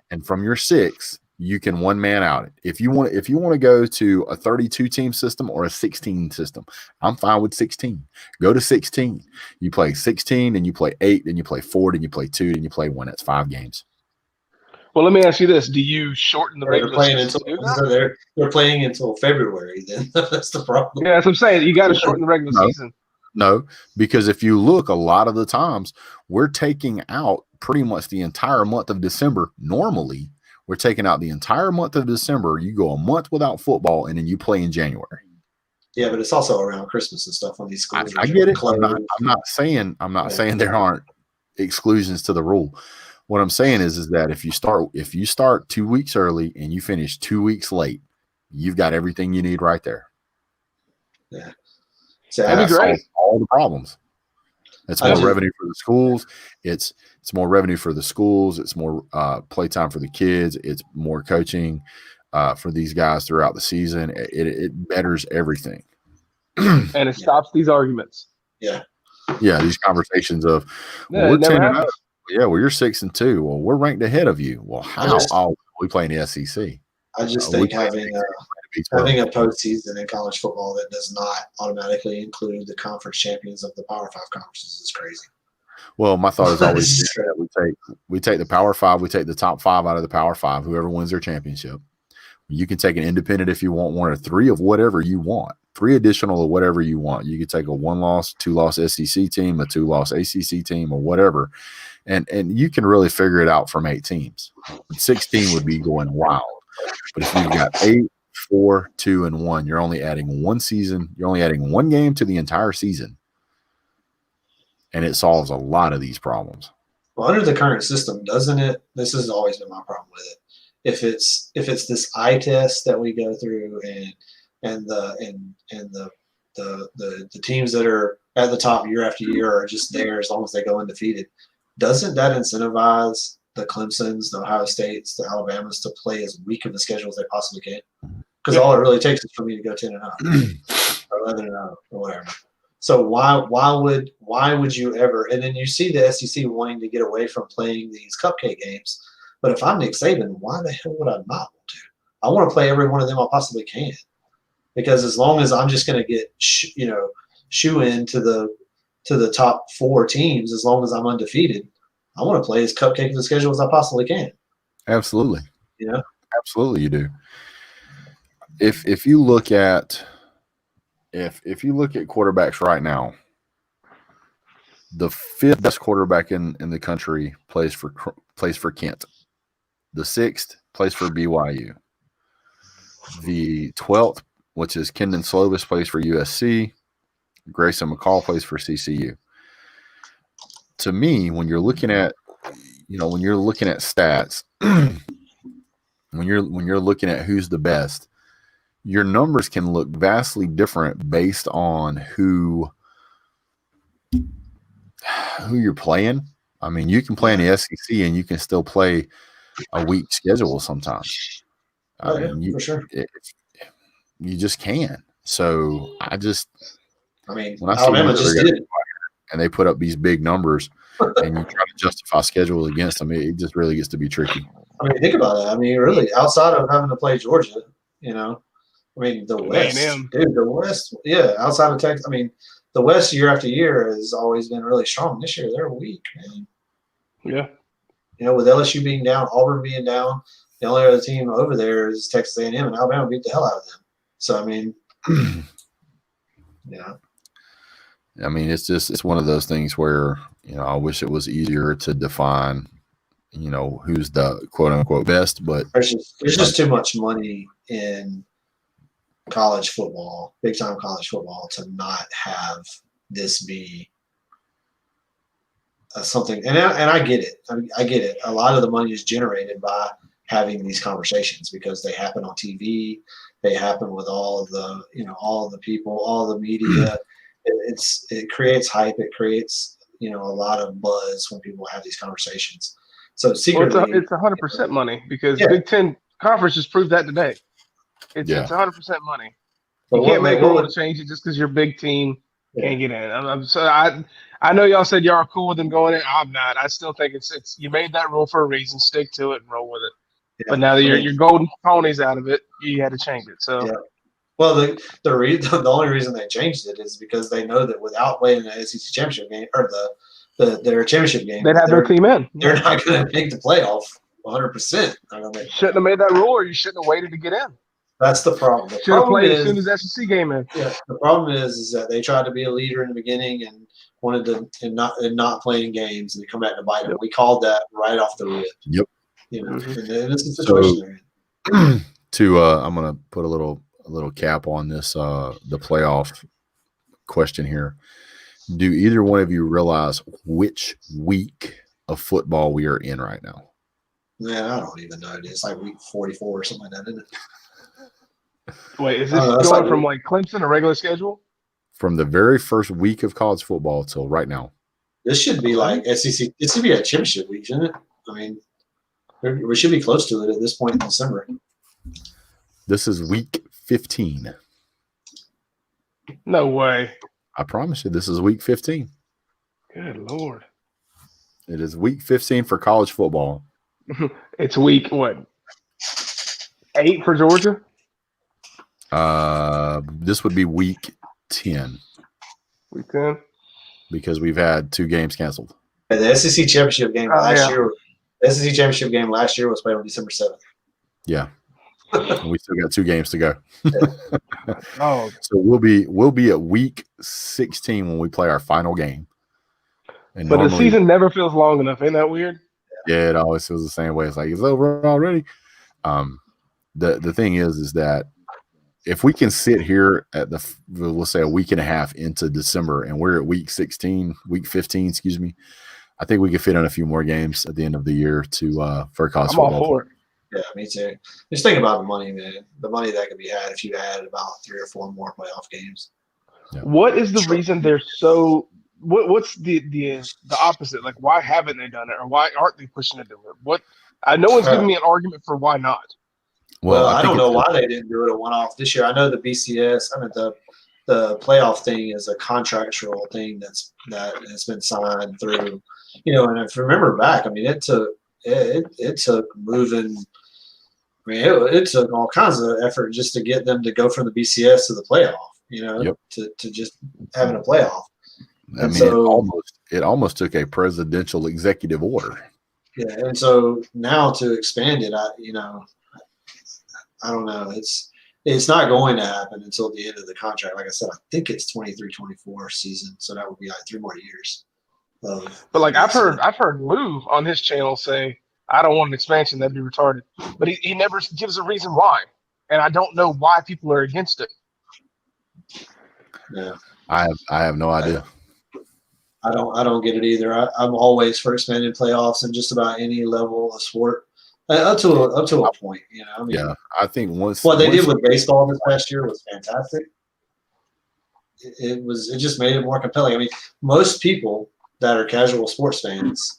and from your 6, you can one man out it. If you want to go to a 32 team system or a 16 system, I'm fine with 16. Go to 16. You play 16, and you play 8, then you play 4, then you play 2, then you play 1. That's 5 games. Well, let me ask you this: do you shorten the regular season? They're playing until February. Then that's the problem. Yeah, that's what I'm saying. You got to shorten the regular season. No, because if you look, a lot of the times we're taking out pretty much the entire month of December. Normally, we're taking out the entire month of December. You go a month without football, and then you play in January. Yeah, but it's also around Christmas and stuff on these schools. I get it. I'm not saying there aren't exclusions to the rule. What I'm saying is that if you start 2 weeks early and you finish 2 weeks late, you've got everything you need right there. Yeah. That'd be great. All the problems. It's more revenue for the schools. It's more revenue for the schools. It's more playtime for the kids. It's more coaching for these guys throughout the season. It betters everything. And it stops these arguments. Yeah. Yeah, these conversations of, we're 10-0. Yeah, well, you're 6-2. Well, we're ranked ahead of you. Well, how? We play in the SEC. I just think having a postseason in college football that does not automatically include the conference champions of the Power 5 conferences is crazy. Well, my thought is always that we take the Power 5, we take the top 5 out of the Power 5, whoever wins their championship. You can take an independent if you want, 1 or 3 of whatever you want, 3 additional of whatever you want. You could take a 1-loss, 2-loss SEC team, a 2-loss ACC team, or whatever. And you can really figure it out from 8 teams. 16 would be going wild. But if you've got 8, 4, 2, and 1, you're only adding 1 season. You're only adding 1 game to the entire season. And it solves a lot of these problems. Well, under the current system, doesn't it? This has always been my problem with it. If it's this eye test that we go through and the teams that are at the top year after year are just there as long as they go undefeated, doesn't that incentivize the Clemsons, the Ohio States, the Alabamas to play as weak of a schedule as they possibly can? Because all it really takes is for me to go 10-0 or 11-0 or whatever. So why would you ever? And then you see the SEC wanting to get away from playing these cupcake games. But if I'm Nick Saban, why the hell would I not want to? I want to play every one of them I possibly can, because as long as I'm just going to get shoe in to the top 4 teams, as long as I'm undefeated, I want to play as cupcake of the schedule as I possibly can. Absolutely. Yeah, absolutely, you do. If you look at quarterbacks right now, the 5th best quarterback in the country plays for Kent. The 6th plays for BYU. The 12th, which is Kendon Slovis, plays for USC. Grayson McCall plays for CCU. To me, when you're looking at stats, when you're looking at who's the best, your numbers can look vastly different based on who you're playing. I mean, you can play in the SEC and you can still play a weak schedule sometimes. For sure. You just can. So when I Alabama just did it, and they put up these big numbers, and you try to justify schedules against them, it just really gets to be tricky. I mean, think about it. I mean, really, outside of having to play Georgia, the West, dude, the West, outside of Texas, the West year after year has always been really strong. This year, they're weak, man. Yeah. With LSU being down, Auburn being down, the only other team over there is Texas A&M, and Alabama beat the hell out of them. So, it's one of those things where, I wish it was easier to define, who's the quote unquote best, but there's just too much money in college football, big time college football, to not have this be something. And I get it. I get it. A lot of the money is generated by having these conversations because they happen on TV. They happen with all of the, all of the people, all the media. It creates hype. It creates, a lot of buzz when people have these conversations. So secretly, it's 100% money because Yeah. Big Ten Conference just proved that today. It's 100% money. You can't make a rule to change it just because your big team can't get in. I know y'all said y'all are cool with them going in. I'm not. I still think it's you made that rule for a reason. Stick to it and roll with it. Yeah. But now that your golden ponies out of it, you had to change it. So. Yeah. Well, the only reason they changed it is because they know that without playing the SEC championship game or their championship game, they'd have their team in. They're not going to make the playoff 100%. Shouldn't have made that rule, or you shouldn't have waited to get in. That's the problem. Should have played as soon as the SEC game in. Yeah, the problem is that they tried to be a leader in the beginning and wanted to and not playing games, and they come back to bite them. We called that right off the rip. Yep. And it's a situation I'm going to put a little cap on this the playoff question here. Do either one of you realize which week of football we are in right now? Man, I don't even know. It's like week 44 or something like that, isn't it? Wait, is this going from like Clemson, a regular schedule? From the very first week of college football till right now. This should be like SEC. It should be a championship week, shouldn't it? I mean, we should be close to it at this point in December. This is week 15. No way. I promise you, this is week 15. Good Lord. It is week 15 for college football. It's week, what, 8 for Georgia? This would be week 10. Week 10? Because we've had 2 games canceled. The SEC championship game last year. The SEC championship game last year was played on December 7th. Yeah. We still got 2 games to go. Oh, so we'll be at week 16 when we play our final game. And but the season never feels long enough. Ain't that weird? Yeah, it always feels the same way. It's like it's over already. The thing is that if we can sit here at we'll say a week and a half into December and we're at week 15, excuse me, I think we could fit in a few more games at the end of the year for college football. I'm all for it. Yeah, me too. Just think about the money, man. The money that could be had if you had about 3 or 4 more playoff games. Yeah. What is the reason they're so? What's the opposite? Like, why haven't they done it, or why aren't they pushing to do it? What? No one's giving me an argument for why not. Well, I don't know why they didn't do it a one-off this year. I know the BCS. I mean, the playoff thing is a contractual thing that has been signed through. And if you remember back, I mean, it took moving. I mean, it took all kinds of effort just to get them to go from the BCS to the playoff. To just having a playoff. I mean, it almost took a presidential executive order. Yeah, and so now to expand it, I don't know. It's not going to happen until the end of the contract. Like I said, I think it's 23-24 season, so that would be like 3 more years. But like I've heard Lou on his channel say, I don't want an expansion, that'd be retarded. But he never gives a reason why. And I don't know why people are against it. Yeah. I have no idea. I don't get it either. I'm always for expanded playoffs in just about any level of sport. Up to a point, I mean, yeah, I think what they did with baseball this past year was fantastic. It just made it more compelling. I mean, most people that are casual sports fans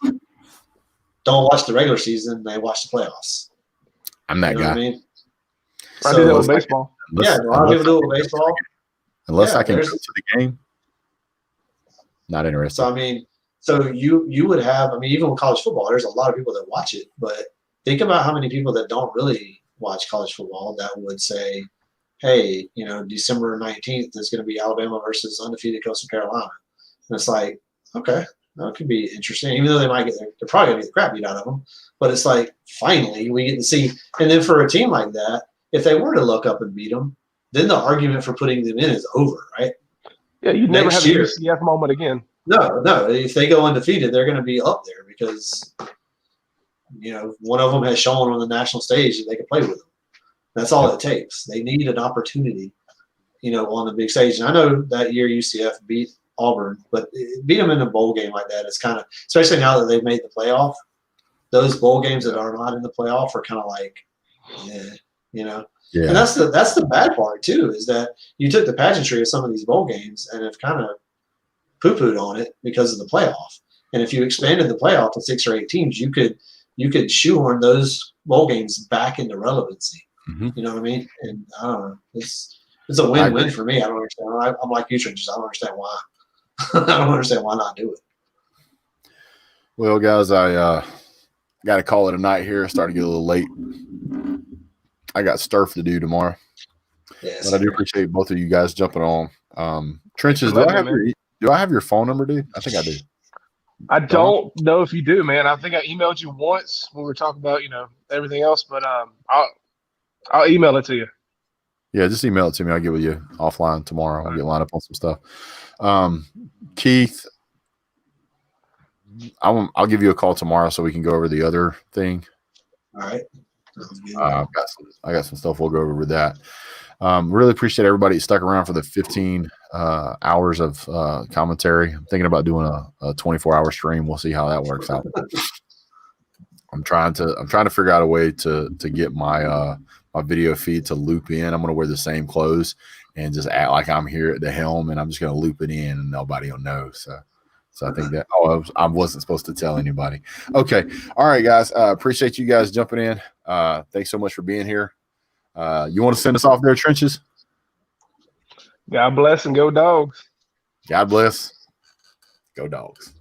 don't watch the regular season; they watch the playoffs. I'm that guy. I mean, I do that with baseball. A lot of people do it with baseball. Unless I can go to the game, not interested. So I mean, you would have. I mean, even with college football, there's a lot of people that watch it, but think about how many people that don't really watch college football that would say, hey, December 19th is going to be Alabama versus undefeated Coastal Carolina. And it's like, okay, that could be interesting. Even though they're probably going to get the crap beat out of them. But it's like, finally, we get to see. And then for a team like that, if they were to look up and beat them, then the argument for putting them in is over, right? Yeah, you'd never have a UCF moment again. No. If they go undefeated, they're going to be up there because – one of them has shown on the national stage that they can play with them. That's all it takes. They need an opportunity on the big stage. And I know that year UCF beat Auburn, but beat them in a bowl game like that is kind of, especially now that they've made the playoff, those bowl games that are not in the playoff are kind of like, Yeah. And that's the bad part too, is that you took the pageantry of some of these bowl games and have kind of poo-pooed on it because of the playoff. And if you expanded the playoff to 6 or 8 teams, you could shoehorn those bowl games back into relevancy. Mm-hmm. You know what I mean? And I don't know. It's a win-win for me. I don't understand. I'm like you, Trenches. I don't understand why. I don't understand why not do it. Well, guys, I got to call it a night here. Starting to get a little late. I got stuff to do tomorrow. Yes. But I do appreciate both of you guys jumping on. Trenches, do I have your phone number, dude? I think I do. I don't know if you do, man. I think I emailed you once when we were talking about, everything else, but I'll email it to you. Yeah, just email it to me. I'll get with you offline tomorrow. I'll get lined up on some stuff. Keith, I'll give you a call tomorrow so we can go over the other thing. All right. I got some stuff we'll go over with that. Really appreciate everybody stuck around for the 15 hours of commentary. I'm thinking about doing a 24-hour stream. We'll see how that works out. I'm trying to figure out a way to get my my video feed to loop in. I'm going to wear the same clothes and just act like I'm here at the helm, and I'm just going to loop it in, and nobody will know. So I think that I wasn't supposed to tell anybody. Okay, all right, guys. Appreciate you guys jumping in. Thanks so much for being here. You want to send us off there, Trenches? God bless and go Dogs. God bless. Go Dogs.